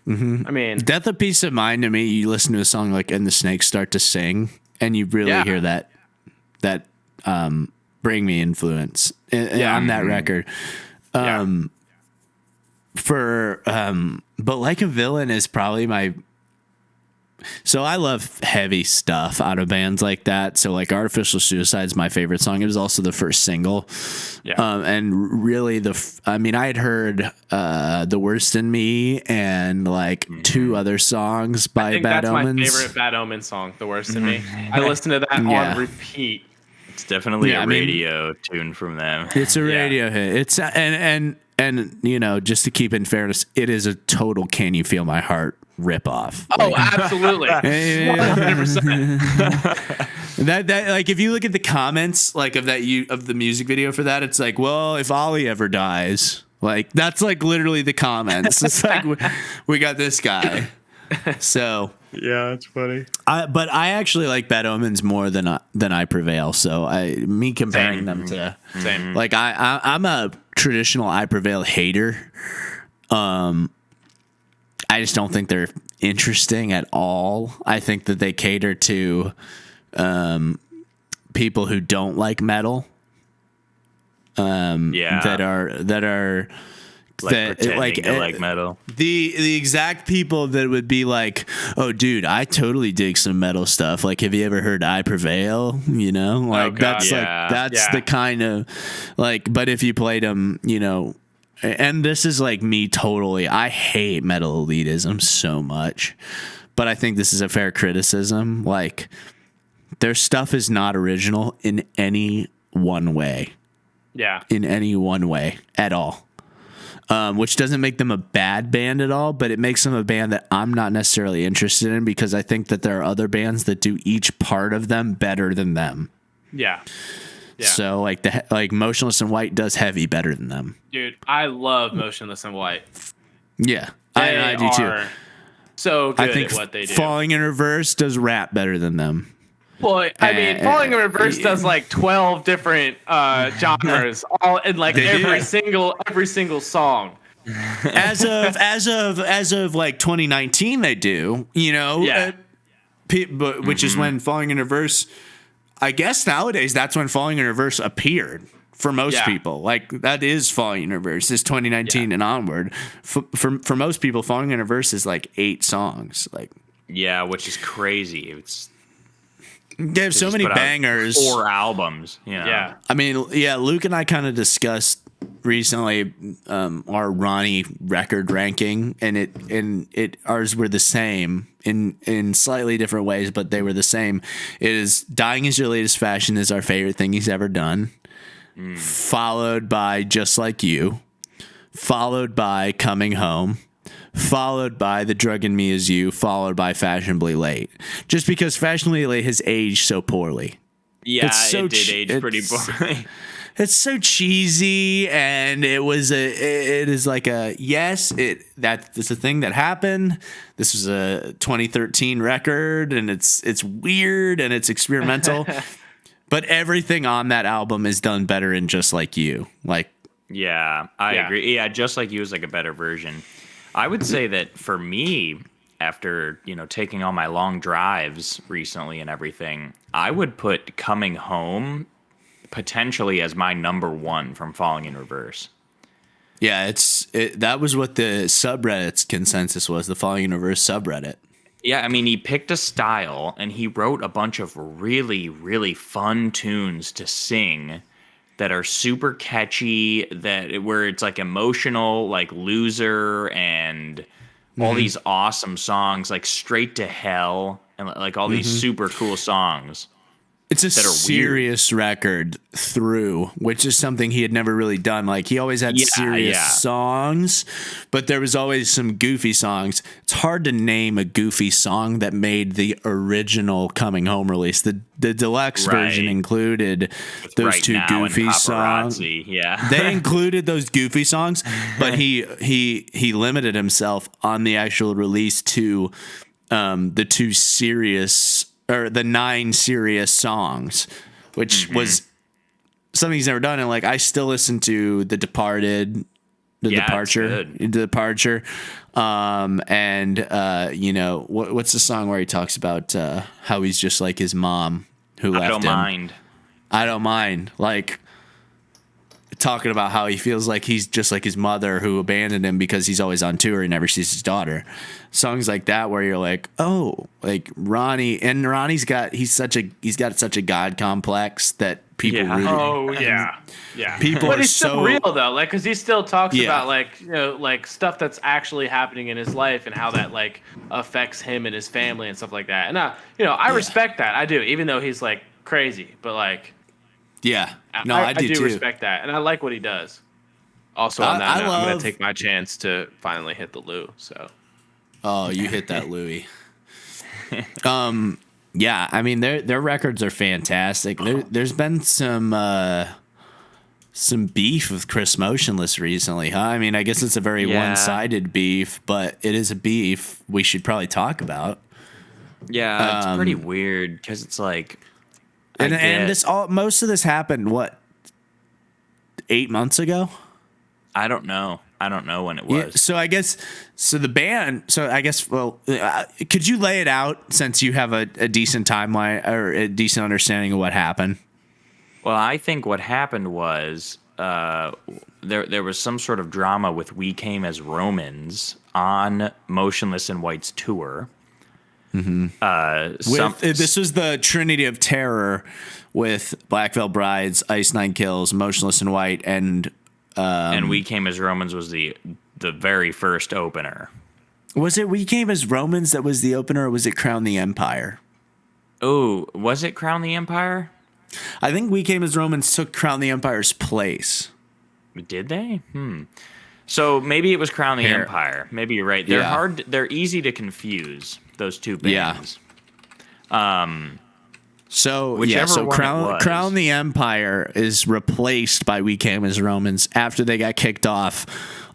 [SPEAKER 3] mean,
[SPEAKER 1] Death of Peace of Mind to me, you listen to a song like And the Snakes Start to Sing, and you really hear that Bring Me influence on that record. But Like a Villain is probably so I love heavy stuff out of bands like that. So like Artificial Suicide is my favorite song. It was also the first single. And really I had heard The Worst in Me and like 2 other songs by Bad Omens.
[SPEAKER 3] That's my favorite Bad Omens song, The Worst in Me. I listen to that on repeat.
[SPEAKER 2] It's definitely a radio tune from them.
[SPEAKER 1] It's a radio hit. It's and just to keep in fairness, it is a total Can You Feel My Heart ripoff.
[SPEAKER 3] Oh, absolutely. 100%.
[SPEAKER 1] That like if you look at the comments like of the music video for that, it's like, well, if Ollie ever dies, like that's like literally the comments. It's like we got this guy. So
[SPEAKER 2] yeah, it's funny.
[SPEAKER 1] But I actually like Bad Omens more than I Prevail. So comparing them to
[SPEAKER 3] same.
[SPEAKER 1] Like I'm a traditional I Prevail hater. I just don't think they're interesting at all. I think that they cater to people who don't like metal. That are
[SPEAKER 2] pretending to like metal.
[SPEAKER 1] The exact people that would be like, oh, dude, I totally dig some metal stuff. Like, have you ever heard I Prevail? That's the kind of like. But if you played them, and this is like me totally. I hate metal elitism so much, but I think this is a fair criticism. Like, their stuff is not original in any one way.
[SPEAKER 3] Yeah.
[SPEAKER 1] In any one way at all. Which doesn't make them a bad band at all, but it makes them a band that I'm not necessarily interested in because I think that there are other bands that do each part of them better than them.
[SPEAKER 3] Yeah. Yeah.
[SPEAKER 1] So like Motionless in White does heavy better than them.
[SPEAKER 3] Dude, I love Motionless in White.
[SPEAKER 1] Yeah,
[SPEAKER 3] They
[SPEAKER 1] I do too.
[SPEAKER 3] are so good
[SPEAKER 1] I think
[SPEAKER 3] at what they do.
[SPEAKER 1] Falling in Reverse does rap better than them.
[SPEAKER 3] Well, I mean, Falling in Reverse does like 12 different genres, all in like
[SPEAKER 1] They
[SPEAKER 3] every
[SPEAKER 1] do.
[SPEAKER 3] single song.
[SPEAKER 1] As of like 2019, they do. You know,
[SPEAKER 3] Yeah.
[SPEAKER 1] Which is when Falling in Reverse. I guess nowadays that's when Falling in Reverse appeared for most people. Like, that is Falling in Reverse. Is 2019 and onward. For most people, Falling in Reverse is like 8 songs. Like,
[SPEAKER 2] Yeah, which is crazy.
[SPEAKER 1] they have so
[SPEAKER 2] just
[SPEAKER 1] many
[SPEAKER 2] put out
[SPEAKER 1] bangers.
[SPEAKER 2] 4 albums. You know?
[SPEAKER 3] Yeah.
[SPEAKER 1] I mean, yeah, Luke and I kind of discussed recently our Ronnie record ranking, and ours were the same in slightly different ways, but they were the same. It is Dying Is Your Latest Fashion is our favorite thing he's ever done, followed by Just Like You, followed by Coming Home, followed by The Drug in Me Is You, followed by Fashionably Late. Just because Fashionably Late has aged so poorly.
[SPEAKER 2] Yeah,
[SPEAKER 1] It's so
[SPEAKER 2] it did age pretty
[SPEAKER 1] it's-
[SPEAKER 2] poorly.
[SPEAKER 1] It's so cheesy, and it is like that's a thing that happened. This was a 2013 record, and it's weird and it's experimental. But everything on that album is done better in Just Like You. Like,
[SPEAKER 2] Yeah, I agree. Yeah, Just Like You is like a better version. I would say that for me, after, taking all my long drives recently and everything, I would put Coming Home potentially as my number 1 from Falling in Reverse.
[SPEAKER 1] yeah, that was what the subreddit's consensus was, the Falling in Reverse subreddit.
[SPEAKER 2] Yeah, I mean, he picked a style and he wrote a bunch of really, really fun tunes to sing that are super catchy, where it's like emotional, like Loser and all these awesome songs, like Straight to Hell, and like all these super cool songs.
[SPEAKER 1] It's a
[SPEAKER 2] that are
[SPEAKER 1] serious record through, which is something he had never really done. Like, he always had serious songs, but there was always some goofy songs. It's hard to name a goofy song that made the original Coming Home release. The deluxe version included those
[SPEAKER 2] Right
[SPEAKER 1] 2
[SPEAKER 2] Now and
[SPEAKER 1] goofy songs.
[SPEAKER 2] Paparazzi, yeah.
[SPEAKER 1] They included those goofy songs, but he limited himself on the actual release to the 2 serious, or the 9 serious songs, which was something he's never done. And like, I still listen to The Departed, Departure, and what's the song where he talks about how he's just like his mom who left him. I don't mind. Like, talking about how he feels like he's just like his mother who abandoned him because he's always on tour and never sees his daughter. Songs like that where you're like, oh, like Ronnie's got such a God complex that people really.
[SPEAKER 3] Oh yeah, yeah.
[SPEAKER 1] People
[SPEAKER 3] but
[SPEAKER 1] are
[SPEAKER 3] he's still
[SPEAKER 1] so
[SPEAKER 3] real though, like, because he still talks
[SPEAKER 1] Yeah.
[SPEAKER 3] about like stuff that's actually happening in his life and how that like affects him and his family and stuff like that. And I respect that. I do, even though he's like crazy, but like.
[SPEAKER 1] Yeah. No, I do too.
[SPEAKER 3] Respect that, and I like what he does. Also, on that note, I'm going to take my chance to finally hit the Lou. So,
[SPEAKER 1] oh, you hit that Louis. Yeah, I mean their records are fantastic. There's been some beef with Chris Motionless recently, huh? I mean, I guess it's a very one-sided beef, but it is a beef we should probably talk about.
[SPEAKER 2] Yeah, it's pretty weird because it's like.
[SPEAKER 1] And most of this happened, what, 8 months ago?
[SPEAKER 2] I don't know when it was.
[SPEAKER 1] Yeah, so I guess the band. So I guess, could you lay it out since you have a decent timeline or a decent understanding of what happened?
[SPEAKER 2] Well, I think what happened was there was some sort of drama with We Came as Romans on Motionless in White's tour.
[SPEAKER 1] This was the Trinity of Terror with Black Veil Brides, Ice Nine Kills, Motionless in White, and
[SPEAKER 2] And We Came as Romans was the very first opener.
[SPEAKER 1] Was it We Came as Romans that was the opener, or was it Crown the Empire?
[SPEAKER 2] Oh, was it Crown the Empire?
[SPEAKER 1] I think We Came as Romans took Crown the Empire's place.
[SPEAKER 2] Did they? So maybe it was Crown the
[SPEAKER 1] Here.
[SPEAKER 2] Empire. Maybe you're right. They're
[SPEAKER 1] Yeah.
[SPEAKER 2] hard. They're easy to confuse, those two bands.
[SPEAKER 1] So
[SPEAKER 2] Whichever
[SPEAKER 1] so
[SPEAKER 2] one it was.
[SPEAKER 1] Crown the Empire is replaced by We Came as Romans after they got kicked off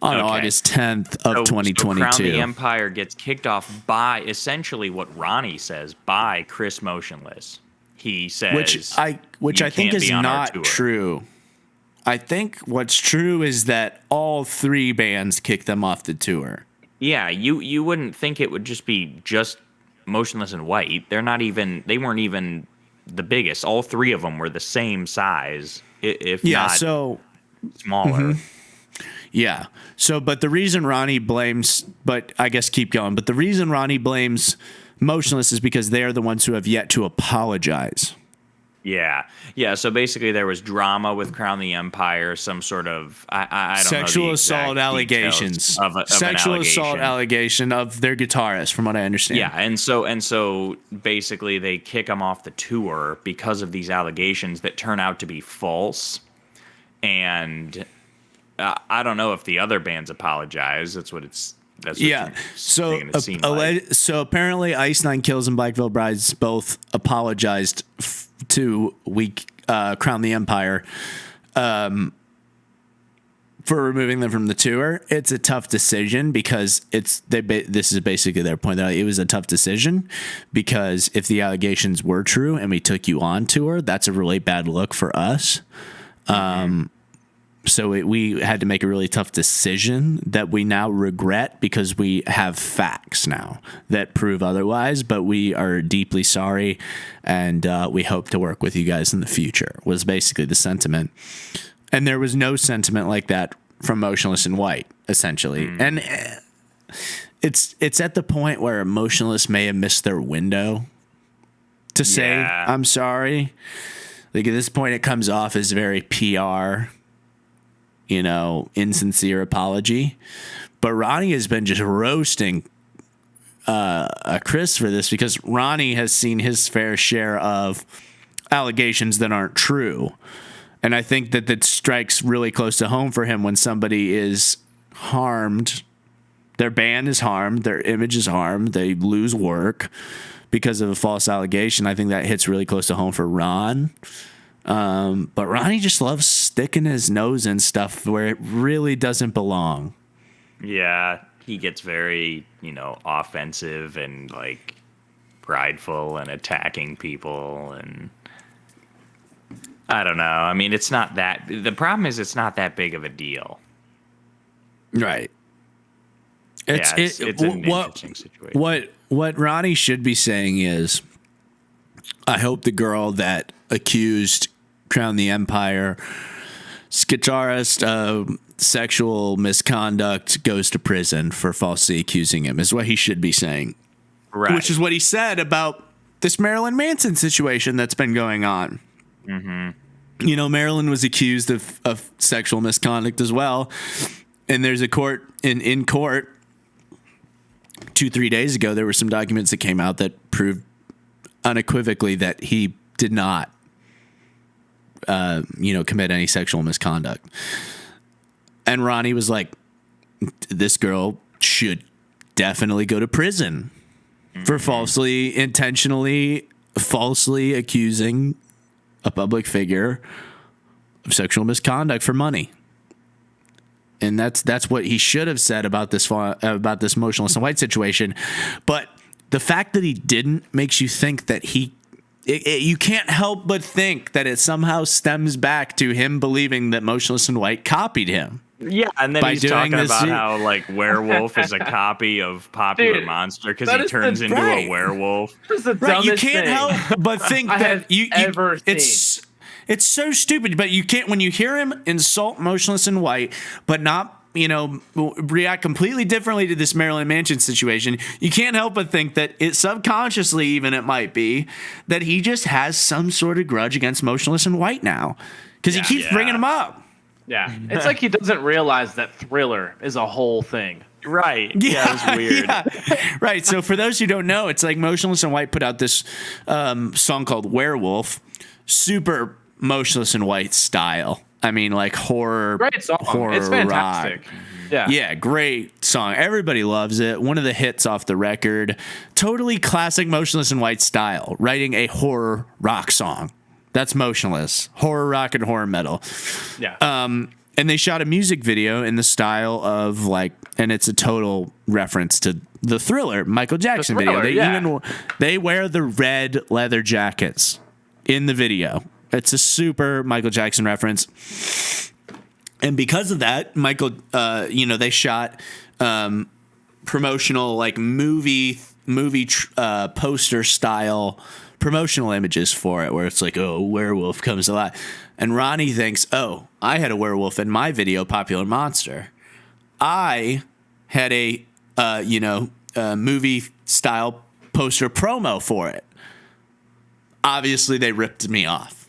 [SPEAKER 1] on
[SPEAKER 2] Okay.
[SPEAKER 1] August 10th of
[SPEAKER 2] So
[SPEAKER 1] 2022.
[SPEAKER 2] Crown the Empire gets kicked off by essentially what Ronnie says, by Chris Motionless. He says,
[SPEAKER 1] which I
[SPEAKER 2] "You
[SPEAKER 1] think
[SPEAKER 2] can't
[SPEAKER 1] is
[SPEAKER 2] be on our
[SPEAKER 1] not
[SPEAKER 2] tour."
[SPEAKER 1] true. I think what's true is that all three bands kicked them off the tour.
[SPEAKER 2] Yeah, you wouldn't think it would just be just Motionless and White. They weren't even the biggest. All three of them were the same size, if
[SPEAKER 1] Yeah,
[SPEAKER 2] not
[SPEAKER 1] so
[SPEAKER 2] smaller.
[SPEAKER 1] yeah. So but the reason Ronnie blames But the reason Ronnie blames Motionless is because they are the ones who have yet to apologize.
[SPEAKER 2] Yeah. So basically, there was drama with Crown the Empire, some sort of I don't know
[SPEAKER 1] Sexual
[SPEAKER 2] the
[SPEAKER 1] assault
[SPEAKER 2] exact
[SPEAKER 1] allegations.
[SPEAKER 2] details of an
[SPEAKER 1] Sexual assault
[SPEAKER 2] allegation.
[SPEAKER 1] allegation of their guitarist, from what I understand.
[SPEAKER 2] Yeah, and so basically they kick him off the tour because of these allegations that turn out to be false. And I don't know if the other bands apologize. That's what
[SPEAKER 1] Yeah.
[SPEAKER 2] you're
[SPEAKER 1] So,
[SPEAKER 2] making it seem like.
[SPEAKER 1] so apparently, Ice Nine Kills and Black Veil Brides both apologized to Crown the Empire for removing them from the tour. It's a tough decision because this is basically their point. That it was a tough decision because if the allegations were true and we took you on tour, that's a really bad look for us. So we had to make a really tough decision that we now regret because we have facts now that prove otherwise, but we are deeply sorry and we hope to work with you guys in the future, was basically the sentiment. And there was no sentiment like that from Motionless and White, essentially. And it's at the point where Motionless may have missed their window to say,
[SPEAKER 2] Yeah.
[SPEAKER 1] I'm sorry. Like at this point, it comes off as very PR, insincere apology. But Ronnie has been just roasting Chris for this because Ronnie has seen his fair share of allegations that aren't true. And I think that strikes really close to home for him when somebody is harmed. Their band is harmed. Their image is harmed. They lose work because of a false allegation. I think that hits really close to home for Ron. But Ronnie just loves sticking his nose in stuff where it really doesn't belong.
[SPEAKER 2] Yeah, he gets very, offensive and like prideful and attacking people, and I don't know. I mean, the problem is it's not that big of a deal.
[SPEAKER 1] Right.
[SPEAKER 2] It's an interesting situation.
[SPEAKER 1] What Ronnie should be saying is, I hope the girl that accused Crown the Empire's guitarist of sexual misconduct goes to prison for falsely accusing him, is what he should be saying.
[SPEAKER 2] Right.
[SPEAKER 1] Which is what he said about this Marilyn Manson situation that's been going on. Mm-hmm. Marilyn was accused of sexual misconduct as well. And there's a court in court 2-3 days ago, there were some documents that came out that proved unequivocally that he did not commit any sexual misconduct. And Ronnie was like, this girl should definitely go to prison for falsely accusing a public figure of sexual misconduct for money. And that's what he should have said about this Motionless and White situation. But the fact that he didn't makes you think that you can't help but think that it somehow stems back to him believing that Motionless and White copied him.
[SPEAKER 2] Yeah, and then
[SPEAKER 1] by
[SPEAKER 2] he's
[SPEAKER 1] doing
[SPEAKER 2] talking
[SPEAKER 1] this-
[SPEAKER 2] about how like Werewolf is a copy of Popular
[SPEAKER 3] Dude,
[SPEAKER 2] Monster because
[SPEAKER 3] that
[SPEAKER 2] he
[SPEAKER 3] is the-
[SPEAKER 2] turns into
[SPEAKER 1] right.
[SPEAKER 2] a werewolf.
[SPEAKER 3] This is the
[SPEAKER 1] Right, you
[SPEAKER 3] dumbest
[SPEAKER 1] can't
[SPEAKER 3] thing
[SPEAKER 1] help but think
[SPEAKER 3] I
[SPEAKER 1] that
[SPEAKER 3] have
[SPEAKER 1] you
[SPEAKER 3] ever
[SPEAKER 1] it's so stupid. But you can't, when you hear him insult Motionless and White, but not react completely differently to this Marilyn Manson situation, you can't help but think that it subconsciously, even it might be, that he just has some sort of grudge against Motionless and White now because he keeps bringing him up.
[SPEAKER 3] Yeah, it's like he doesn't realize that Thriller is a whole thing.
[SPEAKER 2] Right. Yeah, it was weird.
[SPEAKER 1] Yeah. Right. So for those who don't know, it's like Motionless in White put out this song called Werewolf, super Motionless in White style. I mean, like horror.
[SPEAKER 3] Great song.
[SPEAKER 1] Horror
[SPEAKER 3] It's fantastic.
[SPEAKER 1] rock.
[SPEAKER 3] Yeah.
[SPEAKER 1] Yeah, great song. Everybody loves it. One of the hits off the record. Totally classic Motionless in White style. Writing a horror rock song. That's Motionless. Horror rock and horror metal.
[SPEAKER 3] Yeah.
[SPEAKER 1] And they shot a music video in the style of like, and it's a total reference to the Thriller Michael Jackson
[SPEAKER 3] Thriller,
[SPEAKER 1] video.
[SPEAKER 3] yeah.
[SPEAKER 1] They wear the red leather jackets in the video. It's a super Michael Jackson reference. And because of that, Michael, they shot promotional like movie poster style promotional images for it, where it's like, oh, werewolf comes alive, and Ronnie thinks, oh, I had a werewolf in my video, Popular Monster. I had a movie style poster promo for it. Obviously, they ripped me off,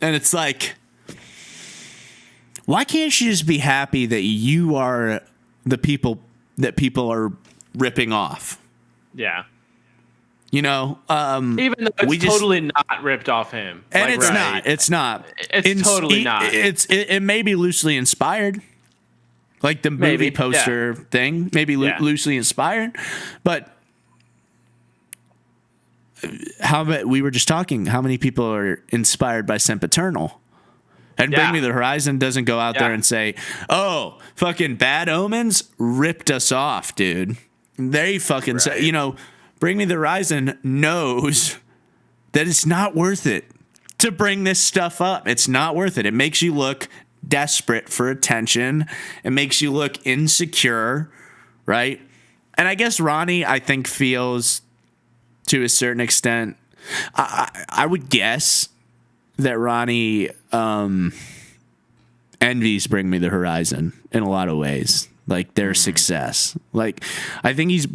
[SPEAKER 1] and it's like, why can't you just be happy that you are the people that people are ripping off?
[SPEAKER 3] Yeah.
[SPEAKER 1] Even
[SPEAKER 3] Though it's totally not ripped off him.
[SPEAKER 1] And
[SPEAKER 3] Like,
[SPEAKER 1] it's
[SPEAKER 3] right.
[SPEAKER 1] not. It's not.
[SPEAKER 3] It's totally not.
[SPEAKER 1] It may be loosely inspired. Like the movie
[SPEAKER 3] Maybe,
[SPEAKER 1] poster thing. Maybe
[SPEAKER 3] Yeah.
[SPEAKER 1] loosely inspired. But we were just talking, how many people are inspired by Sempiternal? And
[SPEAKER 3] Yeah.
[SPEAKER 1] Bring Me the Horizon doesn't go out there
[SPEAKER 3] Yeah.
[SPEAKER 1] and say, oh, fucking Bad Omens ripped us off, dude. They fucking say, Bring Me the Horizon knows that it's not worth it to bring this stuff up. It's not worth it. It makes you look desperate for attention. It makes you look insecure, right? And I guess Ronnie, I think, feels to a certain extent, I would guess that Ronnie envies Bring Me the Horizon in a lot of ways. Like their success. Like I think he's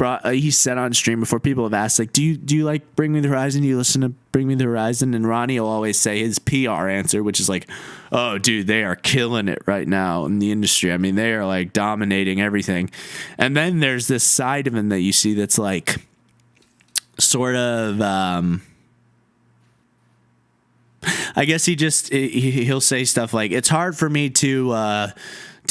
[SPEAKER 1] said on stream before, people have asked, like, do you like Bring Me the Horizon? Do you listen to Bring Me the Horizon? And Ronnie will always say his PR answer, which is like, oh dude, they are killing it right now in the industry. I mean, they are like dominating everything. And then there's this side of him that you see that's like sort of I guess he'll say stuff like, it's hard for me to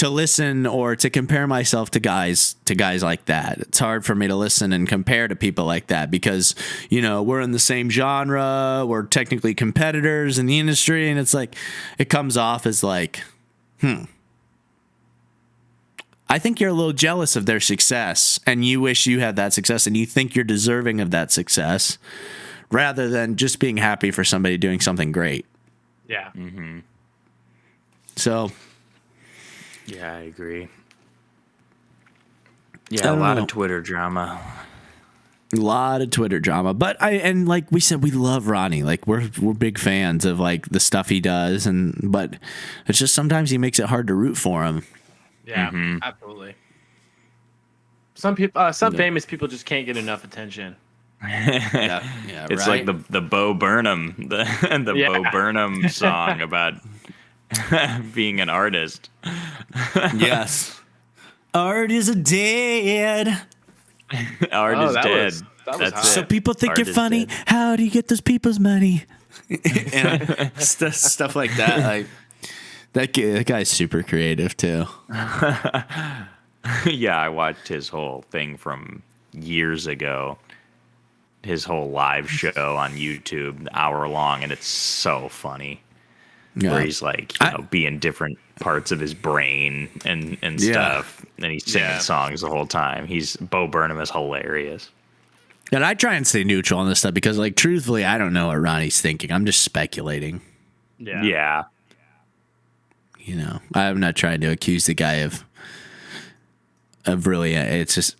[SPEAKER 1] listen or to compare myself to guys like that. It's hard for me to listen and compare to people like that because, we're in the same genre, we're technically competitors in the industry, and it's like, it comes off as like, I think you're a little jealous of their success and you wish you had that success and you think you're deserving of that success rather than just being happy for somebody doing something great.
[SPEAKER 3] Yeah.
[SPEAKER 2] Mm-hmm.
[SPEAKER 1] So...
[SPEAKER 2] Yeah, I agree. Yeah, a lot of Twitter drama.
[SPEAKER 1] A lot of Twitter drama. But like we said, we love Ronnie. Like we're big fans of like the stuff he does, but it's just sometimes he makes it hard to root for him.
[SPEAKER 3] Yeah, absolutely. Some famous people just can't get enough attention.
[SPEAKER 1] Yeah,
[SPEAKER 2] It's
[SPEAKER 1] right?
[SPEAKER 2] like the Bo Burnham, the Bo Burnham song about being an artist.
[SPEAKER 1] Yes. Art is dead.
[SPEAKER 2] Art is dead.
[SPEAKER 3] That was
[SPEAKER 2] That's
[SPEAKER 3] hot.
[SPEAKER 2] it.
[SPEAKER 1] So people think
[SPEAKER 2] Art
[SPEAKER 1] you're
[SPEAKER 2] is
[SPEAKER 1] funny.
[SPEAKER 2] dead.
[SPEAKER 1] How do you get those people's money? Stuff like that. Like that guy's super creative too.
[SPEAKER 2] Yeah, I watched his whole thing from years ago. His whole live show on YouTube, hour long, and it's so funny.
[SPEAKER 1] Yeah.
[SPEAKER 2] Where he's like, being different parts of his brain and
[SPEAKER 1] Yeah.
[SPEAKER 2] stuff, and he's singing
[SPEAKER 3] Yeah.
[SPEAKER 2] songs the whole time. Bo Burnham is hilarious.
[SPEAKER 1] And I try and stay neutral on this stuff because, like, truthfully, I don't know what Ronnie's thinking. I'm just speculating.
[SPEAKER 3] Yeah.
[SPEAKER 1] I'm not trying to accuse the guy of really. It's just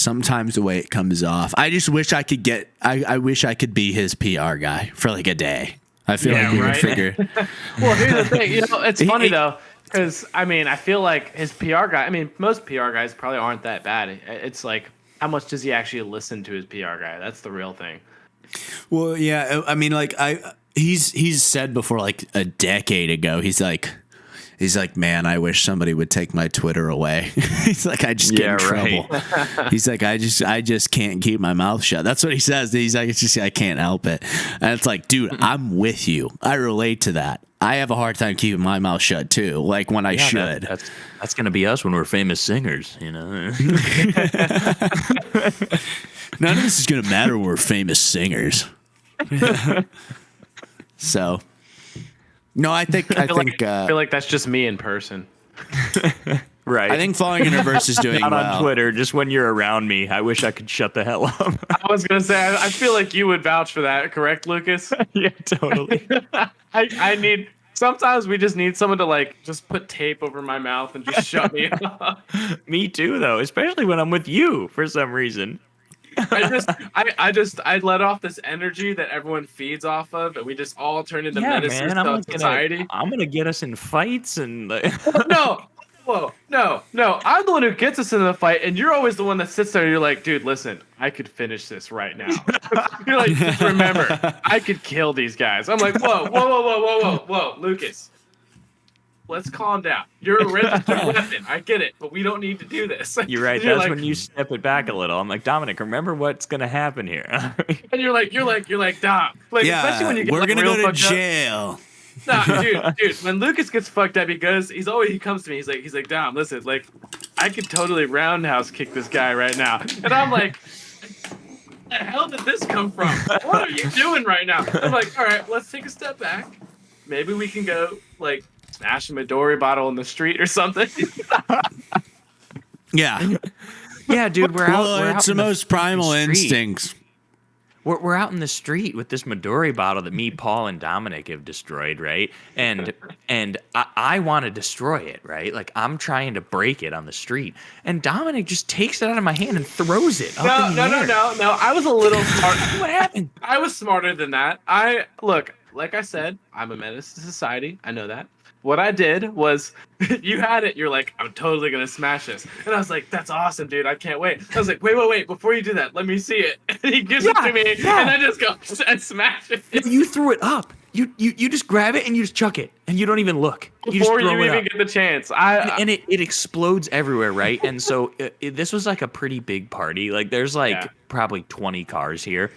[SPEAKER 1] sometimes the way it comes off. I just wish I could I wish I could be his PR guy for like a day. I feel like we would figure.
[SPEAKER 3] Well, here's the thing. It's funny though, because I feel like his PR guy. Most PR guys probably aren't that bad. It's like, how much does he actually listen to his PR guy? That's the real thing.
[SPEAKER 1] Well, yeah. He's said before, like a decade ago, he's like, He's like, man, I wish somebody would take my Twitter away. He's like, I just get in trouble. He's like, I just can't keep my mouth shut. That's what he says. He's like, it's just, I can't help it. And it's like, dude, I'm with you. I relate to that. I have a hard time keeping my mouth shut too. Like when I should.
[SPEAKER 2] That's gonna be us when we're famous singers, you know.
[SPEAKER 1] None of this is gonna matter when we're famous singers. So, no, I feel
[SPEAKER 3] like that's just me in person.
[SPEAKER 2] Right.
[SPEAKER 1] I think Falling in Reverse is doing
[SPEAKER 2] Not
[SPEAKER 1] well.
[SPEAKER 2] on Twitter, just when you're around me. I wish I could shut the hell up.
[SPEAKER 3] I was gonna say, I feel like you would vouch for that, correct, Lucas?
[SPEAKER 2] Yeah, totally.
[SPEAKER 3] I need. Sometimes we just need someone to like just put tape over my mouth and just shut me up.
[SPEAKER 2] Me too, though, especially when I'm with you for some reason.
[SPEAKER 3] I let off this energy that everyone feeds off of, and we just all turn into medicine to society.
[SPEAKER 2] I'm gonna get us in fights and
[SPEAKER 3] No. Whoa, no. I'm the one who gets us into the fight, and you're always the one that sits there and you're like, dude, listen, I could finish this right now. You're like, just remember, I could kill these guys. I'm like, whoa, Lucas. Let's calm down. You're a registered weapon. I get it, but we don't need to do this.
[SPEAKER 2] You're right. That's like, when you step it back a little. I'm like, Dominic, remember what's gonna happen here.
[SPEAKER 3] And you're like, Dom. Like,
[SPEAKER 1] Yeah,
[SPEAKER 3] especially when you get
[SPEAKER 1] we're
[SPEAKER 3] like,
[SPEAKER 1] gonna
[SPEAKER 3] real
[SPEAKER 1] go to
[SPEAKER 3] fucked up.
[SPEAKER 1] jail.
[SPEAKER 3] Nah, dude, when Lucas gets fucked up, he comes to me, he's like, Dom, listen, like, I could totally roundhouse kick this guy right now. And I'm like, where the hell did this come from? What are you doing right now? I'm like, all right, let's take a step back. Maybe we can go, like, smash a Midori bottle in the street or something.
[SPEAKER 1] Yeah.
[SPEAKER 2] Yeah, dude, we're out.
[SPEAKER 1] It's the most primal instincts.
[SPEAKER 2] We're out in the street with this Midori bottle that me, Paul, and Dominic have destroyed, right? And I want to destroy it, right? Like, I'm trying to break it on the street, and Dominic just takes it out of my hand and throws it.
[SPEAKER 3] No. I was a little smart.
[SPEAKER 2] What happened?
[SPEAKER 3] I was smarter than that. Look, like I said, I'm a menace to society. I know that. What I did was, you had it. You're like, I'm totally gonna smash this, and I was like, that's awesome, dude. I can't wait. I was like, wait. Before you do that, let me see it. And he gives it to me, and I just go and smash it.
[SPEAKER 2] No, you threw it up. You just grab it and you just chuck it, and you don't even look.
[SPEAKER 3] Before you even
[SPEAKER 2] up.
[SPEAKER 3] get the chance,
[SPEAKER 2] and it explodes everywhere, right? And so this was like a pretty big party. Like, there's probably 20 cars here,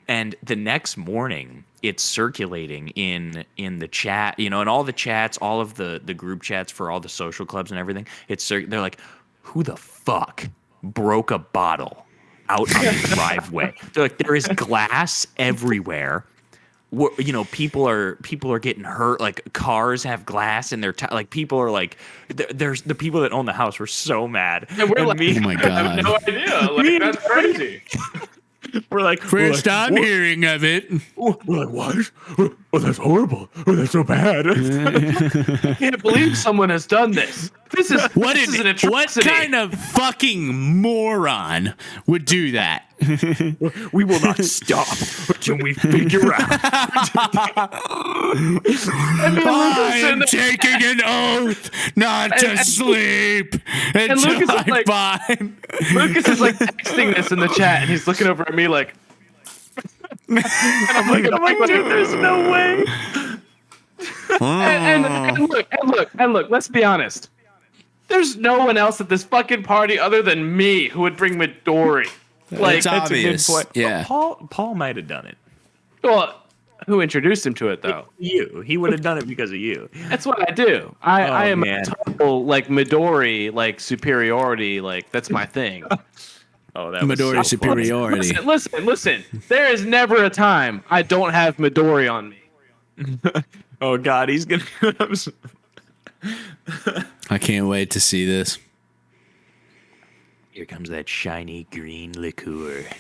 [SPEAKER 2] and the next morning, it's circulating in the chat, you know, and all the chats, all of the group chats for all the social clubs and everything. They're like, who the fuck broke a bottle out on the driveway? They're like, there is glass everywhere. You know, people are getting hurt. Like, cars have glass in their like, people are like, there's the people that own the house were so mad.
[SPEAKER 3] And we're like,
[SPEAKER 1] oh my God.
[SPEAKER 3] I have no idea. Like, that's crazy.
[SPEAKER 2] We're like,
[SPEAKER 1] First I'm hearing of it.
[SPEAKER 2] We're like, what? Oh, that's horrible. Oh, that's so bad.
[SPEAKER 3] I can't believe someone has done this. This is
[SPEAKER 1] What
[SPEAKER 3] an atrocity.
[SPEAKER 1] kind of fucking moron would do that?
[SPEAKER 2] We will not stop until we figure out.
[SPEAKER 1] I am taking an oath not to sleep until
[SPEAKER 3] Lucas is
[SPEAKER 1] I
[SPEAKER 3] like-
[SPEAKER 1] find.
[SPEAKER 3] Lucas is like texting this in the chat, and he's looking over at me like, and I'm like, dude, there's no way. And look, let's be honest. There's no one else at this fucking party other than me who would bring Midori. Like,
[SPEAKER 1] It's obvious. Yeah.
[SPEAKER 2] Paul might have done it.
[SPEAKER 3] well, who introduced him to it though?
[SPEAKER 2] You. He would have done it because of you.
[SPEAKER 3] That's what I do. I am
[SPEAKER 2] man.
[SPEAKER 3] a total like Midori like superiority. Like, that's my thing.
[SPEAKER 2] Oh, that was
[SPEAKER 1] Midori
[SPEAKER 2] so
[SPEAKER 1] superiority.
[SPEAKER 3] Listen. There is never a time I don't have Midori on me.
[SPEAKER 2] funny. Oh God, he's gonna.
[SPEAKER 1] I can't wait to see this.
[SPEAKER 2] Here comes that shiny green liqueur.
[SPEAKER 1] Oh,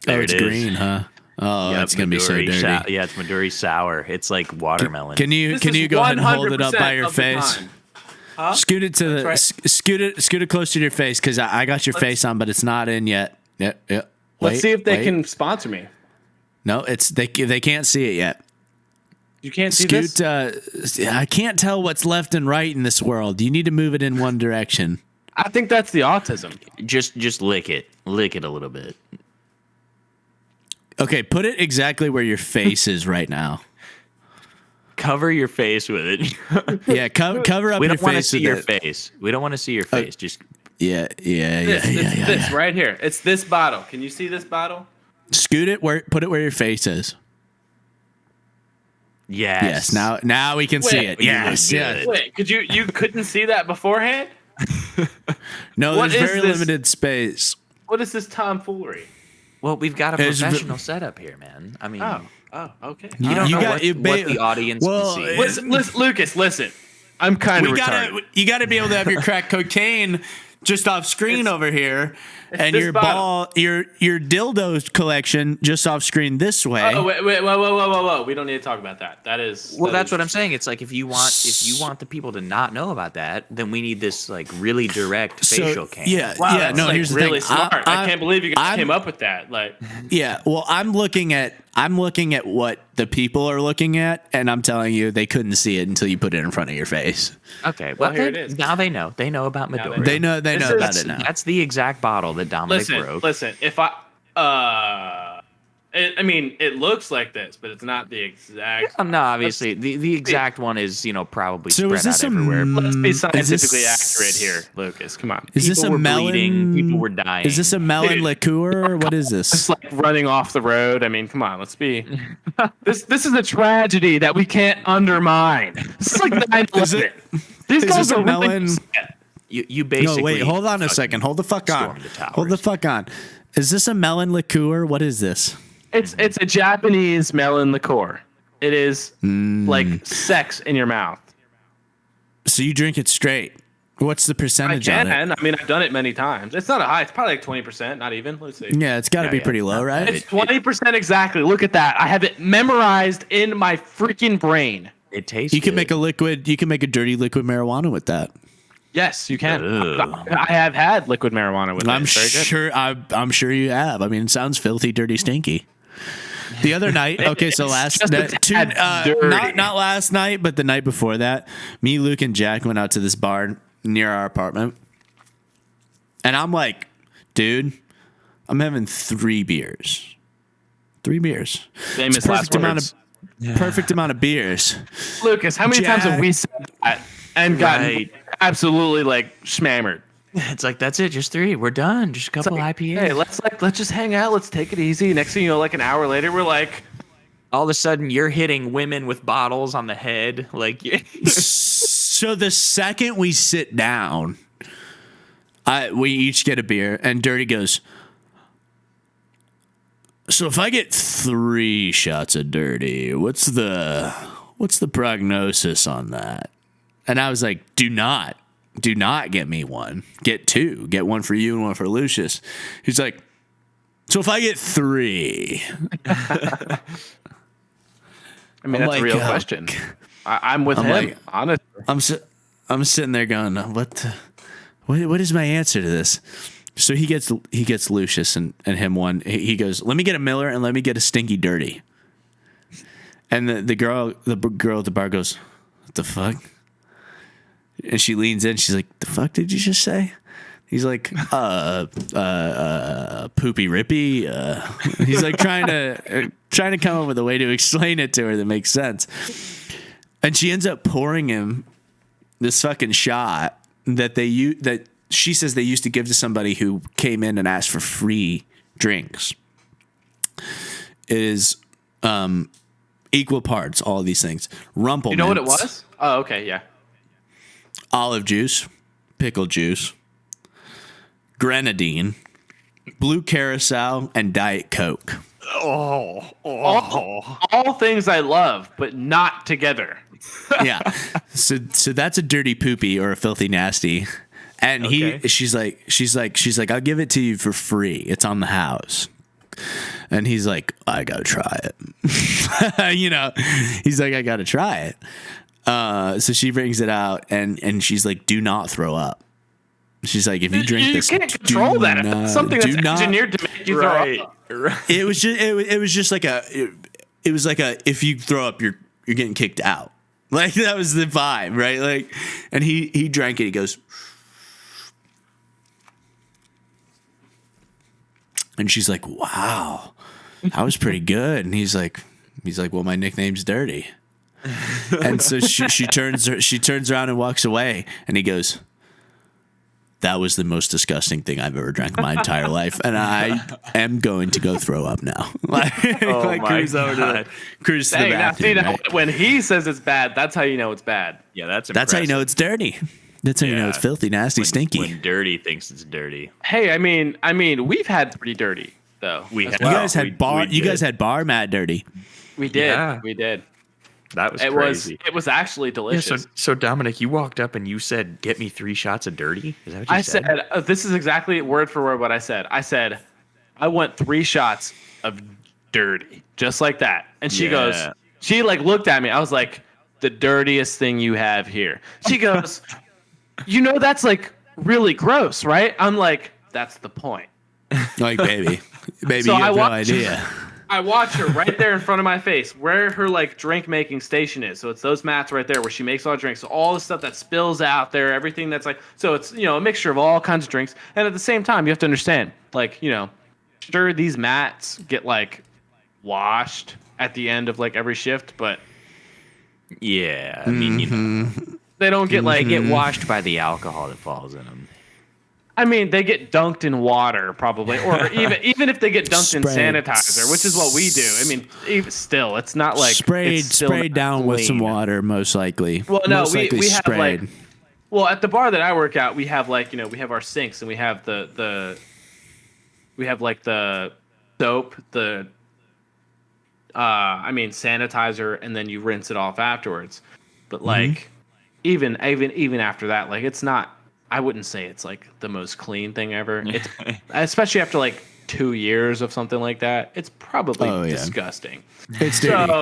[SPEAKER 2] There
[SPEAKER 1] it's
[SPEAKER 2] it is.
[SPEAKER 1] green, huh? Oh,
[SPEAKER 2] Yep,
[SPEAKER 1] it's gonna be so
[SPEAKER 2] Midori
[SPEAKER 1] dirty.
[SPEAKER 2] yeah, it's Midori sour. It's like watermelon.
[SPEAKER 1] Can you
[SPEAKER 3] This
[SPEAKER 1] go
[SPEAKER 3] is
[SPEAKER 1] ahead and hold it up
[SPEAKER 3] 100%
[SPEAKER 1] by your
[SPEAKER 3] of the
[SPEAKER 1] face?
[SPEAKER 3] time. Huh?
[SPEAKER 1] Scoot it to the
[SPEAKER 3] right.
[SPEAKER 1] scoot it close to your face because I got your face on, but it's not in yet. Yep.
[SPEAKER 3] Let's
[SPEAKER 1] Wait,
[SPEAKER 3] see if they
[SPEAKER 1] wait.
[SPEAKER 3] can sponsor me.
[SPEAKER 1] No, it's they can't see it yet.
[SPEAKER 3] You can't see
[SPEAKER 1] Scoot.
[SPEAKER 3] this?
[SPEAKER 1] I can't tell what's left and right in this world. You need to move it in one direction.
[SPEAKER 3] I think that's the autism.
[SPEAKER 2] Just lick it a little bit.
[SPEAKER 1] Okay, put it exactly where your face is right now.
[SPEAKER 2] Cover your face with it.
[SPEAKER 1] Yeah, cover up
[SPEAKER 2] We
[SPEAKER 1] your
[SPEAKER 2] don't want to
[SPEAKER 1] face
[SPEAKER 2] see
[SPEAKER 1] with
[SPEAKER 2] your
[SPEAKER 1] it.
[SPEAKER 2] face. We don't want to see your face. Just
[SPEAKER 1] Yeah.
[SPEAKER 3] This right here. It's this bottle. Can you see this bottle?
[SPEAKER 1] Scoot it put it where your face is.
[SPEAKER 2] yes.
[SPEAKER 1] Yes. Now we can see
[SPEAKER 3] Wait,
[SPEAKER 1] it.
[SPEAKER 2] you
[SPEAKER 1] Yes.
[SPEAKER 2] look
[SPEAKER 1] Yeah.
[SPEAKER 2] good.
[SPEAKER 3] Wait, could you couldn't see that beforehand?
[SPEAKER 1] No,
[SPEAKER 3] What
[SPEAKER 1] there's
[SPEAKER 3] is
[SPEAKER 1] very
[SPEAKER 3] this?
[SPEAKER 1] limited space.
[SPEAKER 3] What is this tomfoolery?
[SPEAKER 2] Well, we've got a
[SPEAKER 1] It's v-
[SPEAKER 2] professional setup here, man. I mean,
[SPEAKER 3] Okay.
[SPEAKER 2] you don't know
[SPEAKER 1] got-
[SPEAKER 2] what the audience
[SPEAKER 1] well,
[SPEAKER 2] can see.
[SPEAKER 3] Listen, Lucas, listen. I'm kind of retarded.
[SPEAKER 1] You gotta be able to have your crack cocaine just off screen over here, and
[SPEAKER 3] this
[SPEAKER 1] your
[SPEAKER 3] bottle.
[SPEAKER 1] your dildo collection just off screen this way.
[SPEAKER 3] Oh wait, whoa! We don't need to talk about that. That is.
[SPEAKER 2] Well,
[SPEAKER 3] that
[SPEAKER 2] that's
[SPEAKER 3] is-
[SPEAKER 2] what I'm saying. It's like if you want the people to not know about that, then we need this like really direct facial cam.
[SPEAKER 1] Yeah,
[SPEAKER 3] Wow,
[SPEAKER 1] yeah.
[SPEAKER 3] that's
[SPEAKER 1] No,
[SPEAKER 3] like
[SPEAKER 1] here's the
[SPEAKER 3] really
[SPEAKER 1] thing.
[SPEAKER 3] smart. I can't believe you guys
[SPEAKER 1] I'm-
[SPEAKER 3] came up with that. Like,
[SPEAKER 1] Yeah, well, I'm looking at what the people are looking at, and I'm telling you, they couldn't see it until you put it in front of your face.
[SPEAKER 2] Okay. Well,
[SPEAKER 3] here it is.
[SPEAKER 2] Now they know. They know about
[SPEAKER 3] Now they
[SPEAKER 2] Midori.
[SPEAKER 3] know.
[SPEAKER 1] They know
[SPEAKER 3] This
[SPEAKER 1] about
[SPEAKER 3] is-
[SPEAKER 1] it now.
[SPEAKER 2] That's the exact bottle that Dominic broke.
[SPEAKER 3] listen. If I mean, it looks like this, but it's not the exact.
[SPEAKER 2] No, obviously the exact one is probably
[SPEAKER 1] So
[SPEAKER 2] spread
[SPEAKER 1] is this
[SPEAKER 2] out
[SPEAKER 1] a
[SPEAKER 2] everywhere.
[SPEAKER 3] Let's be
[SPEAKER 1] is
[SPEAKER 3] scientifically
[SPEAKER 1] this-
[SPEAKER 3] accurate here, Lucas. Come on.
[SPEAKER 1] Is this a
[SPEAKER 2] People were
[SPEAKER 1] melon?
[SPEAKER 2] bleeding, people were dying.
[SPEAKER 1] Is this a melon
[SPEAKER 3] Dude.
[SPEAKER 1] liqueur? Or what is
[SPEAKER 3] It's
[SPEAKER 1] this?
[SPEAKER 3] like running off the road. I mean, come on. Let's be. This is a tragedy that we can't undermine. This is like 9/11. These
[SPEAKER 1] is
[SPEAKER 3] guys
[SPEAKER 1] this a
[SPEAKER 3] are really
[SPEAKER 1] melon-
[SPEAKER 3] upset.
[SPEAKER 2] You basically?
[SPEAKER 1] No, wait, hold on a second. Hold the fuck on.
[SPEAKER 2] stormed the towers.
[SPEAKER 1] Hold the fuck on. Is this a melon liqueur? What is this?
[SPEAKER 3] It's a Japanese melon liqueur. It is
[SPEAKER 1] Mm.
[SPEAKER 3] like sex in your mouth.
[SPEAKER 1] So you drink it straight. What's the
[SPEAKER 3] I
[SPEAKER 1] percentage on it?
[SPEAKER 3] can. I mean, I've done it many times. It's not a high. It's probably like 20%. Not even. Let's see.
[SPEAKER 1] Yeah, it's got to be
[SPEAKER 2] yeah.
[SPEAKER 1] pretty low, right?
[SPEAKER 3] It's 20% exactly. Look at that. I have it memorized in my freaking brain.
[SPEAKER 2] It tastes.
[SPEAKER 1] You can
[SPEAKER 2] good.
[SPEAKER 1] make a liquid. You can make a dirty liquid marijuana with that.
[SPEAKER 3] Yes, you can.
[SPEAKER 2] Ugh.
[SPEAKER 3] I have had liquid marijuana with it.
[SPEAKER 1] I'm
[SPEAKER 3] It's very good.
[SPEAKER 1] sure. I'm sure you have. I mean, it sounds filthy, dirty, stinky. The other night, okay, so last
[SPEAKER 3] just a
[SPEAKER 1] night,
[SPEAKER 3] tad dirty.
[SPEAKER 1] not last night, but the night before that, me, Luke, and Jack went out to this bar near our apartment, and I'm like, dude, I'm having 3 beers. 3 beers.
[SPEAKER 3] Famous
[SPEAKER 1] It's
[SPEAKER 3] last words.
[SPEAKER 1] perfect amount of beers.
[SPEAKER 3] Lucas, how many times have
[SPEAKER 1] Jack.
[SPEAKER 3] we said that and gotten
[SPEAKER 2] Right.
[SPEAKER 3] absolutely like schmammered?
[SPEAKER 2] It's like that's it. Just 3. We're done. Just a couple IPAs.
[SPEAKER 3] Hey, let's just hang out. Let's take it easy. Next thing you know, like an hour later, we're like,
[SPEAKER 2] All of a sudden, you're hitting women with bottles on the head. Like,
[SPEAKER 1] So the second we sit down, we each get a beer, and Dirty goes, so if I get 3 shots of Dirty, what's the prognosis on that? And I was like, do not get me 1. Get 2. Get 1 for you and 1 for Lucius. He's like, so if I get 3,
[SPEAKER 3] I mean,
[SPEAKER 1] I'm
[SPEAKER 3] that's
[SPEAKER 1] like,
[SPEAKER 3] a real
[SPEAKER 1] oh,
[SPEAKER 3] question. I'm with
[SPEAKER 1] I'm
[SPEAKER 3] him,
[SPEAKER 1] like-
[SPEAKER 3] honestly.
[SPEAKER 1] I'm sitting there going, what is my answer to this? So he gets Lucius and him 1. He goes, let me get a Miller and let me get a Stinky Dirty. And the girl at the bar goes, what the fuck? And she leans in. She's like, the fuck did you just say? He's like, poopy rippy. He's like trying to come up with a way to explain it to her that makes sense. And she ends up pouring him this fucking shot that she says they used to give to somebody who came in and asked for free drinks. It is equal parts, all of these things. Rumple.
[SPEAKER 3] You know what it
[SPEAKER 1] Mints,
[SPEAKER 3] was? Oh, okay, yeah.
[SPEAKER 1] Olive juice, pickle juice, grenadine, blue carousel, and Diet Coke.
[SPEAKER 3] All things I love, but not together.
[SPEAKER 1] Yeah. So that's a dirty poopy or a filthy nasty. And
[SPEAKER 3] Okay.
[SPEAKER 1] she's like, I'll give it to you for free. It's on the house. And he's like, I gotta try it. He's like, I gotta try it. So she brings it out and she's like, do not throw up. She's like, if you drink
[SPEAKER 3] You
[SPEAKER 1] this,
[SPEAKER 3] can't control
[SPEAKER 1] do
[SPEAKER 3] that.
[SPEAKER 1] not-
[SPEAKER 3] It's something
[SPEAKER 1] do
[SPEAKER 3] that's
[SPEAKER 1] not-
[SPEAKER 3] engineered to make you throw up.
[SPEAKER 1] It was just like if you throw up, you're getting kicked out. Like that was the vibe, right? Like, and he drank it. He goes, and she's like, wow, that was pretty good. And he's like, well, my nickname's Dirty. And so she turns around and walks away, and he goes, "That was the most disgusting thing I've ever drank in my entire life, and I am going to go throw up now." Like
[SPEAKER 2] my
[SPEAKER 1] cruise over to
[SPEAKER 2] God.
[SPEAKER 1] cruise to the
[SPEAKER 3] Hey, now, see,
[SPEAKER 1] bathroom.
[SPEAKER 3] now,
[SPEAKER 1] Right?
[SPEAKER 3] when he says it's bad, that's how you know it's bad.
[SPEAKER 2] Yeah, that's
[SPEAKER 1] That's how you know it's dirty. That's how you know
[SPEAKER 2] Yeah.
[SPEAKER 1] it's filthy, nasty, stinky.
[SPEAKER 2] When dirty thinks it's dirty.
[SPEAKER 3] Hey, I mean, we've had pretty dirty though.
[SPEAKER 2] We
[SPEAKER 3] as
[SPEAKER 2] have.
[SPEAKER 1] You
[SPEAKER 3] well.
[SPEAKER 1] guys had bar.
[SPEAKER 2] we
[SPEAKER 1] You guys
[SPEAKER 2] did.
[SPEAKER 1] had bar mat dirty.
[SPEAKER 3] We did.
[SPEAKER 2] Yeah.
[SPEAKER 3] We did.
[SPEAKER 2] That was
[SPEAKER 3] It
[SPEAKER 2] crazy.
[SPEAKER 3] was actually
[SPEAKER 2] Yeah,
[SPEAKER 3] delicious.
[SPEAKER 2] so Dominic, you walked up and you said, "Get me 3 shots of dirty." Is that what you
[SPEAKER 3] I
[SPEAKER 2] said?
[SPEAKER 3] said, this is exactly word for word what I said. I said, I want 3 shots of dirty, just like that. And she goes,
[SPEAKER 2] Yeah.
[SPEAKER 3] she like looked at me. I was like, the dirtiest thing you have here. She goes, that's like really gross, right? I'm like, that's the point.
[SPEAKER 1] Like baby,
[SPEAKER 3] So
[SPEAKER 1] you
[SPEAKER 3] I
[SPEAKER 1] have no
[SPEAKER 3] watched-
[SPEAKER 1] idea.
[SPEAKER 3] I watch her right there in front of my face, where her like drink making station is. So it's those mats right there where she makes all the drinks. So all the stuff that spills out there, everything that's like, so it's a mixture of all kinds of drinks. And at the same time, you have to understand, like sure these mats get like washed at the end of like every shift, but
[SPEAKER 2] Yeah, I mean,
[SPEAKER 3] they don't get like
[SPEAKER 2] get washed by the alcohol that falls in them.
[SPEAKER 3] I mean, they get dunked in water probably, or even if they get dunked in
[SPEAKER 1] Sprayed.
[SPEAKER 3] sanitizer, which is what we do. I mean, even still, it's not like
[SPEAKER 1] sprayed
[SPEAKER 3] it's still
[SPEAKER 1] sprayed
[SPEAKER 3] not
[SPEAKER 1] down with some
[SPEAKER 3] clean.
[SPEAKER 1] water, most likely.
[SPEAKER 3] Well, no,
[SPEAKER 1] most likely
[SPEAKER 3] we have
[SPEAKER 1] sprayed.
[SPEAKER 3] like, well, at the bar that I work at, we have like we have our sinks and we have the we have like the soap, the sanitizer, and then you rinse it off afterwards. But like even after that, like it's not. I wouldn't say it's like the most clean thing ever. It's especially after like 2 years of something like that. It's probably
[SPEAKER 1] Oh, yeah.
[SPEAKER 3] disgusting.
[SPEAKER 1] It's dirty.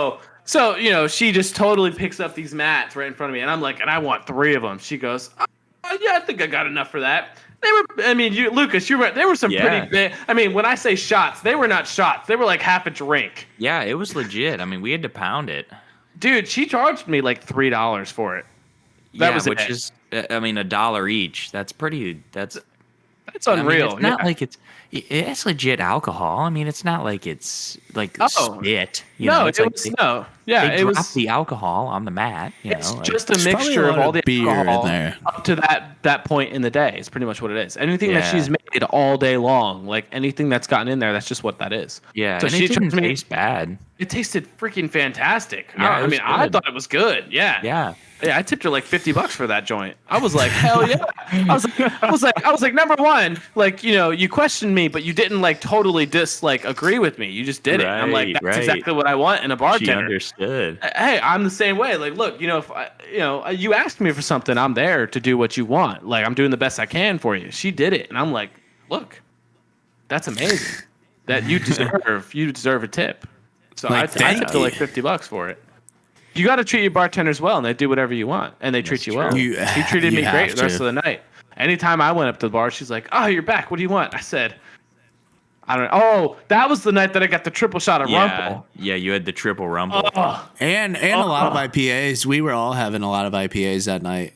[SPEAKER 3] So she just totally picks up these mats right in front of me, and I'm like, and I want 3 of them. She goes, yeah, I think I got enough for that. They were, I mean, Lucas, you're right. They were some
[SPEAKER 2] Yeah.
[SPEAKER 3] pretty big. I mean, when I say shots, they were not shots. They were like half a drink.
[SPEAKER 2] Yeah, it was legit. I mean, we had to pound it.
[SPEAKER 3] Dude, she charged me like $3 for it. That
[SPEAKER 2] Yeah,
[SPEAKER 3] was
[SPEAKER 2] which
[SPEAKER 3] it.
[SPEAKER 2] is, I mean, $1 each. That's pretty. That's
[SPEAKER 3] That's unreal.
[SPEAKER 2] I mean, it's not
[SPEAKER 3] yeah.
[SPEAKER 2] like it's legit alcohol. I mean, it's not like it's like
[SPEAKER 3] Oh.
[SPEAKER 2] spit. You
[SPEAKER 3] No,
[SPEAKER 2] know,
[SPEAKER 3] it
[SPEAKER 2] it's like
[SPEAKER 3] was
[SPEAKER 2] they,
[SPEAKER 3] no. Yeah,
[SPEAKER 2] they
[SPEAKER 3] it
[SPEAKER 2] drop
[SPEAKER 3] was.
[SPEAKER 2] the alcohol on the mat.
[SPEAKER 3] It's
[SPEAKER 2] like-
[SPEAKER 3] just a
[SPEAKER 1] There's probably
[SPEAKER 3] mixture
[SPEAKER 1] a
[SPEAKER 3] of
[SPEAKER 1] lot
[SPEAKER 3] all
[SPEAKER 1] of
[SPEAKER 3] the
[SPEAKER 1] beer in
[SPEAKER 3] alcohol
[SPEAKER 1] there.
[SPEAKER 3] up to that point in the day. It's pretty much what it is. Anything that
[SPEAKER 2] Yeah.
[SPEAKER 3] she's made all day long, like anything that's gotten in there, that's just what that is.
[SPEAKER 2] yeah,
[SPEAKER 3] So
[SPEAKER 2] and
[SPEAKER 3] she
[SPEAKER 2] it didn't
[SPEAKER 3] charged me.
[SPEAKER 2] taste bad.
[SPEAKER 3] It tasted freaking fantastic.
[SPEAKER 2] Yeah,
[SPEAKER 3] I
[SPEAKER 2] it
[SPEAKER 3] mean,
[SPEAKER 2] was
[SPEAKER 3] I
[SPEAKER 2] good.
[SPEAKER 3] thought it was good. Yeah.
[SPEAKER 2] Yeah,
[SPEAKER 3] Yeah, I tipped her like $50 for that joint. I was like, hell yeah. I was like, number one, like, you questioned me, but you didn't like totally agree with me. You just did it. And I'm like,
[SPEAKER 2] Right,
[SPEAKER 3] that's
[SPEAKER 2] right.
[SPEAKER 3] exactly what I want in a
[SPEAKER 2] she
[SPEAKER 3] bartender.
[SPEAKER 2] understood.
[SPEAKER 3] Hey, I'm the same way. Like, look, if you asked me for something, I'm there to do what you want. Like, I'm doing the best I can for you. She did it, and I'm like, look, that's amazing. That you deserve a tip. So
[SPEAKER 1] Like,
[SPEAKER 3] I
[SPEAKER 1] thank
[SPEAKER 3] tipped her
[SPEAKER 1] you.
[SPEAKER 3] like $50 for it. You got to treat your bartenders well, and they do whatever you want, and they treat you well.
[SPEAKER 1] true.
[SPEAKER 3] She treated
[SPEAKER 1] You
[SPEAKER 3] me great
[SPEAKER 1] have
[SPEAKER 3] the rest
[SPEAKER 1] to.
[SPEAKER 3] of the night. Anytime I went up to the bar, she's like, "Oh, you're back. What do you want?" I said, "I don't know." Oh, that was the night that I got the triple shot of
[SPEAKER 2] Yeah,
[SPEAKER 3] Rumple.
[SPEAKER 2] yeah, you had the triple rumble.
[SPEAKER 3] Oh,
[SPEAKER 1] And a lot of IPAs. We were all having a lot of IPAs that night.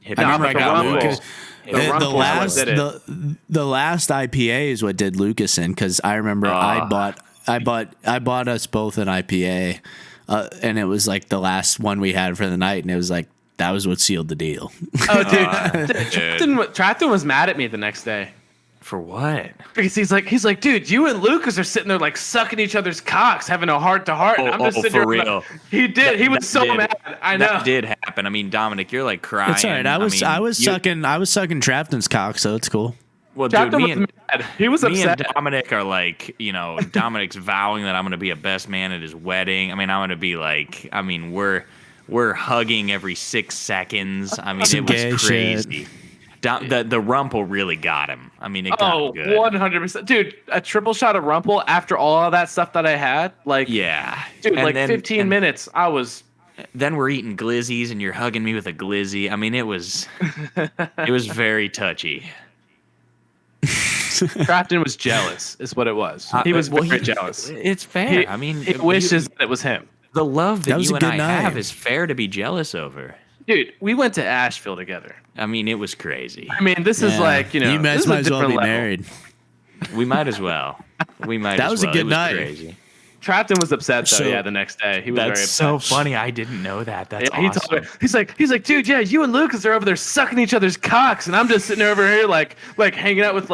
[SPEAKER 2] Hit
[SPEAKER 1] I
[SPEAKER 2] me
[SPEAKER 1] remember
[SPEAKER 2] with
[SPEAKER 1] I
[SPEAKER 2] the
[SPEAKER 1] got
[SPEAKER 3] Rumble.
[SPEAKER 1] Lucas.
[SPEAKER 3] The
[SPEAKER 1] The
[SPEAKER 3] Rumble is what
[SPEAKER 1] last
[SPEAKER 3] did it.
[SPEAKER 1] the last IPA is what did Lucas in, because I remember I bought us both an IPA, and it was like the last one we had for the night, and it was like that was what sealed the deal.
[SPEAKER 3] Oh, dude, Trapton was mad at me the next day
[SPEAKER 2] For what?
[SPEAKER 3] because he's like, dude, you and Lucas are sitting there like sucking each other's cocks, having a heart to heart. And I'm just sitting
[SPEAKER 2] for
[SPEAKER 3] there.
[SPEAKER 2] real.
[SPEAKER 3] He did. He was
[SPEAKER 2] That
[SPEAKER 3] so
[SPEAKER 2] did.
[SPEAKER 3] mad. I know.
[SPEAKER 2] That did happen. I mean, Dominic, you're like crying.
[SPEAKER 1] It's all right. I was
[SPEAKER 2] you-
[SPEAKER 1] sucking Trapton's cock, so it's cool.
[SPEAKER 2] Well, dude,
[SPEAKER 3] Trapton
[SPEAKER 2] me
[SPEAKER 3] was
[SPEAKER 2] and
[SPEAKER 3] mad. He was
[SPEAKER 2] me and
[SPEAKER 3] upset.
[SPEAKER 2] Dominic are like, Dominic's vowing that I'm going to be a best man at his wedding. I mean, I'm going to be like, we're hugging every 6 seconds. I mean,
[SPEAKER 1] Some
[SPEAKER 2] it
[SPEAKER 1] gay
[SPEAKER 2] was
[SPEAKER 1] shit.
[SPEAKER 2] crazy. The Rumple really got him. I mean, it got
[SPEAKER 3] Oh,
[SPEAKER 2] him good.
[SPEAKER 3] 100%. Dude, a triple shot of Rumple after all of that stuff that I had, like,
[SPEAKER 2] Yeah.
[SPEAKER 3] dude,
[SPEAKER 2] And
[SPEAKER 3] like
[SPEAKER 2] then-
[SPEAKER 3] 15
[SPEAKER 2] and
[SPEAKER 3] minutes, I was.
[SPEAKER 2] Then we're eating glizzies and you're hugging me with a glizzy. I mean, it was very touchy.
[SPEAKER 3] Trapton was jealous, is what it was. He was very jealous.
[SPEAKER 2] It's fair.
[SPEAKER 3] He,
[SPEAKER 2] I mean,
[SPEAKER 3] he wishes that it was him.
[SPEAKER 2] the love that,
[SPEAKER 1] That was
[SPEAKER 2] you
[SPEAKER 1] a
[SPEAKER 2] and
[SPEAKER 1] good
[SPEAKER 2] I
[SPEAKER 1] night.
[SPEAKER 2] have is fair to be jealous over.
[SPEAKER 3] Dude, we went to Asheville together.
[SPEAKER 2] I mean, it was crazy.
[SPEAKER 3] I mean, this is
[SPEAKER 1] Yeah.
[SPEAKER 3] like,
[SPEAKER 1] you
[SPEAKER 3] this
[SPEAKER 1] guys
[SPEAKER 3] is a
[SPEAKER 1] might as well
[SPEAKER 3] different
[SPEAKER 1] be
[SPEAKER 3] level.
[SPEAKER 1] married.
[SPEAKER 2] We might as well. We might.
[SPEAKER 1] That
[SPEAKER 2] as
[SPEAKER 1] was a
[SPEAKER 2] well.
[SPEAKER 1] good
[SPEAKER 2] It was
[SPEAKER 1] night.
[SPEAKER 2] Crazy.
[SPEAKER 3] Trapton was upset though.
[SPEAKER 1] So-
[SPEAKER 3] Yeah, the next day he was very
[SPEAKER 2] That's
[SPEAKER 3] upset.
[SPEAKER 2] so funny. I didn't know that. That's
[SPEAKER 3] Yeah, he
[SPEAKER 2] awesome.
[SPEAKER 3] told me, he's like, dude, yeah, you and Lucas are over there sucking each other's cocks, and I'm just sitting over here like hanging out with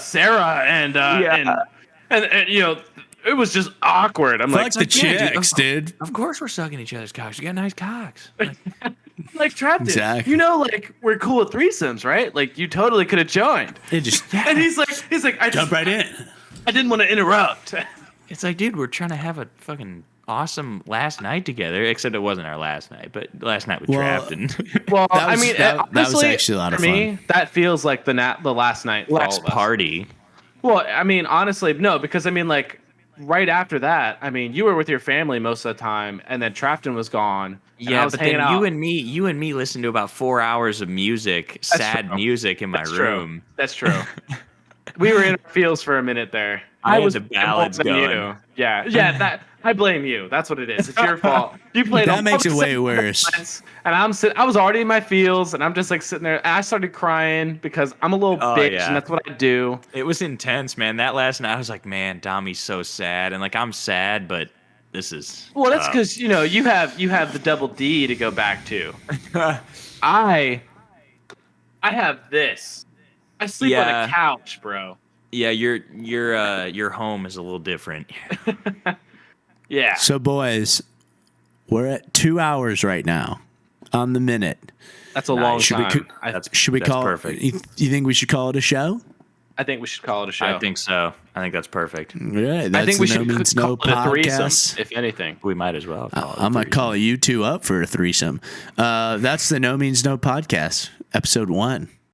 [SPEAKER 3] Sarah and you know, it was just awkward. I'm
[SPEAKER 1] Fuck the
[SPEAKER 2] yeah, dude,
[SPEAKER 1] chicks, dude.
[SPEAKER 2] Of course we're sucking each other's cocks. You got nice cocks.
[SPEAKER 3] like Trapton,
[SPEAKER 1] Exactly.
[SPEAKER 3] you know, like we're cool with threesomes, right? Like you totally could have joined.
[SPEAKER 1] It just
[SPEAKER 3] And he's like,
[SPEAKER 1] jump right in.
[SPEAKER 3] I didn't want to interrupt.
[SPEAKER 2] It's like, dude, we're trying to have a fucking awesome last night together. Except it wasn't our last night, but last night with
[SPEAKER 1] Well,
[SPEAKER 2] Trapton.
[SPEAKER 3] Well,
[SPEAKER 1] That was-
[SPEAKER 3] I mean,
[SPEAKER 1] that was
[SPEAKER 3] honestly,
[SPEAKER 1] actually a lot of
[SPEAKER 3] for me, that feels like the last night. For all
[SPEAKER 2] Last
[SPEAKER 3] of us.
[SPEAKER 2] party.
[SPEAKER 3] Well, I mean, honestly, no, because I mean, like, right after that, I mean, you were with your family most of the time, and then Trafton was gone. And I
[SPEAKER 2] Yeah,
[SPEAKER 3] was
[SPEAKER 2] but
[SPEAKER 3] hanging
[SPEAKER 2] then
[SPEAKER 3] out.
[SPEAKER 2] you and me listened to about 4 hours of music, sad
[SPEAKER 3] true.
[SPEAKER 2] music in my
[SPEAKER 3] That's
[SPEAKER 2] room.
[SPEAKER 3] True. That's true. We were in our feels for a minute there.
[SPEAKER 2] I had
[SPEAKER 3] was
[SPEAKER 2] the ballads
[SPEAKER 3] more than
[SPEAKER 2] going.
[SPEAKER 3] you. Yeah. That I blame you. That's what it is. It's your fault. You played.
[SPEAKER 1] That
[SPEAKER 3] all
[SPEAKER 1] makes
[SPEAKER 3] the
[SPEAKER 1] it way
[SPEAKER 3] same
[SPEAKER 1] worse.
[SPEAKER 3] moments, and I was already in my feels, and I'm just like sitting there. And I started crying because I'm a little
[SPEAKER 2] Oh,
[SPEAKER 3] bitch,
[SPEAKER 2] yeah.
[SPEAKER 3] and that's what I do.
[SPEAKER 2] It was intense, man. That last night, I was like, man, Dommy's so sad, and like I'm sad, but this is
[SPEAKER 3] Well, that's
[SPEAKER 2] tough.
[SPEAKER 3] because you have the double D to go back to. I have this. I sleep on
[SPEAKER 2] Yeah.
[SPEAKER 3] a couch, bro.
[SPEAKER 2] Yeah, your home is a little different.
[SPEAKER 3] Yeah.
[SPEAKER 1] So, boys, we're at 2 hours right now on the minute.
[SPEAKER 3] That's a
[SPEAKER 2] Nice.
[SPEAKER 3] long
[SPEAKER 1] Should we
[SPEAKER 3] time.
[SPEAKER 1] Should we
[SPEAKER 2] That's
[SPEAKER 1] call
[SPEAKER 2] perfect.
[SPEAKER 1] it? You think we should call it a show?
[SPEAKER 3] I think we should call it a show.
[SPEAKER 2] I think so. I think that's perfect.
[SPEAKER 1] All right, that's
[SPEAKER 3] I think we
[SPEAKER 1] the
[SPEAKER 3] should
[SPEAKER 1] No Means
[SPEAKER 3] call
[SPEAKER 1] No
[SPEAKER 3] it a threesome,
[SPEAKER 1] podcast.
[SPEAKER 3] if anything.
[SPEAKER 2] We might as well. Call it a
[SPEAKER 1] I'm gonna
[SPEAKER 2] threesome.
[SPEAKER 1] call you two up for a threesome. That's the No Means No podcast, episode 1.